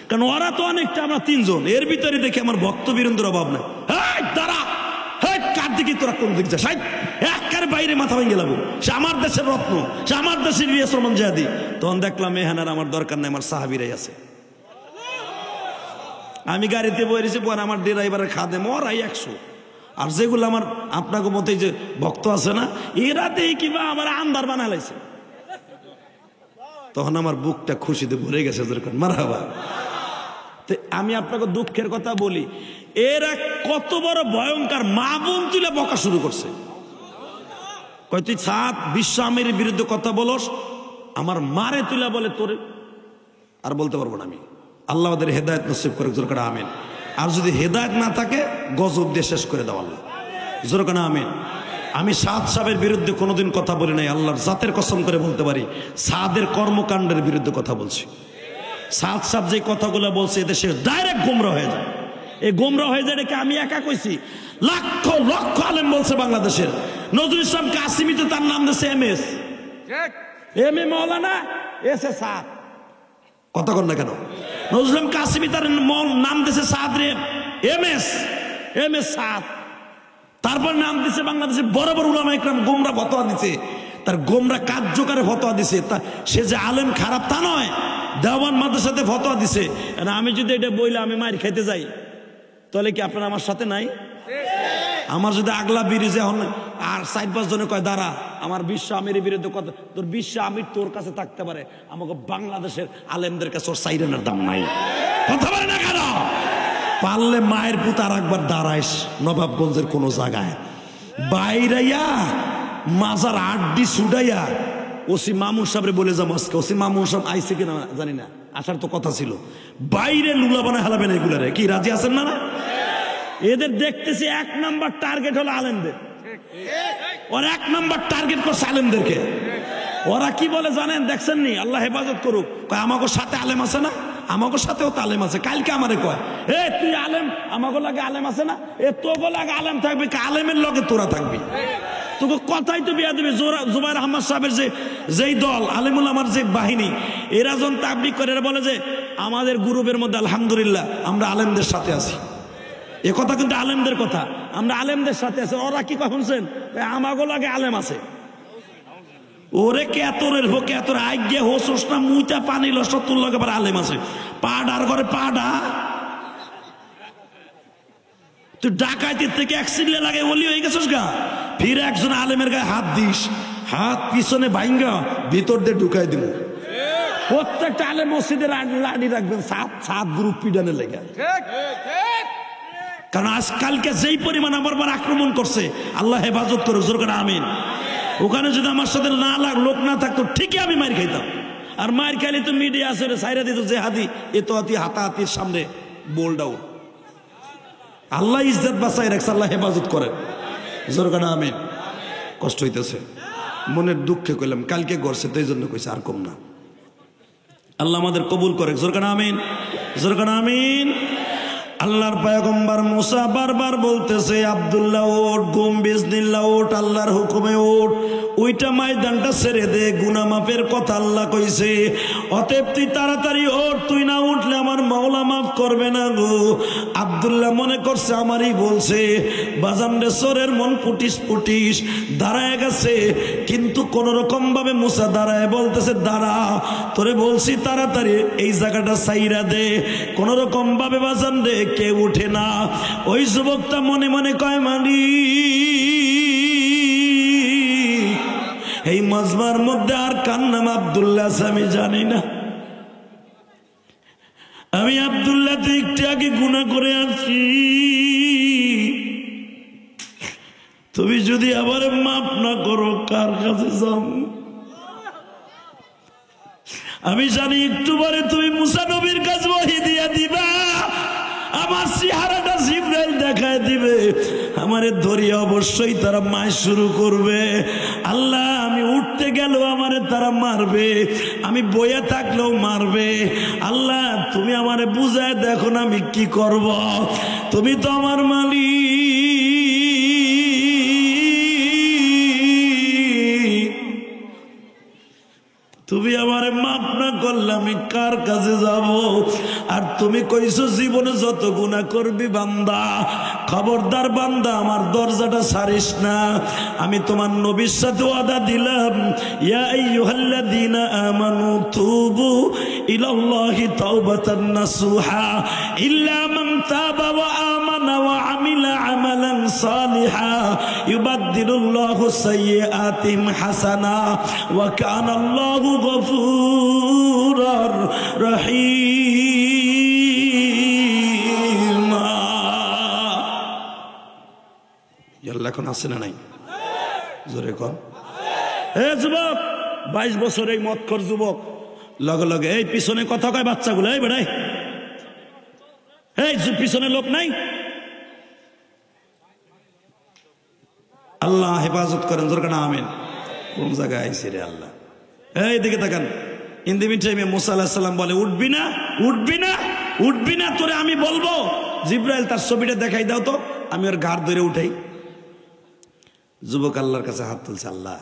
কারণ ওরা তো অনেকটা, আমরা 3 জন, এর ভিতরে দেখি আমার ভক্ত বীরেন্দ্র অভাব নাই। দাঁড়া, কার দিকে তোরা কোন দিক যাস, একেবারে বাইরে মাথা ভেঙে গেলাম, সে আমার দেশের রত্ন, সে আমার দেশের ইলিয়াস রহমান জিহাদি। তখন দেখলাম এহানার আমার দরকার নাই, আমার সাহাবীরাই আছে। আমি গাড়িতে বসেছি, পরে আমার ড্রাইভারের খাদেম ওরাই 100, আর যেগুলো আমার আপনাকে মতে যে ভক্ত আছে না, এরা দিয়ে কিবা আমার আন্দার বানা লাইছে। তখন আমার বুকটা খুশিতে ভরে গেছে, মারহাবা। আমি আপনাকে দুঃখের কথা বলি, এরা কত বড় ভয়ঙ্কর, মা বোন তুলে বকা শুরু করছে, কয় তুই সাত বিশ্ব আমিরের বিরুদ্ধে কথা বলস, আমার মারে তুলে বলে তোরে আর বলতে পারবো না আমি। আল্লাহ আমাদের হেদায়েত নসিব করে, জোর করে আমিন। আর যদি হেদায়েত না থাকে, গজব দিয়ে শেষ করে দাও আল্লাহ, জোর করে আমিন। আমি সাদ সাহেবের বিরুদ্ধে কোনোদিন কথা বলি নাই, আল্লাহর জাতের কসম করে বলতে পারি, সাদের কর্মকাণ্ডের বিরুদ্ধে কথা বলছি। সাদ সাহেব যে কথাগুলো বলছে, এদেশে ডাইরেক্ট গোমরা হয়ে যায়। এই গোমরা হয়ে যায় আমি একা কইছি, লক্ষ লক্ষ আলেম বলছে বাংলাদেশের। নজরুল ইসলাম কাসিমিতে তার নাম দিয়েছে MS, এম এ মৌলানা, এসে সাদ, কথা কর না কেন? নজরুল ইসলাম কাসিমি তার নাম দিয়েছে সাদ রে MS, এম এ সাদ। তারপর নাম দিছে বাংলাদেশে বড় বড় উলামা ইকরাম গোমরা ফতোয়া দিছে, তার গোমরা কার্যকারে ফতোয়া দিছে। সে যে আলেম খারাপ তা নয়, দেওবন্দ মাদ্রাসাতে ফতোয়া দিছে। আমি যদি এটা বইলে আমি মার খেতে যাই, তাহলে কি আপনারা আমার সাথে নাই? আমার যদি আগলা বিরিজে হন আর 4-5 জনে কয় দাঁড়া, আমার বিশ্ব আমিরের বিরুদ্ধে কথা, তোর বিশ্ব আমির তোর কাছে থাকতে পারে, আমাকে বাংলাদেশের আলেমদের কাছে ওর সাইরেনের দাম নাই। কথা বলে না কেন? পারলে মায়ের পুত আর একবার দাঁড়াইস নবাবগঞ্জের কোন জায়গায়, বাইরাইয়া মাজার আড্ডি ছুটাইয়া ওসি মামুন সাহেব বলে যাবো আজকে। ওসি মামুন সাহেব আইসে কিনা জানি না, আসার তো কথা ছিল। বাইরে লুলা বানায় হালাবেন এগুলারে, কি রাজি আছেন না? না, এদের দেখতেছি 1 নাম্বার টার্গেট হলো আলেমদের। ওরা 1 নাম্বার টার্গেট করছে আলেমদেরকে। ওরা কি বলে জানেন? দেখছেন নি? আল্লাহ হেফাজত করুক। কয় আমাকে সাথে আলেম আছে না, আমাকে সাথেও তো আলেম আছে। কালকে আমারে কয় এ তুই আলেম, আমাকে লাগে আলেম আছে না, এ তোকে লাগে আলেম থাকবে, আলেমের লগে তোরা থাকবি। তোকে কথাই তো বিয়া দেবে। জুবাইর আহমদ সাহেবের যেই দল আলেমুল আমার যে বাহিনী, এরা যখন তাবলিগ করে, এরা বলে যে আমাদের গ্রুপের মধ্যে আলহামদুলিল্লাহ আমরা আলেমদের সাথে আছি। এ কথা কিন্তু আলেমদের কথা, আমরা আলেমদের সাথে আছি। ওরা কি কখন শুনছেন? আমাকে লাগে আলেম আছে। ওরে কেতরের হোক কেতর আজ্ঞে হোস না মুইটা পানি লসতুর লগে আবার আলেম আছে। পাডার ঘরে পাডা, তুই ডাকাইতির থেকে অ্যাক্সিডেন্ট লাগে বলি হয়ে গেছিস গা, ফির একজন আলেমের গায়ে হাত দিস, হাত পিছনে ভাইঙ্গা ভিতর দিয়ে ঢুকাই দিব। প্রত্যেকটা আলেম মসজিদের লাঠি রাখবেন 7 গ্রুপ পিডানে লেগে। কারণ আজকালকে যেই পরিমাণ আমার আক্রমণ করছে, আল্লাহ হেফাজত করুক, জোর করে আমিন। ওখানে যদি আমার সাথে লোক না থাকতো ঠিকই আমি মার খাইতাম। আর মার খাইলে তো মিডিয়া আছে সাইরা দিত যে হাতি এত হাতি হাতাহাতির সামনে বোল্ডাও। আল্লাহ ইজ্জত বাঁচাই রাখছে, আল্লাহ হেফাজত করেন, জোর করে আমিন। কষ্ট হইতেছে, মনের দুঃখে কইলাম, কালকে গড়ছে তো এই জন্য কইছে, আর কম না। আল্লাহ আমাদের কবুল করে, জোর করে আমিন, জোর করে আমিন। আল্লাহর পয়গম্বর মুসা বারবার বলতেছে আব্দুল্লাহ ওঠ, গুম বিজনিল্লাহ ওঠ, আল্লাহর হুকুমে ওঠ, ওইটা ময়দানটা ছেড়ে দে, গুনাহ মাফের কথা আল্লাহ কইছে। অতএব তুই তাড়াতাড়ি ওঠ, তুই না উঠলে আমার মাওলা মাফ করবে না গো। আব্দুল্লাহ মনে করছে আমারই বলছে, বাজানরে চোরের মন পুটিস পুটিস দাঁড়ায় গেছে, কিন্তু কোন রকম ভাবে মুসা দাঁড়ায় বলতেছে দাঁড়া, তোরে বলছি তাড়াতাড়ি এই জায়গাটা ছাইরা দে। কোন রকম ভাবে বাজান রে কে উঠে না। ওই যুবকটা মনে মনে কয় মানি এই মাজমার মধ্যে আর কার নাম আব্দুল্লাহ আছে আমি জানি না। আমি আব্দুল্লাহ তো একটু আগে গুনাহ করে আসছি, তুমি যদি আবার মাফ না করো কার কাছে যাও? আমি জানি একটু পরে তুমি মুসা নবীর কাছে ওহী দিয়া দিবা, আমার চেহারাটা জিবরাইল দেখায় দিবে, আমারে ধরিয়া অবশ্যই তারা মার শুরু করবে। আল্লাহ আমি উঠতে গেলেও আমারে তারা মারবে, আমি বইয়া থাকলেও মারবে। আল্লাহ তুমি আমারে বুঝায় দেখো না আমি কি করব, তুমি তো আমার মালিক, তুমি আমারে মাফ না করলে আমি কার কাছে যাব? আর তুমি কইছো জীবনে যত গুনাহ করবি বান্দা, খবরদার বান্দা আমার দরজাটা ছাড়িস না। আমি তোমার নবীর সাথে ওয়াদা দিলাম, ইয়া আইয়ুহাল্লাযীনা আমানু তুবু ইলাল্লাহি তাওবাতান নাসুহা ইল্লা মান তাবা ওয়া আমানা ওয়া আমিলা আমালান সালিহা ইউবাদদিলুল্লাহু সাইয়্যাতিহিম হাসানা ওয়া কানাল্লাহু গফুরার রহিম। আল্লাহ এখন আছে না নাই? জোরে কর। এ যুবক, 22 বছর এই মদখোর যুবক, লগে লগে এই পিছনে কথা কয় বাচ্চাগুলো, এই বেড়াই এই পিছনে লোক নাই। আল্লাহ হেফাজত করেন, জোরে কানা আমিন। কোন জায়গায় আইছে রে আল্লাহ? এই দিকে তাকান। ইন দি মিন টাইমে মুসা আলাইহিস সালাম বলে উঠবি না, উঠবি না, উঠবি না, তোরে আমি বলবো। জিবরাইল তার ছবিটা দেখাই দাও তো, আমি ওর ঘাড় ধরে উঠাই। যুবক আল্লাহর কাছে হাত তুলছে, আল্লাহ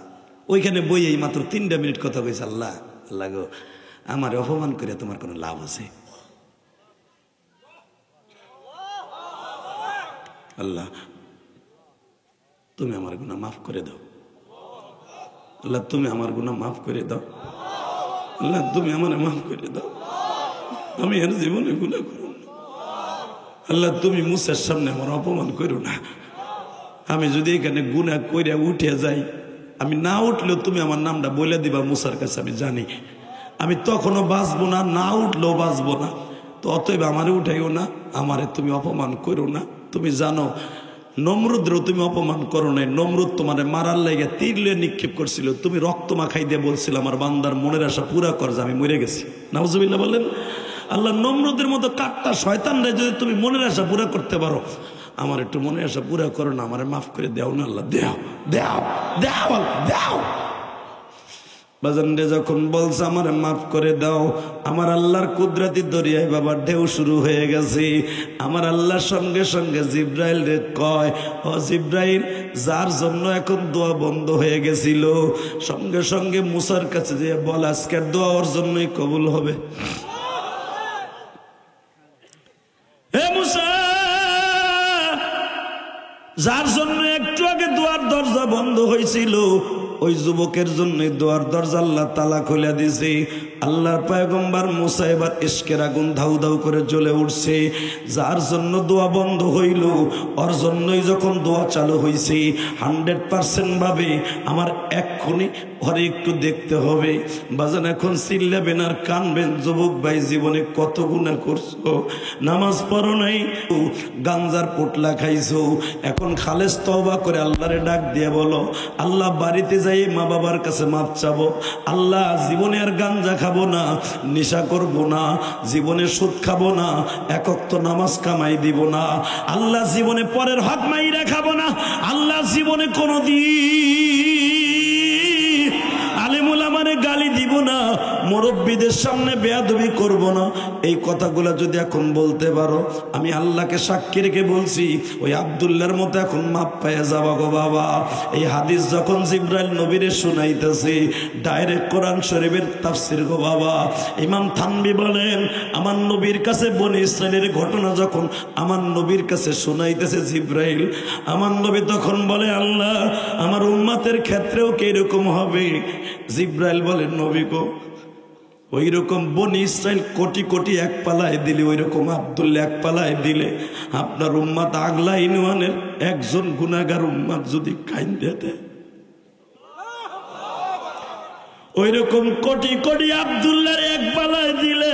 ওইখানে বই এই মাত্র 3টা মিনিট কথা কইছে, আল্লাহ আল্লাহ গো আমার অপমান করে তোমার কোনো লাভ আছে? আল্লাহ তুমি আমার গুনাহ মাফ করে দাও, আল্লাহ তুমি আমার গুনাহ মাফ করে দাও, আল্লাহ তুমি আমার মাফ করে দাও, আমি আর জীবনে গুনাহ করব না। আল্লাহ তুমি মুসার সামনে আমার অপমান করো না। আমি যদি এখানে গুনাহ কইরা উঠে যাই, আমি না উঠলেও তুমি আমার নামটা বলে দিবা মুসার কাছে, আমি জানি আমি তখনও বাঁচবো না, না উঠলেও বাঁচবো না। তো অতএব আমারে উঠাইও না, আমারে তুমি অপমান করো না। তুমি জানো নমরুদরেও তুমি অপমান করো নাই। নমরুদ তোমার মারার লাগে তীর লইয়া নিক্ষেপ করছিল, তুমি রক্ত মাখাই দিয়ে বলছিল আমার বান্দার মনের আশা পুরা কর যে আমি মরে গেছি। নাউজুবিল্লাহ বলেন। আল্লাহ নমরুদের মতো কাট্টা শয়তানরা যদি তুমি মনের আশা পুরা করতে পারো, আমার একটু মনের আশা পুরা করো না, আমারে মাফ করে দেও না আল্লাহ, দেও দেও দেও দেও। বাজানরে যখন বলছে আমার মাফ করে দাও, আমার আল্লাহর কুদরতি দরিয়ায় বাবা ঢেউ শুরু হয়ে গেছে। আমার আল্লাহর সঙ্গে সঙ্গে জিব্রাইল রে কয়, ও জিব্রাইল, যার জন্য এখন দোয়া বন্ধ হয়ে গেছিল, সঙ্গে সঙ্গে মুসার কাছে যে বল আজকের দোয়া ওর জন্যই কবুল হবে। হে মুসা, যার জন্য একটু আগে দোয়ার দরজা বন্ধ হয়েছিল, ওই যুবকের জন্য দোয়ার দরজা আল্লাহ তাআলা খুলে দিয়েছে। আল্লাহর পয়গম্বর মুসা এবার ইশকের আগুন ধাউ ধাউ করে জ্বলে উঠছে। যার জন্য দোয়া বন্ধ হইল, ওর জন্যই যখন দোয়া চালু হয়েছে 100% ভাবে আমার এক্ষুনি ওরে একটু দেখতে হবে। বাজান এখন চিল্লাবেন আর কানবেন, যুবক ভাই জীবনে কত গুনাহ করছো, নামাজ পড়ো নাই, গাঞ্জার পোটলা খাইছো, এখন খালেস তওবা করে আল্লাহরে ডাক দিয়ে বলো, আল্লাহ বাড়িতে যাই মা বাবার কাছে মাপ চাবো, আল্লাহ জীবনে আর গাঞ্জা খাবো না, নেশা করবো না, জীবনে সুদ খাবো না, এক ওয়াক্ত নামাজ কামাই দিব না, আল্লাহ জীবনে পরের হক মাইরা খাবো না, আল্লাহ জীবনে কোনোদিন আলেমুল আমারে গালি দিব না, মুরব্বীদের সামনে বেয়াদবি করব না। এই কথাগুলো যদি এখন বলতে পারো, আমি আল্লাহকে সাক্ষী রেখে বলছি, ওই আব্দুল্লাহর মতো এখন মাপ পাইয়া যাবা গো বাবা। এই হাদিস যখন জিবরাইল নবীরে শুনাইতেছে, ডাইরেক্ট কোরআন শরীফের তাফসীর গো বাবা। ইমাম থানবী বলেন, আমার নবীর কাছে বনি ইসরাইলের ঘটনা যখন আমার নবীর কাছে শুনাইতেছে জিবরাইল, আমার নবী তখন বলে, আল্লাহ আমার উম্মতের ক্ষেত্রেও কি এরকম হবে? জিবরাইল বলেন, নবী গো, ওই রকম বনি ইসরাইল কোটি কোটি এক পালায় দিলে, ওই রকম আব্দুল্লাহ এক পালায় দিলে, আপনার উম্মত আগলা ইউনিয়নের একজন গুনাহগার উম্মত যদি কাইন্দে দেয়, ওই রকম কোটি কোটি আব্দুল্লাহর এক পালায় দিলে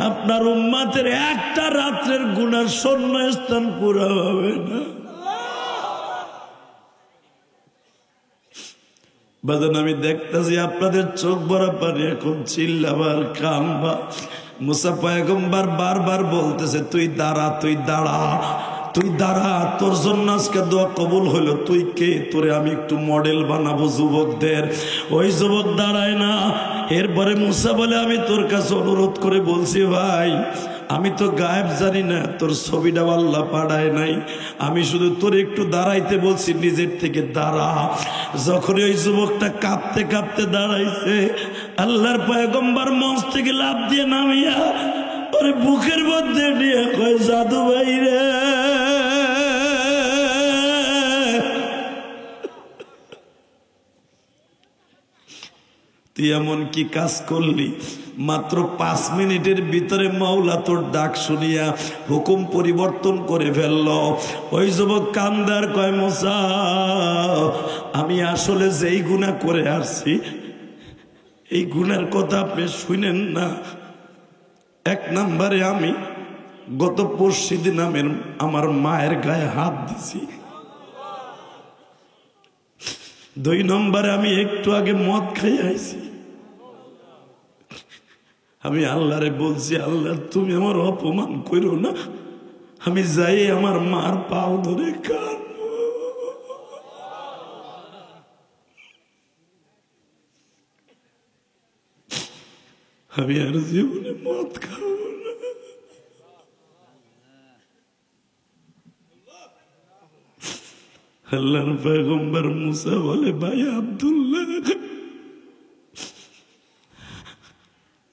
আপনার উম্মতের একটা রাত্রের গুনার শূন্যস্থান পুরা হবে না। বাজান আমি দেখতেছি আপনাদের চোখ ভরা পানি, এখন চিল্লাবার কানবা। মুসা পয়গম্বর বারবার বলতেছে, তুই দাঁড়া, তুই দাঁড়া, তুই দাঁড়া, তোর জন্য আজকে দোয়া কবুল হইলো। তুই কে? তোরে আমি একটু মডেল বানাবো যুবকদের। ওই যুবক দাঁড়ায় না। এরপরে মুসা বলে, আমি তোর কাছে অনুরোধ করে বলছি, ভাই আমি তো গায়েব জানি না, তোর ছবিটা আল্লাহ পাঠায় নাই, আমি শুধু তোর একটু দাঁড়াইতে বলছি, নিজের থেকে দাঁড়া। যখন ওই যুবকটা কাঁপতে কাঁপতে দাঁড়াইছে, আল্লাহর পয়গম্বর মঞ্চ থেকে লাফ দিয়ে নামিয়া ওরে বুকের মধ্যে নিয়ে কয়, জাদু ভাই রে, তুই এমন কি কাজ করলি? মাত্র 5 মিনিটের ভিতরে মাওলা তোর ডাক শুনিয়া হুকুম পরিবর্তন করে ফেলল। ওই যুবক কান্দার কয়, মুসা আমি আসলে যেই গুনাহ করে আসছি, এই গুনার কথা আপনি শুনেন না। 1 নম্বরে আমি গত পরশুদিন আমার মায়ের গায়ে হাত দিছি। 2 নম্বরে আমি একটু আগে মদ খাই আইছি। আমি আল্লাহরে বলছি, আল্লাহ তুমি আমার অপমান করো না, আমি যাই আমার মার পাও ধরে কাঁদবো। আমি আর জীবনে মদ খাবো না। আল্লাহর পয়গম্বর মুসা বলে, ভাই আব্দুল্লাহ,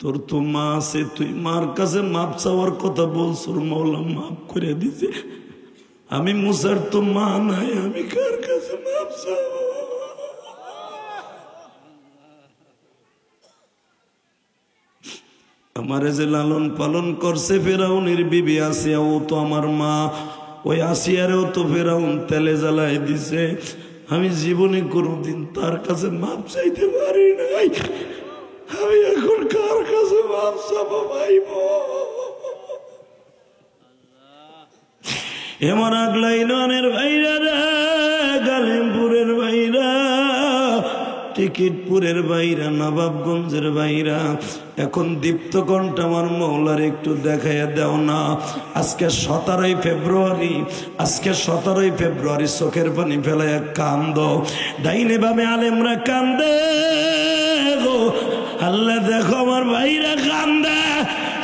তোর তো মা আছে, তুই মার কাছে মাপ চাওয়ার কথা বলছ, মাওলা মাফ করে দিছে। আমি মুসার তো মা নাই, আমি কার কাছে মাপ চাবো? আমারে যে লালন পালন করছে ফেরাউনের বিবি আসিয়া, ও তো আমার মা। ওই আসিয়ারেও তো ফেরাউন তেলে জ্বালাই দিছে। আমি জীবনে কোনোদিন তার কাছে মাপ চাইতে পারি নাই। আমি এখন কার কাছে মাপ চাবো ভাইব? এমন আগলাইনের ভাইরা রে, গালিমপুরের ভাইরা, টিকিটপুরের বাইরা, নবাবগঞ্জের বাইরা, এখন দীপ্ত কণ্ঠ আমার মৌলার একটু দেখাইয়া দেও না। আজকে 17ই ফেব্রুয়ারি, আজকে 17ই ফেব্রুয়ারি চোখের পানি ফেলাইয়া কান্দ। ডাইনে বামে আলেমরা কান্দে গো আল্লাহ, দেখো আমার ভাইরা কান্দে।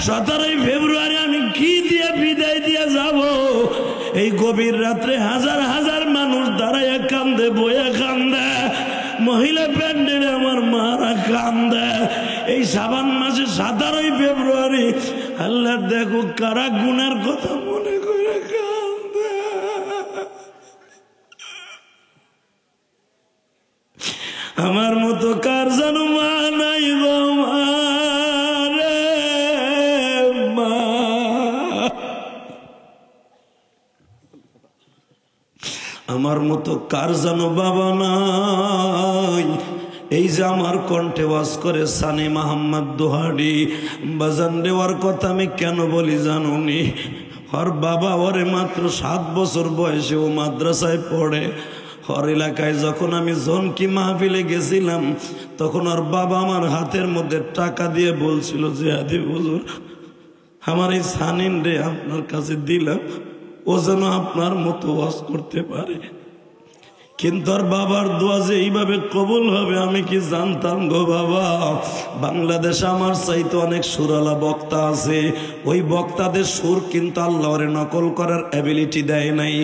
17ই ফেব্রুয়ারি আমি কি দিয়ে বিদায় দিয়ে যাব? এই গভীর রাত্রে হাজার হাজার মানুষ দাঁড়াইয়া কান্দে, বইয়া কান্দে। মহিলা প্যান্ডেলে আমার মারা কান্দে। এই শ্রাবণ মাসে 17ই ফেব্রুয়ারি আল্লাহ দেখো কারা গুনার কথা মনে করে কান্দে। আমার মতো কার যেন মা নাই গো মারে মা। আমার মতো কার যেন বাবা নাই। এই যে আমার কণ্ঠে ওয়াজ করে সানি মোহাম্মদ দোহারি বাজান দেওয়ার কথা আমি কেন বলি জানুনি? ওর বাবা ওরে মাত্র 7 বছর বয়সে ও মাদ্রাসায় পড়ে। ওর এলাকায় যখন আমি জনকি মাহফিলে গেছিলাম, তখন ওর বাবা আমার হাতের মধ্যে টাকা দিয়ে বলছিল যে আদি হুজুর, আমার এই সানিন রে আপনার কাছে দিলাম, ও যেন আপনার মতো ওয়াজ করতে পারে। কিন্তু আর বাবার দোয়া যে এইভাবে কবুল হবে আমি কি জানতাম গো বাবা। বাংলাদেশে আমার চাইতে অনেক সুরালা বক্তা আছে, ওই বক্তাদের সুর কিন্তু আল্লাহর নকল করার অ্যাবিলিটি দেয় নাই।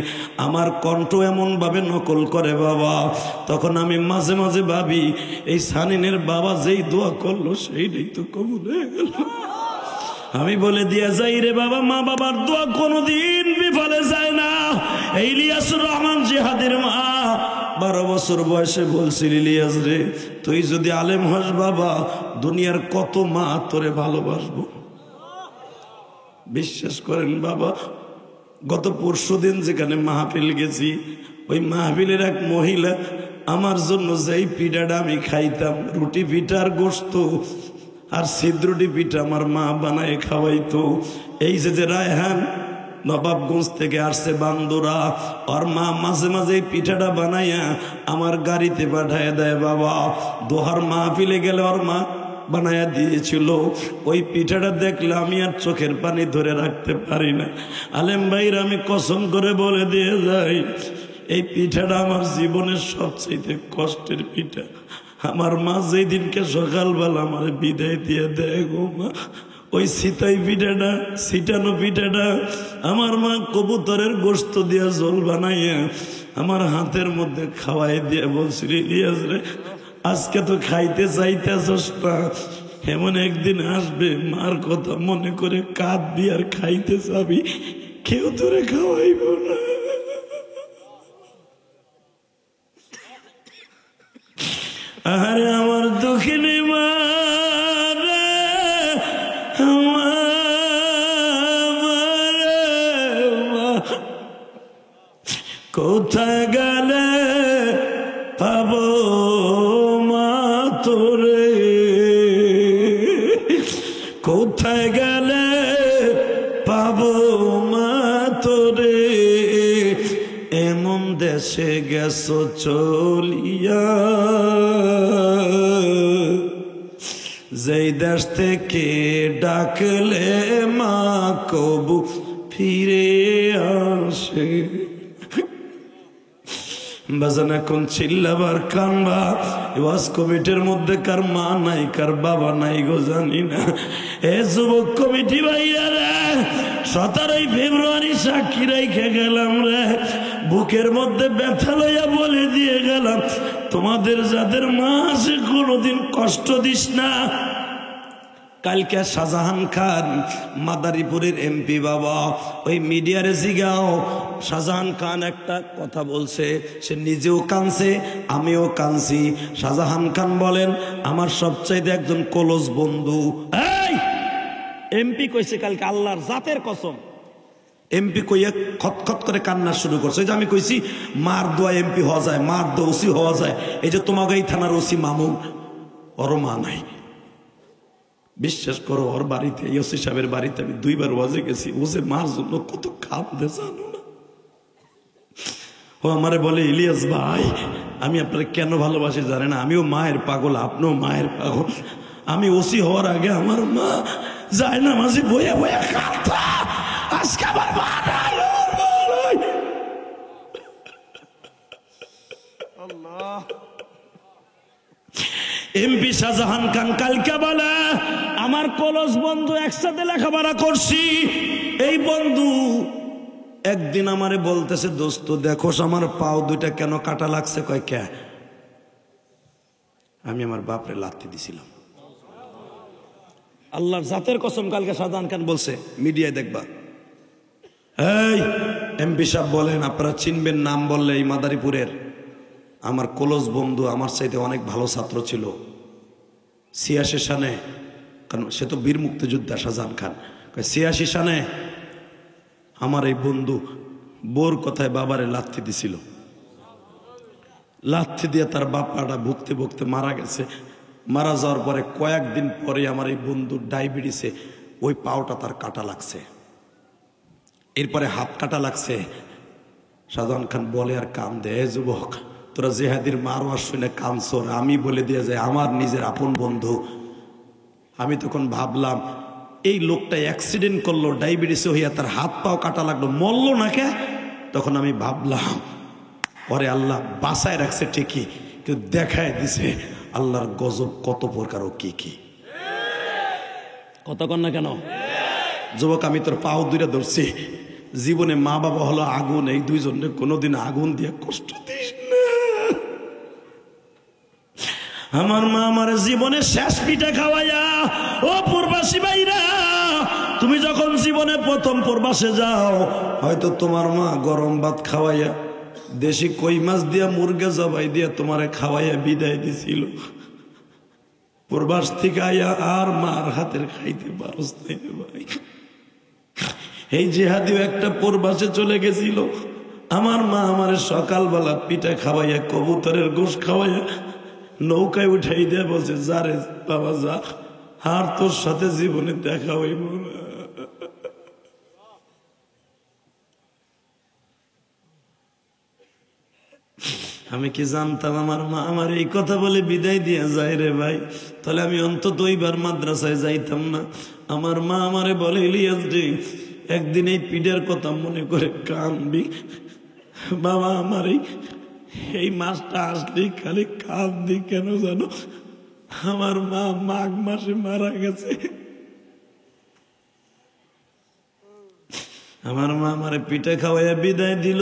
আমার কণ্ঠ এমন ভাবে নকল করে বাবা, তখন আমি মাঝে মাঝে ভাবি এই সানিনের বাবা যেই দোয়া করলো সেইটাই তো কবুল হয়ে গেল। আমি বলে দিয়ে যাই রে বাবা, মা বাবার দোয়া কোনোদিন বিফলে যায় না। ইলিয়াসুর রহমান জিহাদের মা 12 বছর বয়সে বলছিল, ইলিয়াস রে তুই যদি আলেম হস বাবা, দুনিয়ার কত মা তোরে ভালোবাসবো। বিশ্বাস করেন বাবা, গত পরশুদিন যেখানে মাহফিল গেছি, ওই মাহফিলের এক মহিলা আমার জন্য যেই পিঠাটা আমি খাইতাম, রুটি পিঠার গোস্ত আর সিদ্রুটি পিঠা আমার মা বানায় খাওয়াইতো। এই যে রায়হান নবাবগঞ্জ থেকে আসছে বান্দুরা, ওর মা মাঝে মাঝে এই পিঠাটা বানাইয়া আমার গাড়িতে পাঠায় দেয় বাবা। দোহার মাহফিলে গেলে ওর মা বানাইয়া দিয়েছিল। ওই পিঠাটা দেখলে আমি আর চোখের পানি ধরে রাখতে পারি না। আলেম ভাইরা আমি কসম করে বলে দিয়ে যাই, এই পিঠাটা আমার জীবনের সবচেয়ে কষ্টের পিঠা। আমার মা যেই দিনকে সকালবেলা আমার বিদায় দিয়ে দেয় গো মা, ওই সিতাই পিঠাটা, সিটানো পিঠাটা আমার মা কবুতরের গোস্ত দিয়া জল বানাইয়া আমার হাতের মধ্যে খাওয়াই দিয়ে বলছিল, ইলিয়াস রে আজকে তো খাইতে চাইতেছস না, এমন একদিন আসবে মার কথা মনে করে কাঁদবি আর খাইতে যাবি, কেউ তোরে খাওয়াইব না। আরে আমার দুঃখিনী মা রে, কোথায় গেলে পাবো মা তোরে, কোথায় গেলে পাবো মা তোরে, এমন দেশে গেছো চলিয়া, যেই দেশ থেকে ডাকলে মা কবু ফিরে আসে। বাজান এখন চিল্লাবার কানবা, ওয়াজ কমিটির মধ্যে কার মা নাই কার বাবা নাই গো জানি না। এ যুবক কমিটি ভাইয়া রে, 17ই ফেব্রুয়ারি সাক্ষী রেখে গেলাম রে, বুকের মধ্যে ব্যথা লইয়া বলে দিয়ে গেলাম, তোমাদের যাদের মা আছে কোনোদিন কষ্ট দিস না। কালকে শাহজাহান খান মাদারীপুরের এমপি বাবা, ওই মিডিয়ারে জিগাও শাহজাহান খান একটা কথা বলছে, সে নিজেও কাঁদছে, আমিও কাঁদছি। শাহজাহান খান বলেন, আমার সবচাইতে একজন ক্লোজ বন্ধু। এই এমপি কইছে কালকে আল্লাহর জাতের কসম, এমপি কইয়া খতখত করে কান্না শুরু করছে। এই যে আমি কইছি মার দোয়া এমপি হওয়া যায়, মার দোয়া ওসি হওয়া যায়। এই যে তোমাকে এই থানার ওসি মামুন, ওর মা নাই। বিশ্বাস করো, ওর বাড়িতে, ওসি সাহেবের বাড়িতে আমি 2 বার ওয়াজে গেছি। ও যে মার জন্য কত কাঁদে জানো না। ও আমারে বলে, ইলিয়াস ভাই আমি আপনার কেন ভালোবাসি জানেন, আমিও মায়ের পাগল, আপনিও মায়ের পাগল। আমি ওসি হওয়ার আগে আমার মা যায় না মাঝে বইয়া বইয়া কাঁদতা, আজকে আমার মা নাই, ওর মা নাই। এমপি শাহজাহান খান কালকে বলে, আমার কলস বন্ধু একসাথে লেখাপড়া করছি, এই বন্ধু একদিন আমারে বলতেছে, দোস্ত দেখোস আমার পাও 2টা কেন কাটা লাগছে। কয় কে? আমি আমার বাপরে লাথি দিছিলাম। আল্লাহর জাতের কসম, কালকে শাহজাহান খান বলছে, মিডিয়ায় দেখবা। এই এমপি সাহেব বলেন, আপনারা চিনবেন নাম বললে, এই মাদারীপুরের আমার কলস বন্ধু, আমার চাইতে অনেক ভালো ছাত্র ছিল 86 সালে, কারণ সে তো বীর মুক্তিযোদ্ধা শাহজাহান খান। 86 সালে আমার এই বন্ধু বোর কথায় বাবারে লাথি দিছিল, লাথি দিয়ে তার বাপাটা ভুগতে ভুগতে মারা গেছে। মারা যাওয়ার পরে কয়েকদিন পরে আমার এই বন্ধু ডায়াবেটিসে ওই পাওটা তার কাটা লাগছে, এরপরে হাত কাটা লাগছে। শাহজাহান খান বলে আর কান দেয়, যুবক তোরা জেহাদির মারওয়ার শুনে কানসর, আমি বলে দিয়ে যায় আমার নিজের আপন বন্ধু। আমি তখন ভাবলাম এই লোকটা অ্যাক্সিডেন্ট করলো, ডায়াবেটিসে হইয়া তার হাত পাও কাটা লাগলো, মরল না কে? তখন আমি ভাবলাম ওরে আল্লাহ বাঁচায় রাখছে ঠিকই, কিন্তু দেখায় দিছে আল্লাহর গজব কত প্রকার ও কি কি। কতক্ষণ না কেন যুবক, আমি তোর পাও 2টা ধরছি। জীবনে মা বাবা হলো আগুন, এই 2 জনে কোনোদিন আগুন দিয়ে কষ্ট দিস না। আমার মা আমার জীবনে শেষ পিঠা খাওয়াইয়া, ও প্রবাসী ভাইরা তুমি যখন জীবনে প্রথম প্রবাসে যাও, হয়তো তোমার মা গরম ভাত খাওয়াইয়া, দেশি কই মাছ দিয়া, মুরগা জবাই দিয়া তোমারে খাওয়াইয়া বিদায় দিছিল। প্রবাস থেকে আইয়া আর মার হাতের খাইতে পারস নাই রে ভাই। এই জেহাদিও একটা প্রবাসে চলে গেছিল, আমার মা আমারে সকালবেলা পিঠা খাওয়াইয়া, কবুতরের গোশ খাওয়াইয়া নৌকায় উঠাই দিয়ে বলছে, যা রে বাবা যা, আর তোর সাথে জীবনে দেখা হইব না। আমি কি জানতাম আমার মা আমার এই কথা বলে বিদায় দিয়ে যায় রে ভাই, তাহলে আমি অন্তত 2 বার মাদ্রাসায় যাইতাম না। আমার মা আমারে বলে, ইলিয়াস রে একদিন এই পিঠের কথা মনে করে কাঁদবি বাবা, আমার এই মাসটা আসলে খালি কাঁদবি কেন জানো? আমার মা মাঘ মাসে মারা গেছে। আমার মা আমারে পিঠা খাওয়াইয়া বিদায় দিল,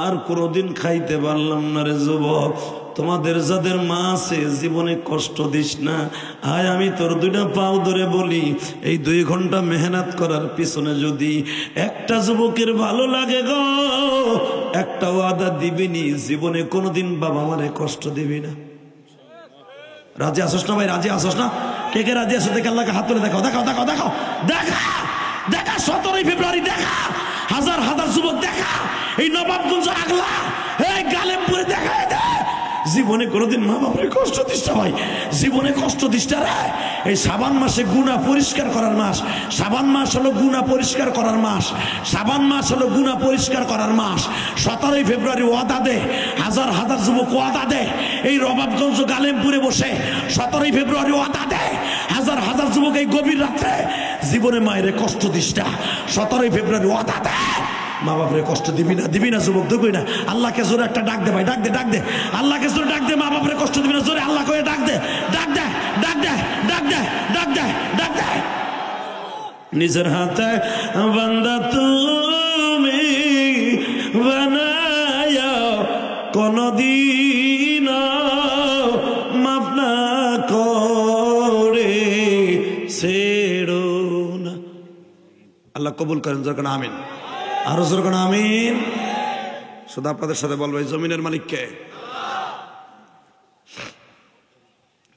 আর কোনোদিন খাইতে পারলাম না রে যুবক। তোমাদের যাদের মা আছে জীবনে কষ্ট দিস না। আয় আমি তোর 2টা পাও ধরে বলি, এই 2 ঘন্টা মেহনত করার পিছনে যদি একটা যুবকের ভালো লাগে গো, একটা ওয়াদা দিবিনি, জীবনে কোনোদিন বাবা মারে কষ্ট দিবি না। রাজি আসস না ভাই? রাজি আসস না? কে কে রাজি আসো? দেখে আল্লাহকে হাত তুলে দেখাও, দেখাও, দেখাও, দেখাও, দেখা দেখা 17 ফেব্রুয়ারি দেখা, হাজার হাজার যুবক দেখা, এই নবাবগঞ্জ আগলা, এই গালেমপুরে দেখা। জীবনে কোনোদিন মা বাপের কষ্ট দিস না ভাই, জীবনে কষ্ট দিস না রে। এই শ্রাবণ মাসে গুনাহ পরিষ্কার করার মাস। শ্রাবণ মাস হলো গুনাহ পরিষ্কার করার মাস। শ্রাবণ মাস হলো গুনাহ পরিষ্কার করার মাস। 17 ফেব্রুয়ারি ওয়াদা দে, হাজার হাজার যুবক ওয়াদা দে, এই নবাবগঞ্জ গালেমপুরে বসে 17 ফেব্রুয়ারি ওয়াদা দে, হাজার হাজার যুবক এই গভীর রাত্রে জীবনে মায়ের কষ্ট দিস না। 17 ফেব্রুয়ারি ওয়াদা দে, মা বাপরে কষ্ট দিবি না, দিবি না যুবক, দেখবি না। আল্লাহকে জোরে একটা ডাক দে ভাই, ডাক দে, ডাক দে, আল্লাহকে জোরে ডাক দে, মা বাপরে কষ্ট দিবি না, জোরে আল্লাহ করে ডাক দে, ডাক দে, ডাক দে, ডাক দে, ডাক দে, ডাক দে। নিজের হাতে বান্দা তুমি বানায়া, কোনদিন মাফ না করে ছেড়ো না। আল্লাহ কবুল করেন, যখন আমিন। আরো জোরে কোন আমিন। শুধু আপনাদের সাথে বলবো, এই জমিনের মালিক কে?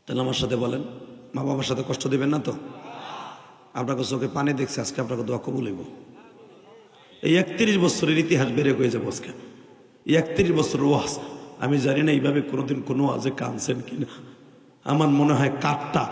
তাহলে আমার সাথে বলেন, মা বাবার সাথে কষ্ট দিবেন না তো? আপনাকে চোখে পানি দেখছে, আজকে আপনাকে দোয়া কবুল হইব। এই 31 বছরের ইতিহাস বেড়ে হয়ে যাবো আজকে। 31 বছর ওয়াজ, আমি জানি না এইভাবে কোনোদিন কোনো ওয়াজে কাঁদছেন কিনা। আমার মনে হয় কাঠটা